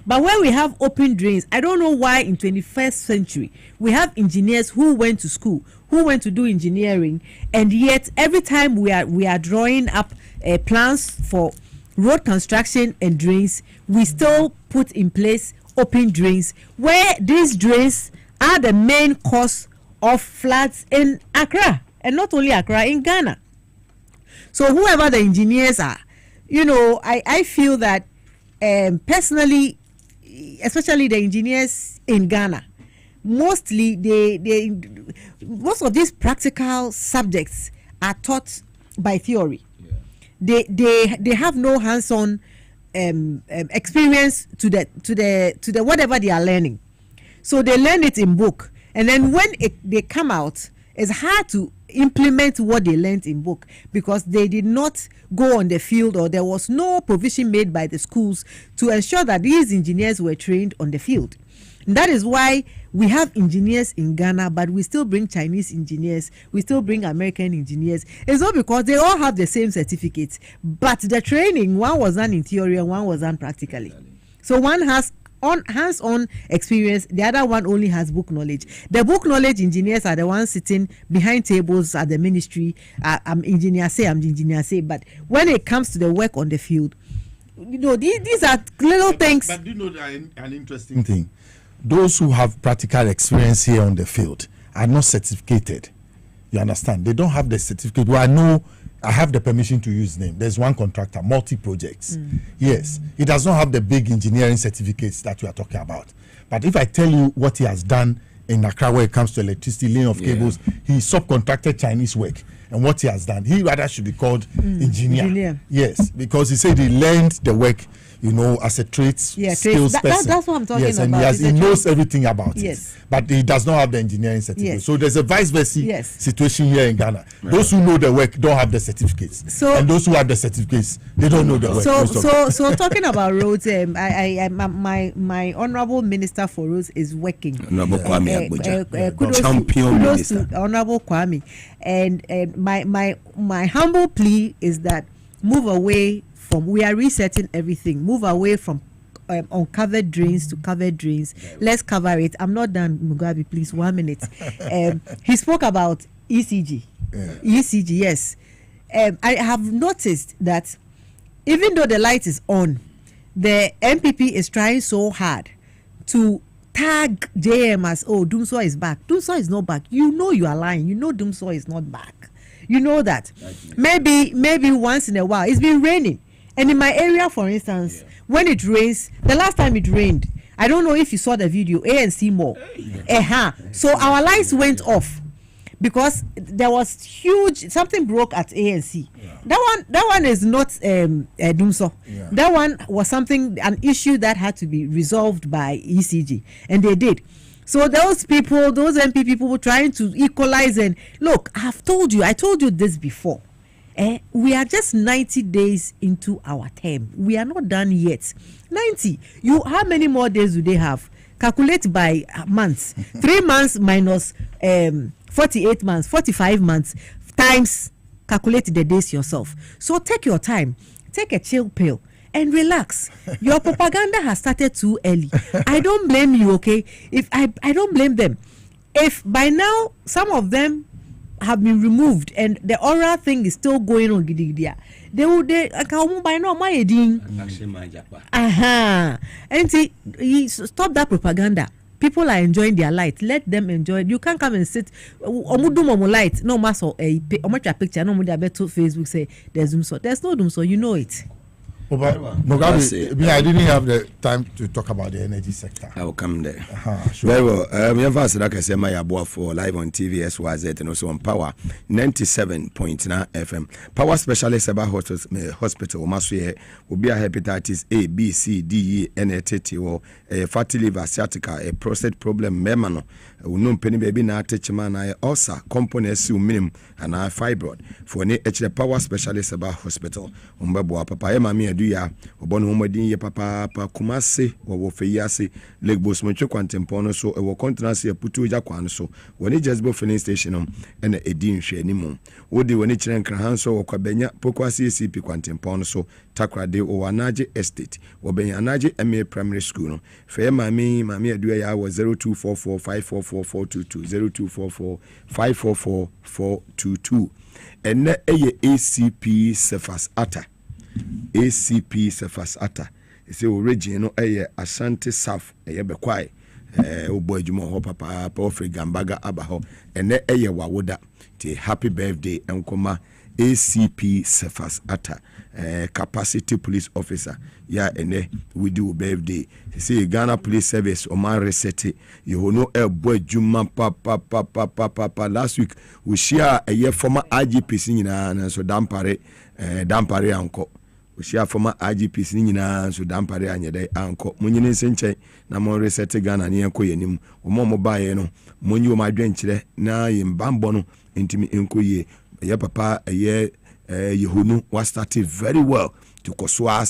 But when we have open drains, I don't know why in 21st century we have engineers who went to school, who went to do engineering, and yet every time we are drawing up plans for road construction and drains, we still put in place open drains, where these drains are the main cause of floods in Accra, and not only Accra, in Ghana. So whoever the engineers are, I feel that personally, especially the engineers in Ghana, mostly most of these practical subjects are taught by theory. They have no hands-on experience to the whatever they are learning. So they learn it in book, and then when they come out, it's hard to implement what they learned in book, because they did not go on the field, or there was no provision made by the schools to ensure that these engineers were trained on the field. And that is why we have engineers in Ghana, but we still bring Chinese engineers, we still bring American engineers. It's not because they all have the same certificates, but the training, one was done in theory and one was done practically. So one has hands-on experience, the other one only has book knowledge. The book knowledge engineers are the ones sitting behind tables at the ministry. I'm engineer say, but when it comes to the work on the field, these are little things. But do you know an interesting thing? Those who have practical experience here on the field are not certificated. You understand? They don't have the certificate. Well, I have the permission to use name. There's one contractor, multi-projects. Yes, he does not have the big engineering certificates that we are talking about. But if I tell you what he has done in Accra when it comes to electricity, laying of cables, he subcontracted Chinese work. and what he has done. He rather should be called engineer. Yes, because he said he learned the work, you know, as a skills person. That's what I'm talking about. And he knows everything about it. But he does not have the engineering certificate. Yes. So there's a vice versa situation here in Ghana. Those who know the work don't have the certificates. And those who have the certificates, they don't know the work. So talking about roads, my honorable minister for roads is working. Honorable Kwame kudos to Honorable Kwame. And my humble plea is that move away from, we are resetting everything. Move away from uncovered drains to covered drains. Let's cover it. I'm not done, Mugabe, please, 1 minute. He spoke about ECG. ECG, yes. I have noticed that even though the light is on, the MPP is trying so hard to tag JM as, oh, Dumsor is back. Dumsor is not back. You know you are lying. You know Dumsor is not back. You know that. Maybe once in a while. It's been raining. And in my area, for instance, when it rains, the last time it rained, I don't know if you saw the video, ANC Mall. So our lights went off because there was huge, something broke at ANC. That one is not Dumsor. That one was an issue that had to be resolved by ECG, and they did. So those people, those MP people were trying to equalize, and look, I told you this before. We are just 90 days into our term. We are not done yet. 90. How many more days do they have? Calculate by months. 3 months minus 48 months, 45 months times. Calculate the days yourself. So take your time. Take a chill pill and relax. Your propaganda has started too early. I don't blame you, okay? If I don't blame them. If by now some of them have been removed and the oral thing is still going on, by now my and see, stop that propaganda. People are enjoying their light. Let them enjoy it. You can't come and sit light. No mass or a picture. No more Facebook say there's Dumsor. There's no Dumsor. You know it. Mugabe, I didn't have the time to talk about the energy sector. I will come there. Sure. Very well. Me first, like I said, my aboa for live on TV, SYZ, and also on Power 97.9 FM. Power specialist about hospital. Masu will be a hepatitis A, B, C, D, E, N, T, T, or a fatty liver, sciatica, a prostate problem, memano. No penny baby na man I ulcer components minimum and I fibroid for ne the power specialist about hospital umbabo papa mami aduya obon homodin ye papa kumase wo feyase legbos moncho kwantempo so e wo contrast ye putu ja kwan so woni Jezbo filling station and edin hwe ni mu wodi woni kire nkra hanso wo kwabenya pokwase CP kwantempo so takrade o wanaje estate obenya anaje MA primary school no fe mami aduya ya wo 0244544422 0244544422 and ACP Cephas Atta say origin no Ashanti South bekwai obo adwuma ho papa ofre gambaga abaho and wawoda te happy birthday enkoma ACP Cephas Atta capacity police officer and we do birthday say Ghana Police Service o man reset you know boy juma papa last week we share a former IGP nyina so dampare anko we share former IGP nyina so dampare anyede anko munyine nsenche na mo reset Ghana ne enko yanim o mo baye no monyi o madwenkyere na yimbambo no ntimi enko ye papa Yehunu was started very well to Koswa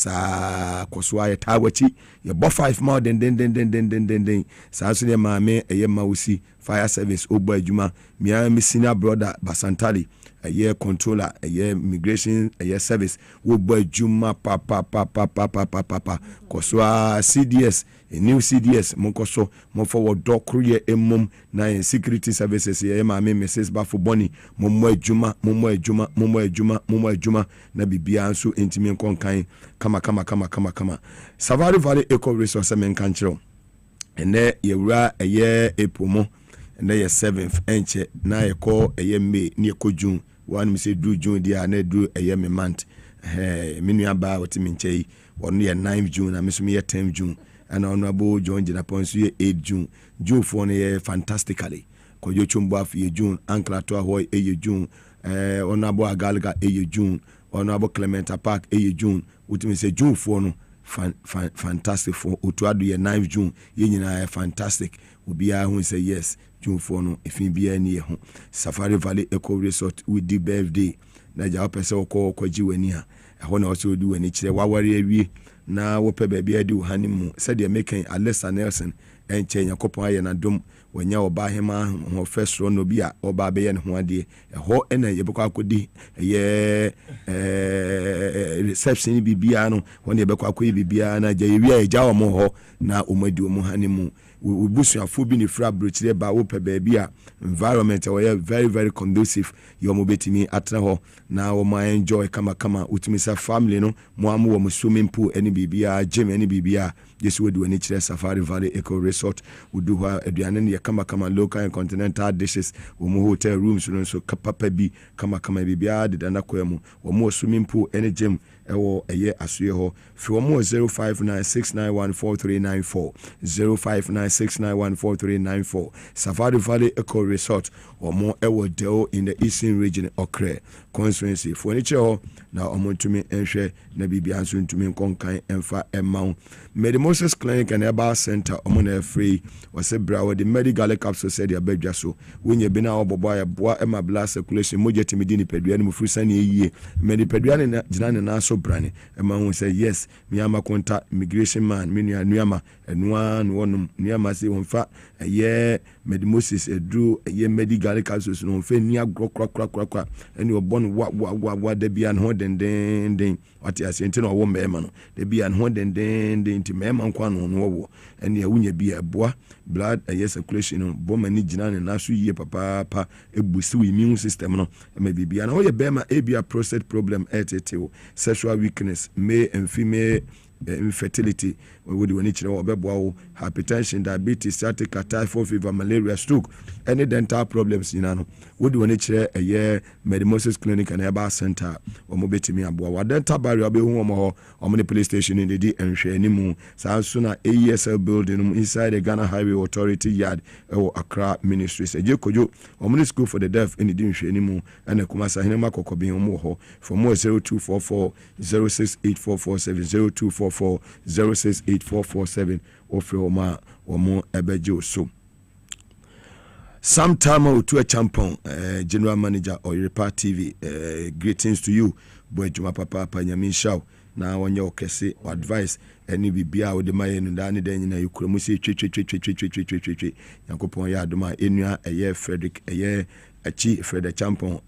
Tawachi, your bo 5 more than Sansune Mame, a Mausi, fire service, Oba Juma, Miami senior brother Basantali, a year controller, a year immigration, a year service, Oba Juma, papa, Koswa CDS, a new CDS, Monkoso, more forward dog career, mum, 9 security services, a Mame, Mrs. Bafo Bonnie, Momo Juma, na bibia so intimi konkan kama Savari Valley Eco Resource men kanchero ene yewura eye epomo ene ye 7th enche na ye call eye May ne ko June one me say do June dia na do eye me month menu aba otimi nchei wonu ye 9th June na me so me ye 10th June and honorable John Jinapon so ye 8th June for ne fantastically ko yo chumbo af ye June ankla to ahoy eye June Honorable Agaliga eye June, Honorable Clementa Park eye June. Utimi say June for no fantastic for Otuado ye 9th June. Ye nyina fantastic. Obi a hu say yes. June for no if be any ho. Safari Valley Eco Resort with the birthday. Na ja opese okọ kwaji wani ha. Ho na also do wani kire waware awie na wo pe ba bia di honeymoon. Said they making Alessa Nelson en chenya kopon aye na dom wanya oba hema ho first run no bia oba be ye ne ho ade ho ena ye bekọ akodi ye reception bibia no ho ne bekọ akodi bibia na ja ye wi aja o mo ho na omadi o mo honeymoon. We busuafo bi ne fra brochire ba wo pe baabi a environment we very very conducive yo mo betimi atra ho na wo ma enjoy kama utimi sa family no mo amu wo swimming pool any bibia gym any bibia yesu we do any chire Safari Valley Eco Resort we do aduane ne kama local and continental dishes wo mo hotel rooms no so papa bi kama bibia de na kwemu wo mo swimming pool any gym ewo eye asuye ho fi wo mo 0596914394 0596914394 Safari Valley Eco Resort or more ewo deo in the eastern region Okre constituency for any ho na omontumi enhwe na bibia nso ntumi nkonkan emfa emma Moses Clinic and Herbal Center omona free was a brow the medical capsule said ya bedwa so wenye bi na obobo ya boa ema blood circulation moje timidi ni pedua ni mufrusa ni yiye medi pedua ni jina ni na so brane ema hu say yes mi ama konta immigration man mi nuama enwa no wonum nuama say wonfa ye Medi Moses edru ye medical capsules no fe ni agrokrakrakrakra eni obon wa de bia no den what ya say nti no wo mema no de bia no den nti mema nkwa no wo eni awunya bia eboa blood circulation no boma ni jina na so yie papa ebusi we immune system no me bibia na wo ye bema ebia prostate problem sexual weakness male and female infertility we do any chire obeboa hypertension diabetes sciatic typhoid fever malaria stroke any dental problems no we do any chire Medi Moses Clinic and Herbal Center o mo betimi aboa wa dental barrier be hu omo ho omo the police station in the enhwe animu sansuna AESL building inside the Ghana Highway Authority yard or Accra Ministries ejekojo omo school for the deaf in the enhwe animu and Kumasa Hinema Kokobin omo ho for more 0244 06844 0244 06844 ofre oma omo ebejo so sometime to a champion general manager or Repa TV greetings to you boy Juma papa Panyamin Shaw na wonye okese advice any bibia wo de maye no dane den na yukromu se twe yakopon ya adoma enua eye Frederick eye achi Fred champion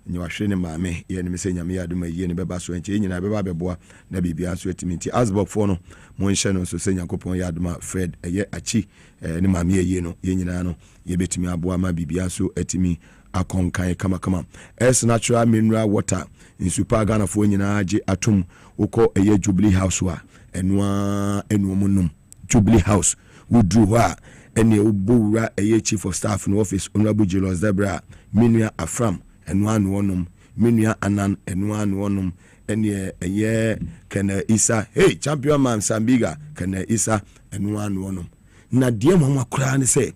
nyawahwe ne maame ye ne mese nyame ya adoma ye ne beba so enche nyina beba beboa na bibia so etiminti asbok fo no mo nhye no so se yakopon ya adoma Fred eye achi ne maame ye no ye nyina no ye betimi aboa ma bibia so etimi akonkan kama es natural mineral water in super Ghana fo nyina age atom uko eye Jubilee House wa enwa enuomunum Jubilee House wudru ha ene ubura eye chief of staff no office Honorable Julius Debra minua afram enwa nuonum minua anan enwa nuonum ene eye kana Isa hey champion man Sambiga kana Isa enwa nuonum na die mo akura ne say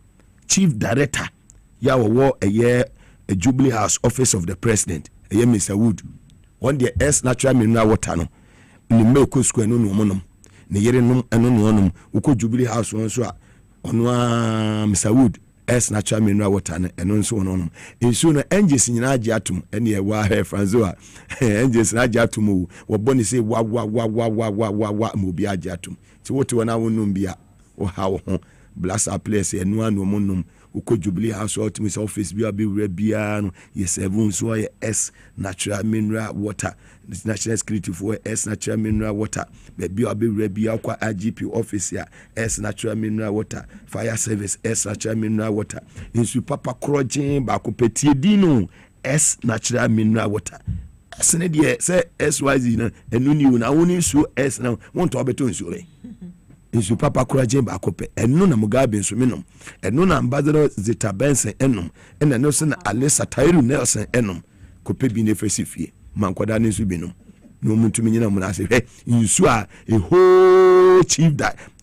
chief director ya wo eye a Jubilee House office of the president eye Mr Wood on the S natural mineral water no ni meko square no no ne yere no eno no uko Jubilee House won so a ono Mr Wood S natural mineral water no eno so no ensu no engines nyina age atom ene e wa he franzoa engines na age atom wo boni say wa mo bi age atom ti wote wona wonum bia wo ha wo ho blast place eno anu monum uko Jubilee House ultimate office bi bia no ye 7 so ye S natural mineral water national security for S natural mineral water be bia kwa IGP office ya S natural mineral water fire service S natural mineral water insu papa krojin ba ko petie dino S natural mineral water sene die say SYZ na enu ni una woni su S na won to obeto nsu re insu papa kuraje ba kope enu na Mugabe nso menom enu na ambassador Zita Benson enum ena no se na Alessa Tairu Nelson enum kope bi ne fesifie mankwada ne nsu binom no muntu nyina mu na se he insu a whole chief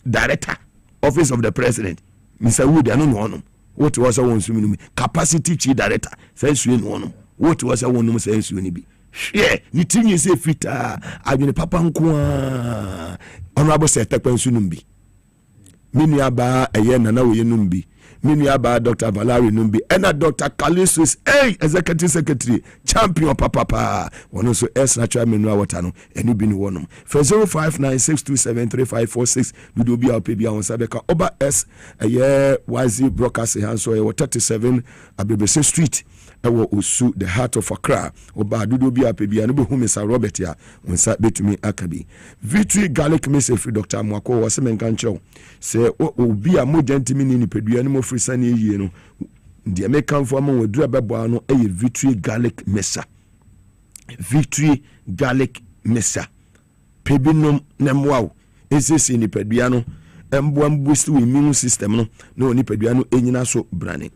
director office of the president Mr Wood anu no onum what was won nsu minum capacity chief director say nsu no onum what was a one says you be share ni tinyi say fita adwene papa nko a honorable secretary sunumbi mini aba eye nana wo yenumbi mini aba Dr. Valerie numbi and Dr. Kalisus executive secretary champion papa one so s natural mineral water no eni bi ni wonom for 0596273546 we do be our pb on sabeka oba s eye YZ broadcast hanso e 37 Abebese street ewo osu the heart of Accra oba dudu bi apebia no be hu Mr. Robert ya onsa betumi akabi Victory Garlic Maase free Dr. Mwako wose menka nkyerɛw se obi a mogentimi ni pedua no mo free sane yie no de American for mo wadura bebo no eye Victory Garlic Maase pebinom nemwaw esesi ni pedua no emboa mbusi we immune system no ni pedua no enyina so brane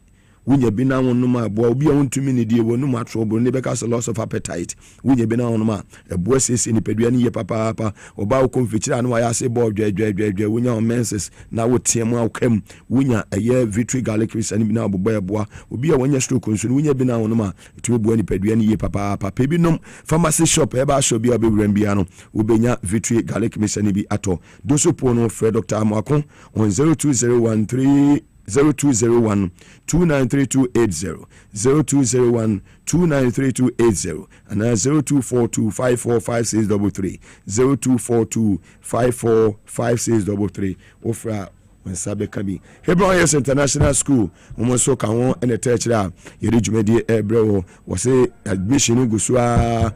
wunya bina wonum aboa obi a wontumi ne die wonum atrobo ne beka so loss of appetite wunya bina wonum a eboa sesi ni pedua ne ye papa oba wo konfichira no ya se bo dwa wunya menses na wo tiemu awkam wunya eye Victory Garlic Maase ne bina aboba eboa obi a wonya stroke nso wunya bina wonum a tumi boa ni pedua ne ye papa pebinom pharmacy shop eba shop bi obewuram bia no wobenya Victory Garlic Maase ne bi ato dosopo no Fred Dr. Amako on 02013 0201 293280 0201 293280 and 0242 545633 0242 545633 ofra Wensabe Kabi Hebron Yes International School Momoso Kawon and the Techra Yeri Jumedi Ebrewo was a admission Gusua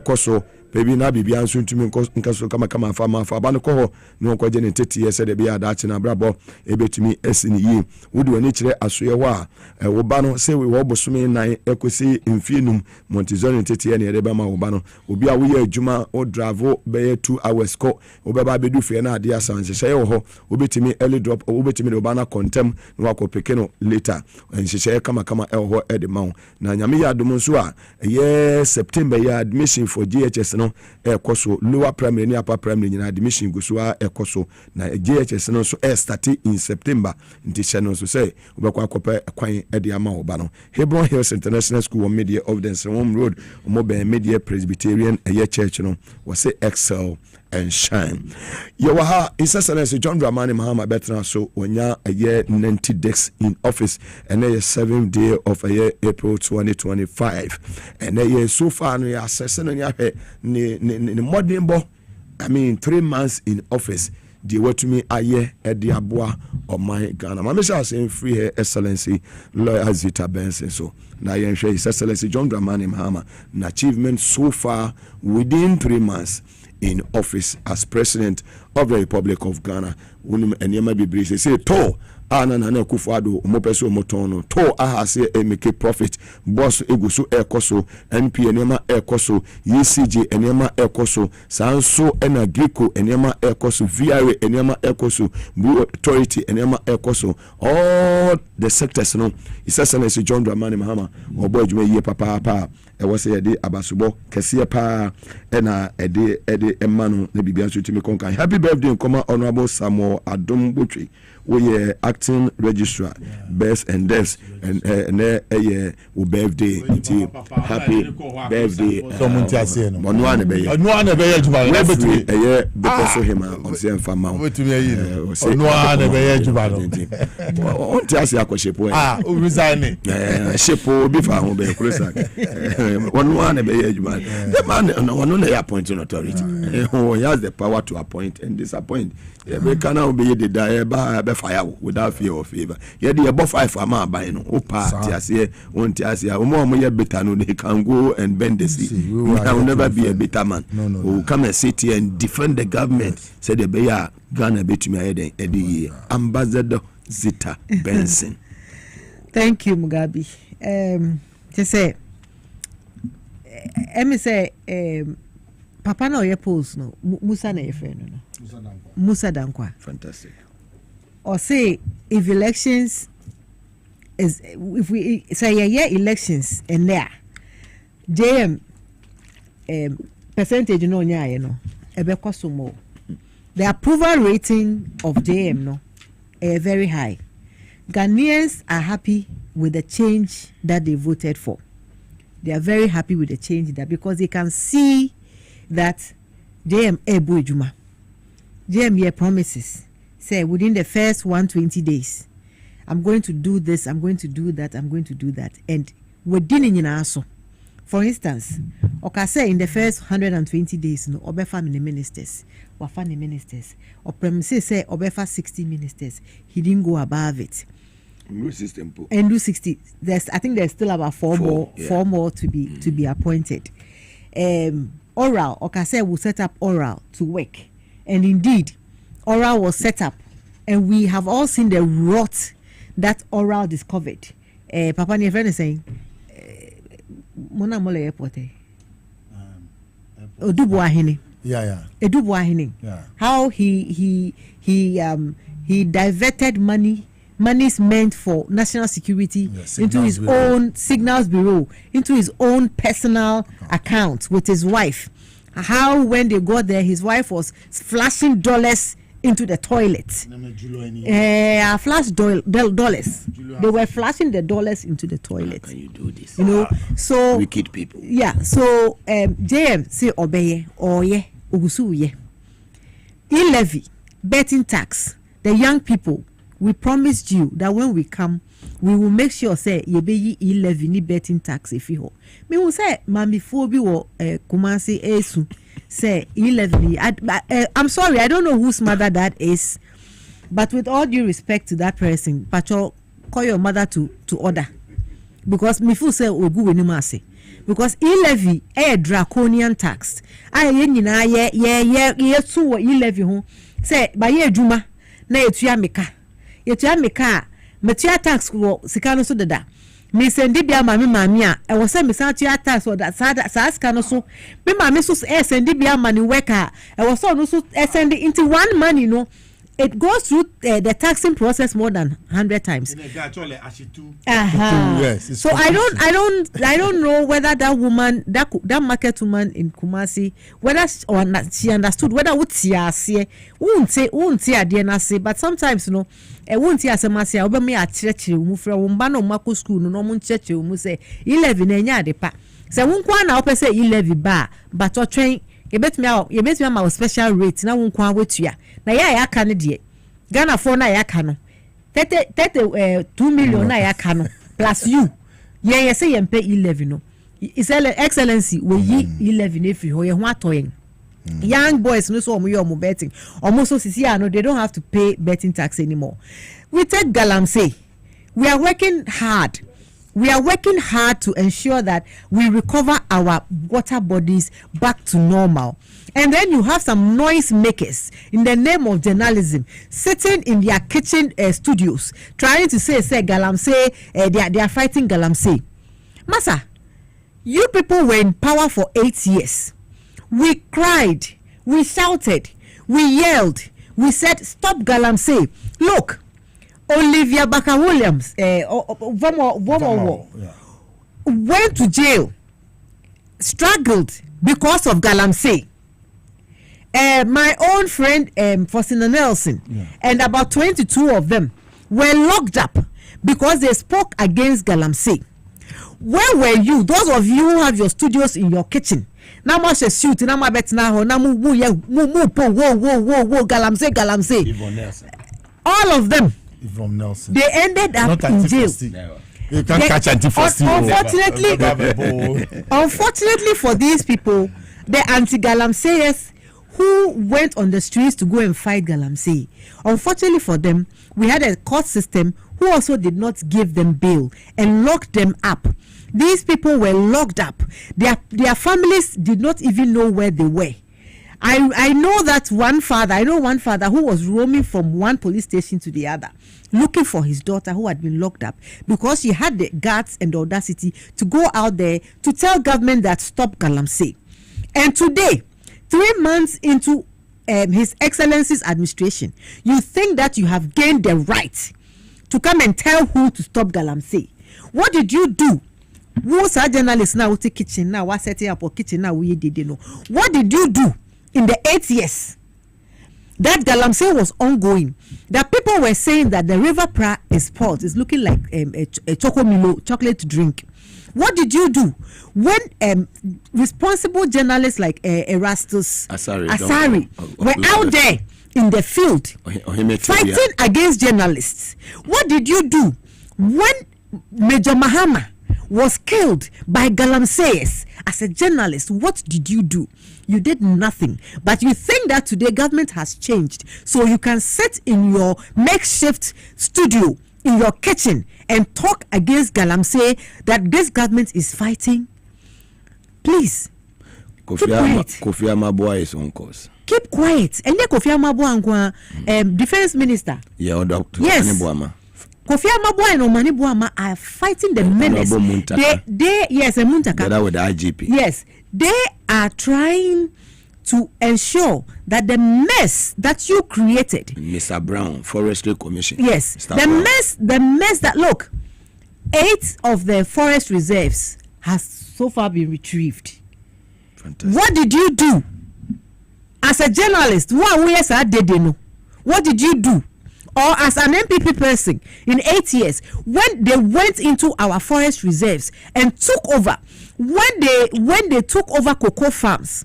Koso baby na bibia nso ntumi nkaso kama fama fa ba no ko no ko je ne tete ye se de bia da chi na brabo ebetumi esini yi wodi wani kire asoye ho a wo ba no se we wo bosome nan ekosi mfienum montizone tete ye ne de ba ma wo ba no obi a wo ye adwuma o dravo be 2 hours ko obeba bedu fie na ade asanse hye wo ho obetumi early drop obetumi de ba na contem no akopeke no later nhye kama ho e de ma na nyame ya dum nso a ye September ya admission for GHS no ekoso lower primary ni upper primary nyina admission go so ekoso na GHS no so start in September nti channel so say obekwa akopa kwan ede ama oba no Hebron Hills International School of Media Evidence Home Road Omobe Media Presbyterian church no was say excel and shine. Yawaha His Excellency John Dramani Mahama Betra so wonya a year 90 days in office and a 7th day of a year April 2025 and a year so far no assessing on yahe ni modern bo 3 months in office the what to me aye at the aboa of my Ghana. My mission saying free Her Excellency Lawyer Zita Benson so na yen share His Excellency John Dramani Mahama an achievement so far within 3 months in office as President of the Republic of Ghana. Unum enyema bibiri say to ana na Akufo-Addo omopeso omotono to aha say make profit boss eguso ekoso NP enyema ekoso ECG enyema ekoso sanso ena Greco enyema ekoso VRA enyema ekoso Blue Authority enyema ekoso all the sectors no His Excellency John Dramani Mahama obo adwuma yie papa e wose ye de abasubo kese pa ena ede emano na bibia so timi konkan. Happy birthday nkoma Honorable Samuel Adom Botwe we acting registrar best and deaths and we birthday happy birthday someone tia say no no one be juma no betwe because of him on say fama no one be juma no on tia say akoshepo o resign shepo bi fa ho be krosa one be juma the man no na appoint an authority he has the power to appoint and disappoint we can now be the die fire without fear or favor. Yeah, the above 5 ama by no opa tiase on tiase omo ye better no they can go and bend the sea. I will never be a better man. Who come and sit here and defend the government. Say the beya Ghana betumi aye edi Ambassador Zita Benson. Thank you Mugabe. Just say Papa na oye post no Musa na ye friend no Musa Dankwa. Fantastic. Or say if elections is if we say elections and there JM percentage no nya you know ebe kosomo the approval rating of JM no very high. Ghanaians are happy with the change that they voted for. They are very happy with the change there because they can see that JM Ebo Ejuma. JM here promises, say within the first 120 days, I'm going to do this, I'm going to do that, I'm going to do that. And we're dealing in also. For instance, okay, say in the first 120 days, no, Obefa many ministers, Wafani ministers, or premises say Obefa 60 ministers. He didn't go above it. And do 60. I think there's still about four more to be appointed. Oral, okay, say we'll set up Oral to work. And indeed, Oral was set up, and we have all seen the rot that Oral discovered. Papa, your friend is saying, Mona Mole Airport. Odubuahini. Yeah. Odubuahini. Yeah. How he diverted monies meant for national security into his own signals bureau, into his own personal account with his wife. How when they got there, his wife was flashing dollars into the toilet. Flash dollars. They were flashing the dollars into the toilet. How can you do this? You know, so wicked people. Yeah. So JM say obeye oye ugusuye. E-levy, betting tax. The young people, we promised you that when we come, we will make sure say ye e-levy ni betting tax if you. Me will say mami fobi wo Kumasi esu say e-levy. I'm sorry, I don't know whose mother that is, but with all due respect to that person, Pacho, call your mother to order, because me feel say ogu we ni mase. Because e-levy a draconian tax. Aye nyina ye tu e-levy ho say ba ye adwuma na etua meka metua tax wo sika no so deda me sendi bia mami a e wo se me san tua tax wo da sa sika no so me mami so sendi bia mani worker e wo so no so send into one money no. It goes through the taxing process more than 100 times. Yes, so I don't know whether that woman, that market woman in Kumasi, whether she understood whether what she say, won't say adena say, but sometimes you know, won't say asemasi obe me a church mu fra wombano mako school no mun church mu say 11 enya de pa. Say won kwa na ope say 11 ba, but o train you bet me my special rate na won kwa wetua. Na ya aka no de Ghana for na ya aka no 2 million na ya aka no plus you ye say ye pay 11 no is excellency we yi 11 if you ho atoyen young boys no so omo betting almost so sisi no they don't have to pay betting tax anymore. We take Galamsey, we are working hard to ensure that we recover our water bodies back to normal. And then you have some noise makers in the name of journalism sitting in their kitchen studios trying to say Galamsey, they are fighting Galamsey. Masa, you people were in power for 8 years. We cried, we shouted, we yelled, we said stop Galamsey. Look, Olivia Baka-Williams went to jail, struggled because of Galamsey. My own friend Faustina Nelson and about 22 of them were locked up because they spoke against Galamsey. Where were you? Those of you who have your studios in your kitchen. Now much a shoot, now my bet now, now whoa, Galamsey. All of them. From Nelson. They ended up in jail. You can't catch anti-fasting. Unfortunately for these people, the anti-Galamseyers who went on the streets to go and fight Galamsey, unfortunately for them, we had a court system who also did not give them bail and locked them up. These people were locked up. Their families did not even know where they were. I know one father who was roaming from one police station to the other, looking for his daughter who had been locked up because she had the guts and the audacity to go out there to tell government that stop Galamsey. And today, 3 months into His Excellency's administration, you think that you have gained the right to come and tell who to stop Galamsey. What did you do? Who's our journalist now? What's the kitchen now? What's setting up a kitchen now? We did know. What did you do in the 8 years that Galamsey was ongoing? That people were saying that the River Pra is spoiled. It's looking like a chocomilo chocolate drink. What did you do when responsible journalists like Erastus Asari were out there in the field fighting against journalists? What did you do when Major Mahama was killed by Galamsey as a journalist? What did you do? You did nothing. But you think that today government has changed, so you can sit in your makeshift studio in your kitchen and talk against Galamsey that this government is fighting? Please, keep quiet. Kofi Amaboa is on course. Keep quiet. And then Kofi Amaboa, defense minister. Yeah, Dr. Yes. Kofi Amaboa and Omani Boama are fighting the menace. They yes, and Muntaka. That with the IGP. Yes, they are trying to ensure that the mess that you created, Mr. Brown, Forestry Commission. Yes, Mr. the mess that, look, 8 of the forest reserves has so far been retrieved. Fantastic. What did you do as a journalist? What did you do? Or as an MPP person in 8 years, when they went into our forest reserves and took over, when they took over cocoa farms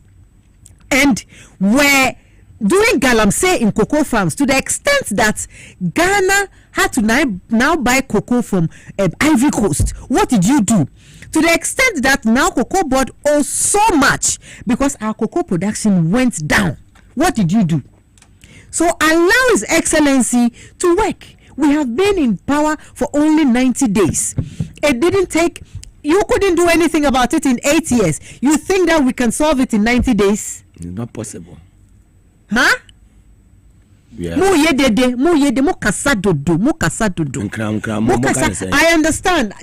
and were doing Galamsey in cocoa farms to the extent that Ghana had to now buy cocoa from Ivory Coast. What did you do? To the extent that now Cocoa Board owes so much because our cocoa production went down. What did you do? So allow His Excellency to work. We have been in power for only 90 days. It didn't take, you couldn't do anything about it in 8 years. You think that we can solve it in 90 days? It's not possible. Huh? Yeah. I understand.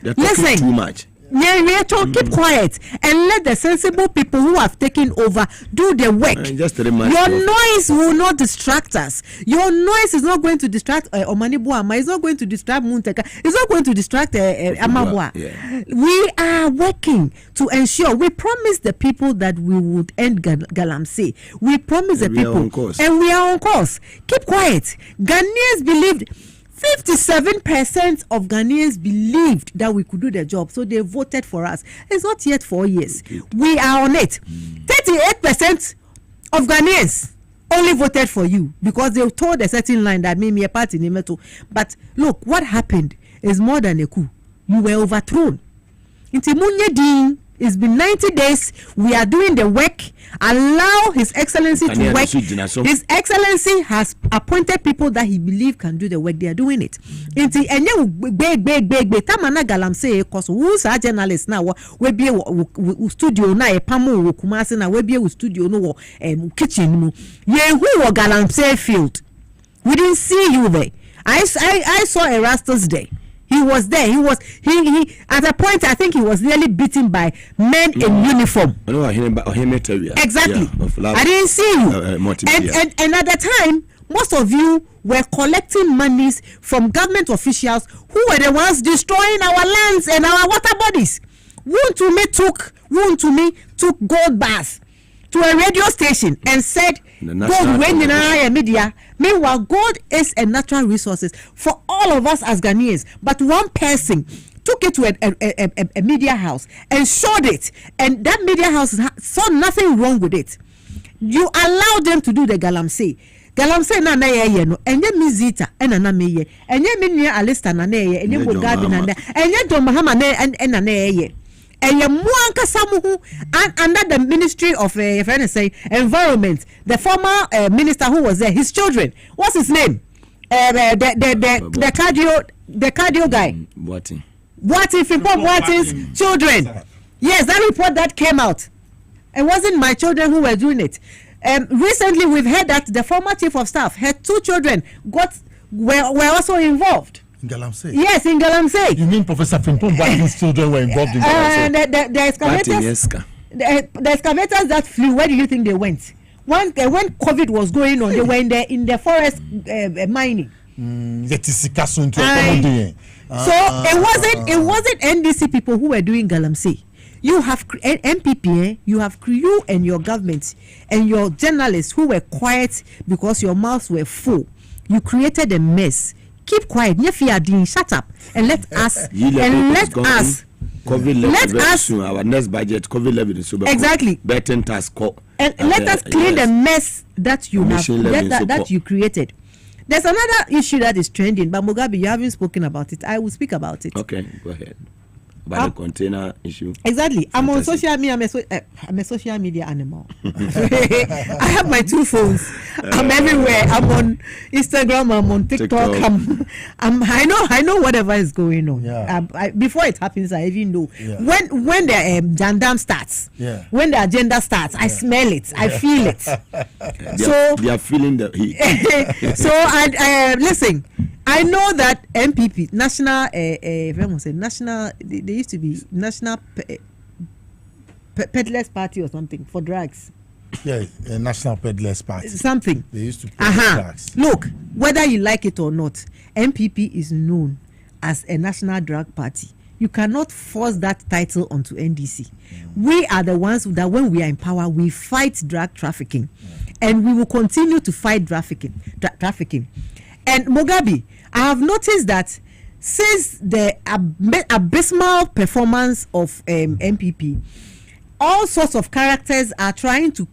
They're talking too much. Keep quiet and let the sensible people who have taken over do the work. Your noise will not distract us. Your noise is not going to distract Omani Boama. It's not going to distract Muntaka. It's not going to distract Amabua. Yeah. We are working to ensure. We promised the people that we would end Galamsey. We promised the people, and we are on course. Keep quiet. Ghanaians believed. 57% of Ghanaians believed that we could do the job, so they voted for us. It's not yet 4 years. We are on it. 38% of Ghanaians only voted for you because they told a certain line that made me a party in Meto. But look, what happened is more than a coup. You were overthrown. It's been 90 days. We are doing the work. Allow His Excellency to work. His Excellency has appointed people that he believes can do the work. They are doing it. Big. Tamana Galamsey, cause who's a journalist now? We be a studio na a pamu kumasi na we be a studio no kitchen. Ye who were Galamsey field? We didn't see you there. I saw Erastus Day. He was there. He at a point I think he was nearly beaten by men in uniform. Exactly. Yeah, I didn't see you. And at the time, most of you were collecting monies from government officials who were the ones destroying our lands and our water bodies. Wontumi took gold bars to a radio station and said gold when in our media. Meanwhile, gold is a natural resources for all of us as Ghanaians. But one person took it to a media house and showed it, and that media house saw nothing wrong with it. You allowed them to do the Galamsey. Galamsey na ye no enye mizita ena na meye enye minia alista na ye enye Mugabe na enye John Mahama na ye and Muanka Samuhu under the Ministry of Environment, the former minister who was there, his children. What's his name? The cardio guy. Boating's children. Yes, that report that came out. It wasn't my children who were doing it. Recently, we've heard that the former chief of staff, her 2 children, were also involved. In Galamsey? Yes, in Galamsey. You mean Professor Frimpong Boateng's children were involved in Galamsey? The excavators that flew, where do you think they went? When COVID was going on, they were in the forest mining. So it wasn't NDC people who were doing Galamsey. You have MPP, you have you and your government and your journalists who were quiet because your mouths were full. You created a mess. keep quiet. Shut up and let us COVID level soon. Our next budget, COVID level is super. Exactly. Better task and let us clean the mess that you have that you created. There's another issue that is trending, but Mugabe, you haven't spoken about it. I will speak about it. Okay, go ahead. About the container issue. Exactly. I'm on social media. I'm a social media animal. I have my 2 phones. I'm everywhere. I'm on Instagram. I'm on TikTok. I know whatever is going on. Yeah. Before it happens, I even know. Yeah. When the jandam starts, when the agenda starts, I smell it. I feel it. They are feeling the heat. So listen. I know that MPP, national, they used to be National Peddlers Party or something for drugs. Yeah, a National Peddlers Party. Something. They used to peddle drugs. Look, whether you like it or not, MPP is known as a national drug party. You cannot force that title onto NDC. We are the ones that when we are in power, we fight drug trafficking. And we will continue to fight trafficking. And Mugabe, I have noticed that since the abysmal performance of MPP, all sorts of characters are trying to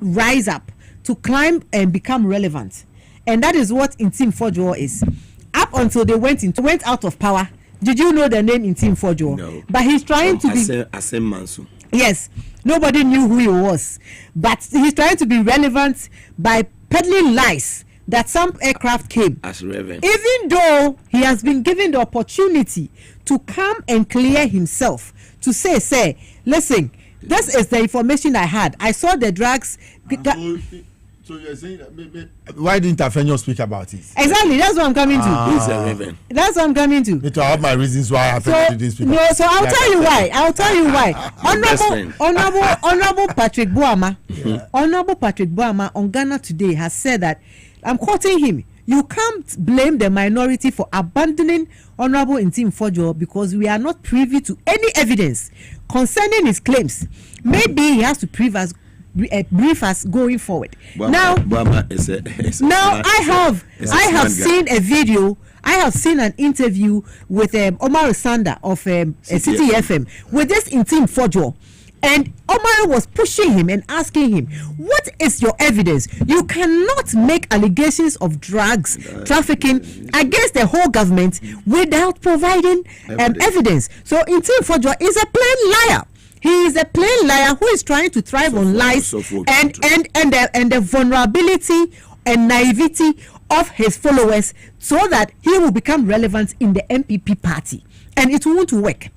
rise up, to climb and become relevant. And that is what Intim Fojo is. Up until they went out of power. Did you know the name Intim Fojo? No. But he's trying to be... Asem Mansu. Yes. Nobody knew who he was. But he's trying to be relevant by peddling lies that some aircraft came. As Reverend. Even though he has been given the opportunity to come and clear himself, to say, listen, this is the information I had. I saw the drugs. So you're saying that maybe, why didn't Afenyo speak about it? Exactly, that's what I'm coming to. He's a Reverend. That's what I'm coming to. I have my reasons why Afenyo didn't speak. No, so I'll tell you why. Honorable Patrick Boama, Honorable Patrick Boama on Ghana Today has said that, I'm quoting him, you can't blame the minority for abandoning Honorable Intim Fojo because we are not privy to any evidence concerning his claims. Maybe he has to brief us going forward. Now I have seen a video. I have seen an interview with Omar Sanda of City FM with this Intim Fojo. And Omar was pushing him and asking him, what is your evidence? You cannot make allegations of drugs trafficking against the whole government without providing evidence. So Intim Fojo is a plain liar. He is a plain liar who is trying to thrive on lies and the vulnerability and naivety of his followers so that he will become relevant in the MPP party. And it won't work.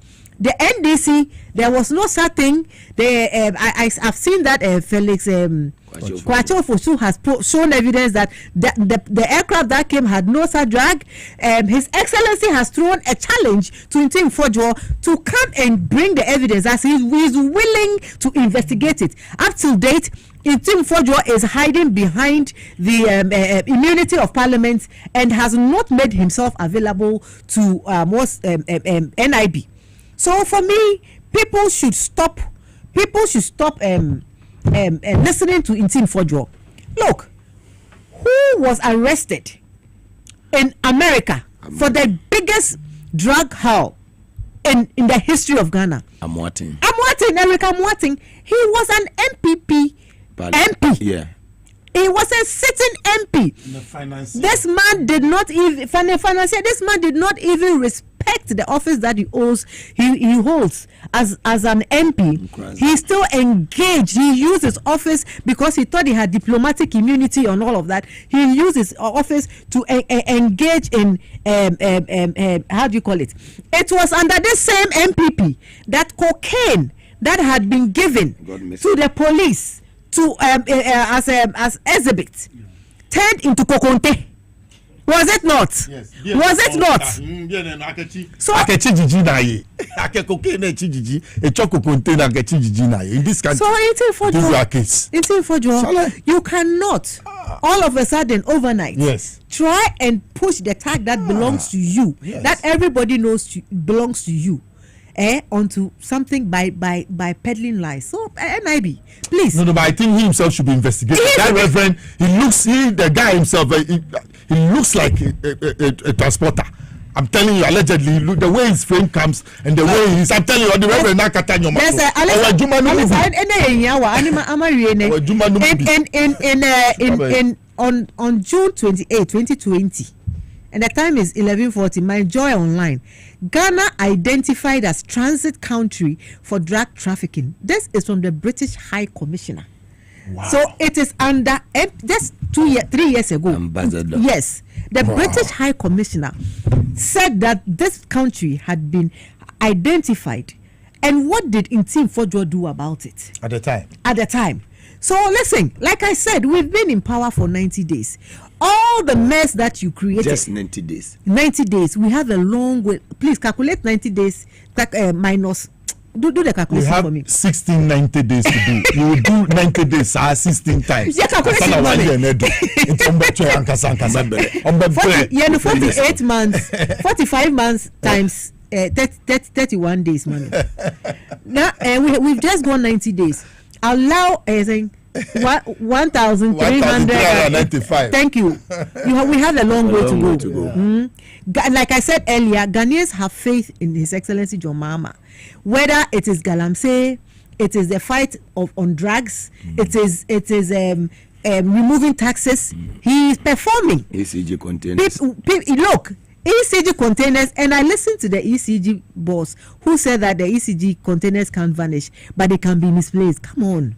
The NDC, there was no such thing. I've seen that Felix Kwacho Fosu has shown evidence that the aircraft that came had no such drag. His Excellency has thrown a challenge to Intim Fojo to come and bring the evidence as he is willing to investigate it. Up to date, Intim Fojo is hiding behind the immunity of Parliament and has not made himself available to most NIB. So for me, people should stop listening to Intim Fojo. Look, who was arrested in America for the biggest drug haul in the history of Ghana? Eric Amoating. He was an MPP MP. Yeah. He was a sitting MP. This man did not even respect the office that he holds as an MP. He still engaged. He used his office because he thought he had diplomatic immunity and all of that. He used his office to engage in how do you call it? It was under this same MPP that cocaine that had been given to the police to as exhibit turned into kokonte. Was it not? Yes. Was it not? So in this country, Intim Fojo, you cannot all of a sudden overnight try and push the tag that belongs to you, that everybody knows belongs to you, onto something by peddling lies. So NIB, please. No, but I think he himself should be investigated. That reverend, the guy himself, he looks like a transporter. I'm telling you, allegedly, look, the way his frame comes and the way he's, I'm telling you, the reverend Nakata on June 28, 2020, and the time is 11:40. My Joy Online, Ghana identified as transit country for drug trafficking. This is from the British High Commissioner. Wow. So it is under just 3 years ago. Ambassador. Yes, the British High Commissioner said that this country had been identified, and what did Intim Fodjo do about it at the time? At the time. So listen, like I said, we've been in power for 90 days. All the mess that you created. Just 90 days. 90 days. We have a long way. Please calculate 90 days minus. Do the calculation for me. We have 16 90 days to do. You will do 90 days 16 times. Yeah, calculation for me. 48 months, 45 months times 31 days money. Now we've just gone 90 days. Allow 1,395. Thank you. We have a long way to go. Like I said earlier, Ghanaians have faith in His Excellency John Mahama. Whether it is Galamsey, it is the fight on drugs, it is removing taxes. He is performing. ECG containers. Look, ECG containers, and I listened to the ECG boss who said that the ECG containers can't vanish, but they can be misplaced. Come on.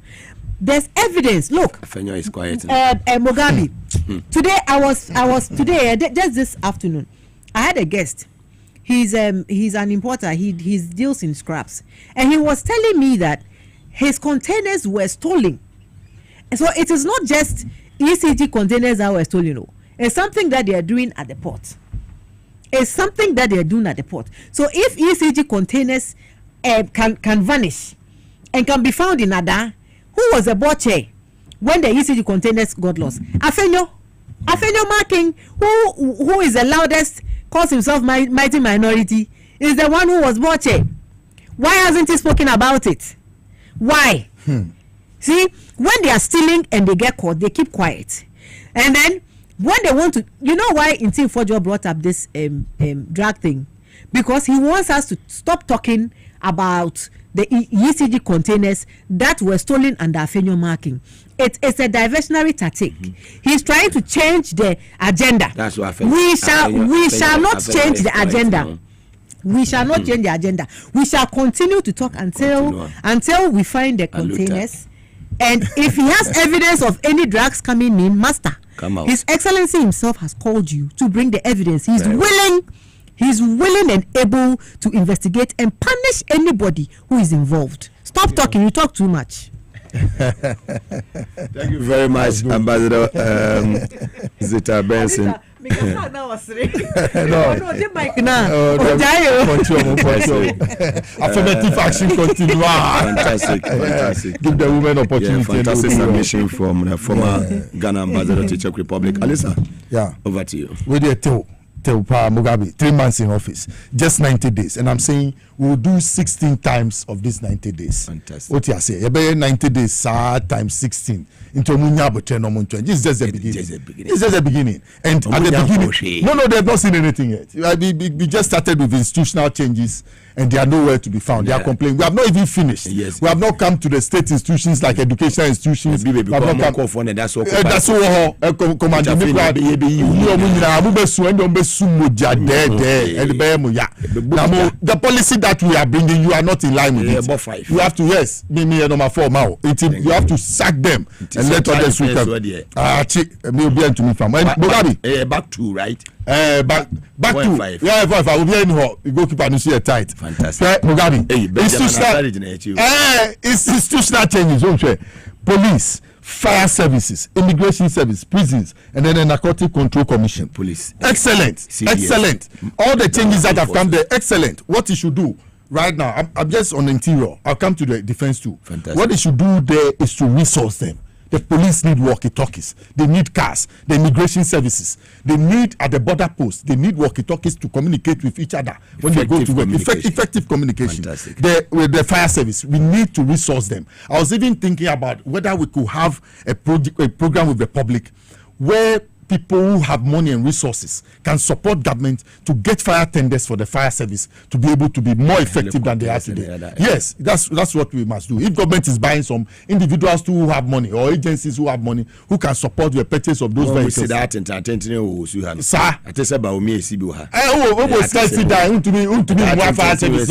There's evidence. Look, Afenyo is quiet. Mugabe. Today I was today just this afternoon. I had a guest. He's an importer. He deals in scraps, and he was telling me that his containers were stolen. And so it is not just ECG containers that were stolen. No, it's something that they are doing at the port. So if ECG containers can vanish and can be found in Ada, who was a butcher when the ECG containers got lost? Afenyo Marking, who is the loudest, calls himself mighty minority, is the one who was butchered. Why hasn't he spoken about it? Why? See, when they are stealing and they get caught, they keep quiet. And then when they want to, you know why Intim Fodjo brought up this drug thing? Because he wants us to stop talking about the ECG containers that were stolen under Afenyo Marking. It's a diversionary tactic. He's trying to change the agenda. That's what we shall not change the agenda. We shall not change the agenda. We shall continue to talk until we find the containers. And if he has evidence of any drugs coming in, Master, His Excellency himself has called you to bring the evidence. He's willing and able to investigate and punish anybody who is involved. Stop talking. You talk too much. Thank you very much, Ambassador Zita Benson. Affirmative action continue. Fantastic. Give the women opportunity. Fantastic submission from the former Ghana Ambassador to Czech Republic. Alisa, over to you. With the Teopa Mugabe, 3 months in office, just 90 days. And I'm saying we'll do 16 times of these 90 days. Fantastic. What you say? 90 days times 16. Into This is just the beginning. It's just the beginning. And at the beginning, no, they've not seen anything yet. We just started with institutional changes, and they are nowhere to be found. They are complaining. We have not even finished. Yes. We have not come to the state institutions like educational institutions. That's all. Commanding the policy that we are bringing, you are not in line with it. You have to, number 4 now. You have to sack them and let others who come. Back 2, right? Back 2. 5. We'll be in here. You go keep and see a tight. Fantastic. Mugabe. Institutional changes. Police, fire services, immigration service, prisons, and then the Narcotic Control Commission. Police. Excellent. Excellent. All the changes that have come there, excellent. What he should do right now, I'm just on the interior. I'll come to the defense too. Fantastic. What he should do there is to resource them. The police need walkie-talkies. They need cars. The immigration services. They need, at the border post, they need walkie-talkies to communicate with each other when they go to work. Effective communication. With the fire service, we need to resource them. I was even thinking about whether we could have a program with the public where people who have money and resources can support government to get fire tenders for the fire service to be able to be more effective than they are today. Yes, that's what we must do. If government is buying some individuals too who have money or agencies who have money who can support the purchase of those vehicles. We see that in sir. I tell you about me sibuha. Oh, scarcity that untumi more fire service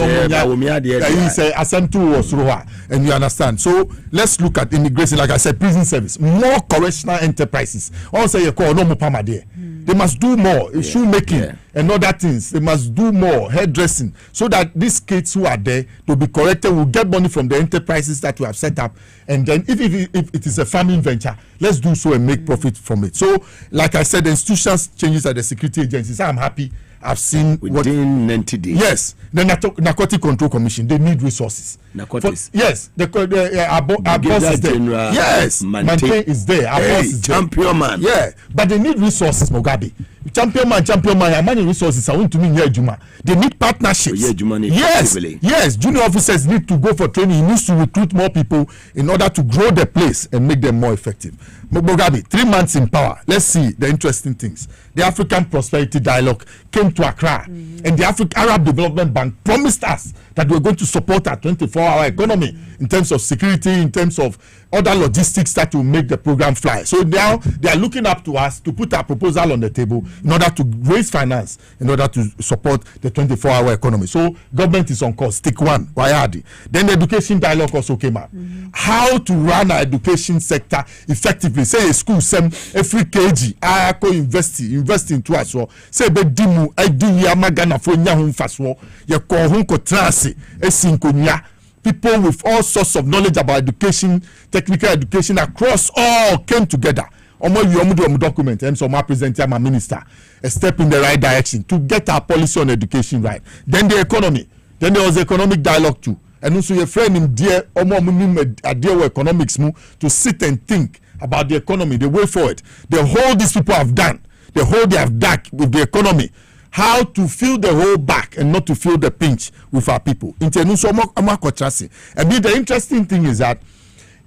and you understand. So let's look at immigration, like I said, prison service, more correctional enterprises. Also, you call no. They must do more, shoemaking and other things. They must do more, hairdressing, so that these kids who are there to be corrected will get money from the enterprises that we have set up. And then if it is a farming venture, let's do so and make profit from it. So, like I said, the institutions changes at the security agencies. I'm happy. I've seen within 90 days. Yes, the Narcotic Control Commission, they need resources. Narcotics. Yes, our boss is there. Yes, Mante is there. Our boss is champion man. Yeah, but they need resources, Mugabe. Champion man. How many resources I want to mean here, Juma? They need partnerships. Yes. Junior officers need to go for training. He needs to recruit more people in order to grow the place and make them more effective. Mugabe, 3 months in power. Let's see the interesting things. The African Prosperity Dialogue came to Accra, and the Arab Development Bank promised us that we're going to support our 24-hour economy in terms of security, in terms of other logistics that will make the program fly. So now they are looking up to us to put our proposal on the table in order to raise finance, in order to support the 24-hour economy. So government is on course. Stick one, Wayadi. Then the education dialogue also came up. How to run our education sector effectively. Say a school, every kg, I go invest into us. Say be dimu, I do yamagana for nyahun faswo. Ye ko hun ko transi, esinkonya. People with all sorts of knowledge about education, technical education across all came together. Document and so my president, my minister, a step in the right direction to get our policy on education right. Then the economy. Then there was economic dialogue too. And also your friend in dear economics to sit and think about the economy, the way forward. The whole these people have done, the whole they have done with the economy. How to fill the whole back and not to feel the pinch with our people. And the interesting thing is that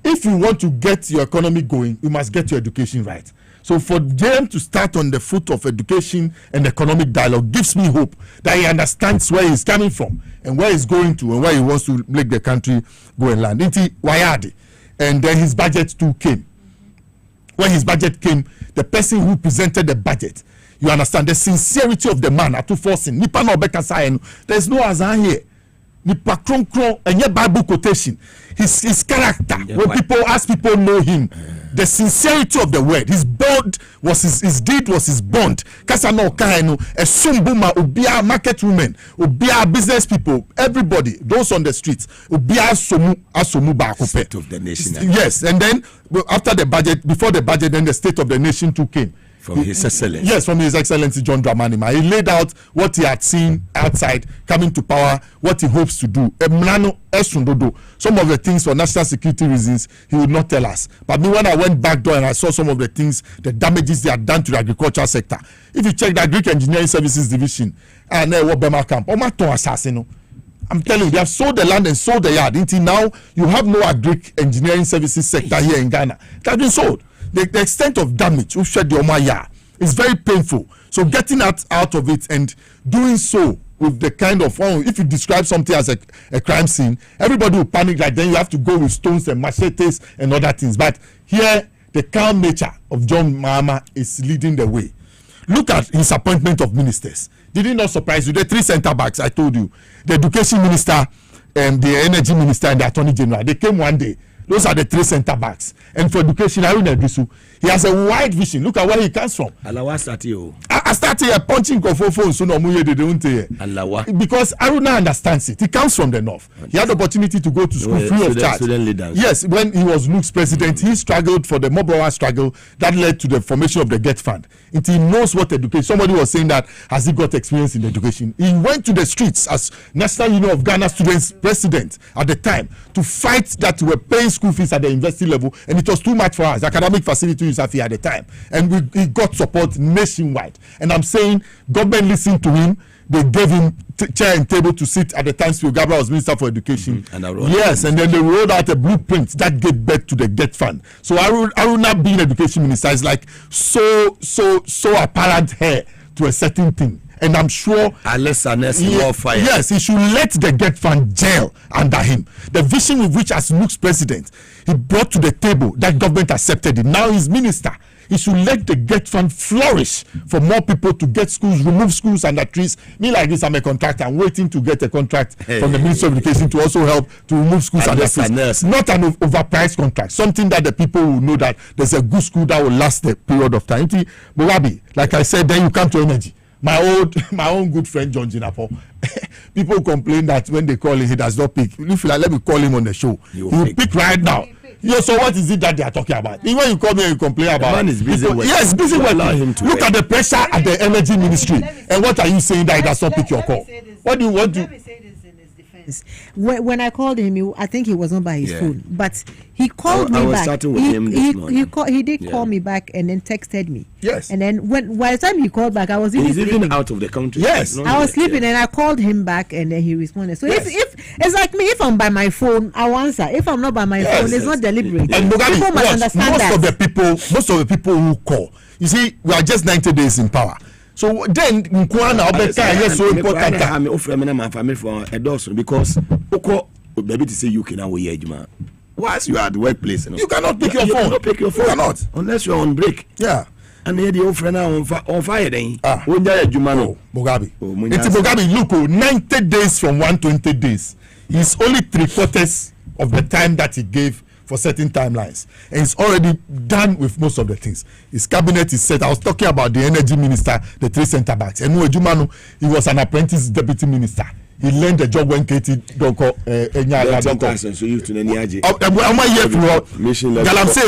if you want to get your economy going, you must get your education right. So for them to start on the foot of education and economic dialogue gives me hope that he understands where he's coming from and where he's going to and where he wants to make the country go and land. And then his budget too came. When his budget came, the person who presented the budget, you understand the sincerity of the man at forcing. Nipa no beka sayen. There's no azan here. Nipa kron and your Bible quotation. His character. When people ask, people know him. The sincerity of the word. His bond was his deed was his bond. Kasa no kainu. A sumbuma ubia market women, ubia business people, everybody, those on the streets, ubia asomu ba state of the nation. Yes, and then after the budget, before the budget, then the state of the nation too came. From His Excellency. Yes, from His Excellency John Dramani Mahama. He laid out what he had seen outside coming to power, what he hopes to do. Some of the things for national security reasons he would not tell us. But me, when I went back door and I saw some of the things, the damages they had done to the agricultural sector. If you check the Greek Engineering Services Division and Bema Camp, I'm telling you, they have sold the land and sold the yard. Until now, you have no Greek Engineering Services sector here in Ghana. It has been sold. The extent of damage is very painful. So getting out of it and doing so with the kind of, if you describe something as a crime scene, everybody will panic, like then you have to go with stones and machetes and other things. But here, the calm nature of John Mahama is leading the way. Look at his appointment of ministers. Did it not surprise you? The 3 center backs, I told you. The education minister, the energy minister, and the attorney general. They came one day. Those are the 3 center backs. And for education, he has a wide vision. Look at where he comes from. I I started punching phone so no muye they don't because Aruna understands it. He comes from the north. He had the opportunity to go to school free of charge. Yes, when he was Luke's president, he struggled for the Mobawa struggle that led to the formation of the Get Fund. And he knows what education. Somebody was saying that has he got experience in education? He went to the streets as National Union of Ghana Students president at the time to fight that we were paying school fees at the university level, and it was too much for us. The academic facility is at the time, and he got support nationwide. And I'm saying government listened to him. They gave him chair and table to sit at the time Mugabe was Minister for Education. And then they rolled out a blueprint that gave birth to the Get Fund. So Aruna being Education Minister is like so apparent here to a certain thing. And I'm sure yes, he should let the Get Fund jail under him. The vision with which as Luke's president, he brought to the table that government accepted it. Now he's minister. He should let the Get Fund flourish for more people to get schools, remove schools under trees. Me like this, I'm a contractor. I'm waiting to get a contract from the Ministry of Education to also help to remove schools under trees. Not an overpriced contract. Something that the people will know that there's a good school that will last a period of time. Mugabe, like I said, then you come to energy. My own good friend John Jinapo. People complain that when they call him, he does not pick. If you like, let me call him on the show. He will pick right now. Yes, so what is it that they are talking about? Even when you come here, you complain about. The man is busy working. Yes, busy working. Look at the pressure at the energy ministry. And what are you saying that he does not pick your call? What do you want to? When I called him, I think he was not by his phone, but he called me back. He did call me back and then texted me. Yes. And then by the time he called back, I was even out of the country. Yes. I was sleeping and I called him back and then he responded. So if it's like me, if I'm by my phone, I'll answer. If I'm not by my phone, it's not deliberate. And Mugabe, people must understand most of the people who call, you see, we are just 90 days in power. So then Nkwana Obeka is so important. I'm offering my family for a dozen because baby to say you can now age man. Once you are at the workplace, you cannot pick your phone. You cannot pick your phone. You cannot unless you're on break. Yeah. And here the old friend now on fire then. Mugabe. Mugabe, look, 90 days from 120 days. It's only 3/4 of the time that he gave for certain timelines, and he's already done with most of the things. His cabinet is set. I was talking about the energy minister, the 3 center backs, and he was an apprentice deputy minister. He learned the job when Katie Doko Galamsey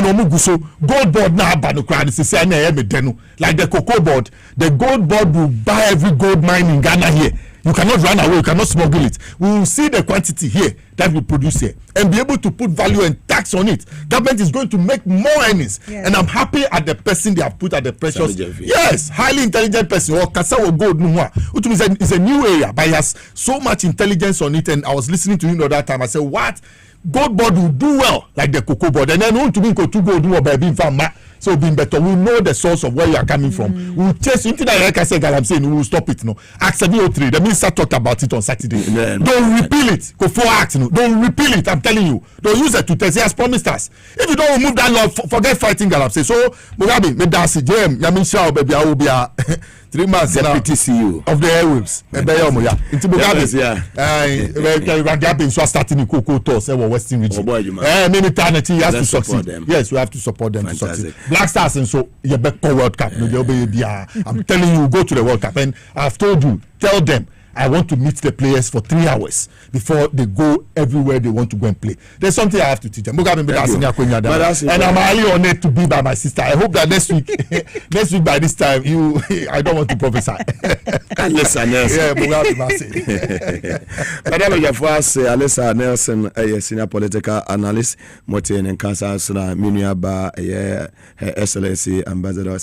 no Muguso gold board na banu crowd is say na denu like the cocoa board. The gold board will buy every gold mine in Ghana here. You cannot run away, you cannot smuggle it. We will see the quantity here that we produce here and be able to put value and tax on it. Government is going to make more earnings. Yes. And I'm happy at the person they have put at the precious. Yes, highly intelligent person. Or Kasa or Gold Numwa. It's a new area, but he has so much intelligence on it. And I was listening to him the other time. I said, what? Gold board will do well like the cocoa board. And then want to be go to gold do baby farmer. So being better, we know the source of where you are coming from. We will chase into that, like I said, Galamsey, we will stop it. No, Act 703, the minister talked about it on Saturday. Don't repeal it. Go for act. No, don't repeal it. I'm telling you. Don't use it to test. He has promised us. If you don't remove that law, forget fighting Galamsey. So Mugabe, me dance Jem, Yamin Shao, baby, I will be 3 months deputy CEO of the airwaves. Into Mugabe, so starting in Cocoa Tours, Western region. Many times he has to succeed. Yes, we have to support them to succeed. Black Stars and so you bet World Cup. I'm telling you, go to the World Cup, and I've told you, tell them I want to meet the players for 3 hours before they go everywhere they want to go and play. There's something I have to teach them. And I'm highly honored to be by my sister. I hope that next week by this time, I don't want to prophesy. Mugabe Maase. Madam Jafwas, Alessa Nelson, a senior political analyst, Motin and Kansas, Miniaba, Excellency Ambassador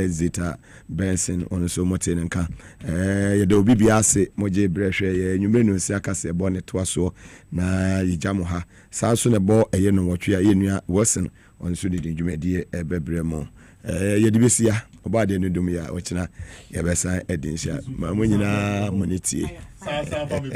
Zita Benson, on so Motin and Kan. There will be Biase. Moje brehwe nyumre no si akase bo ne to so na yijamo ha sa so ne bo eye no wotwe ya yenua Wilson on so de dwumadi ebebre mo ye de besia oba de no dum ya ochina ye besa edinsia ma mo nyina monetie sa fa me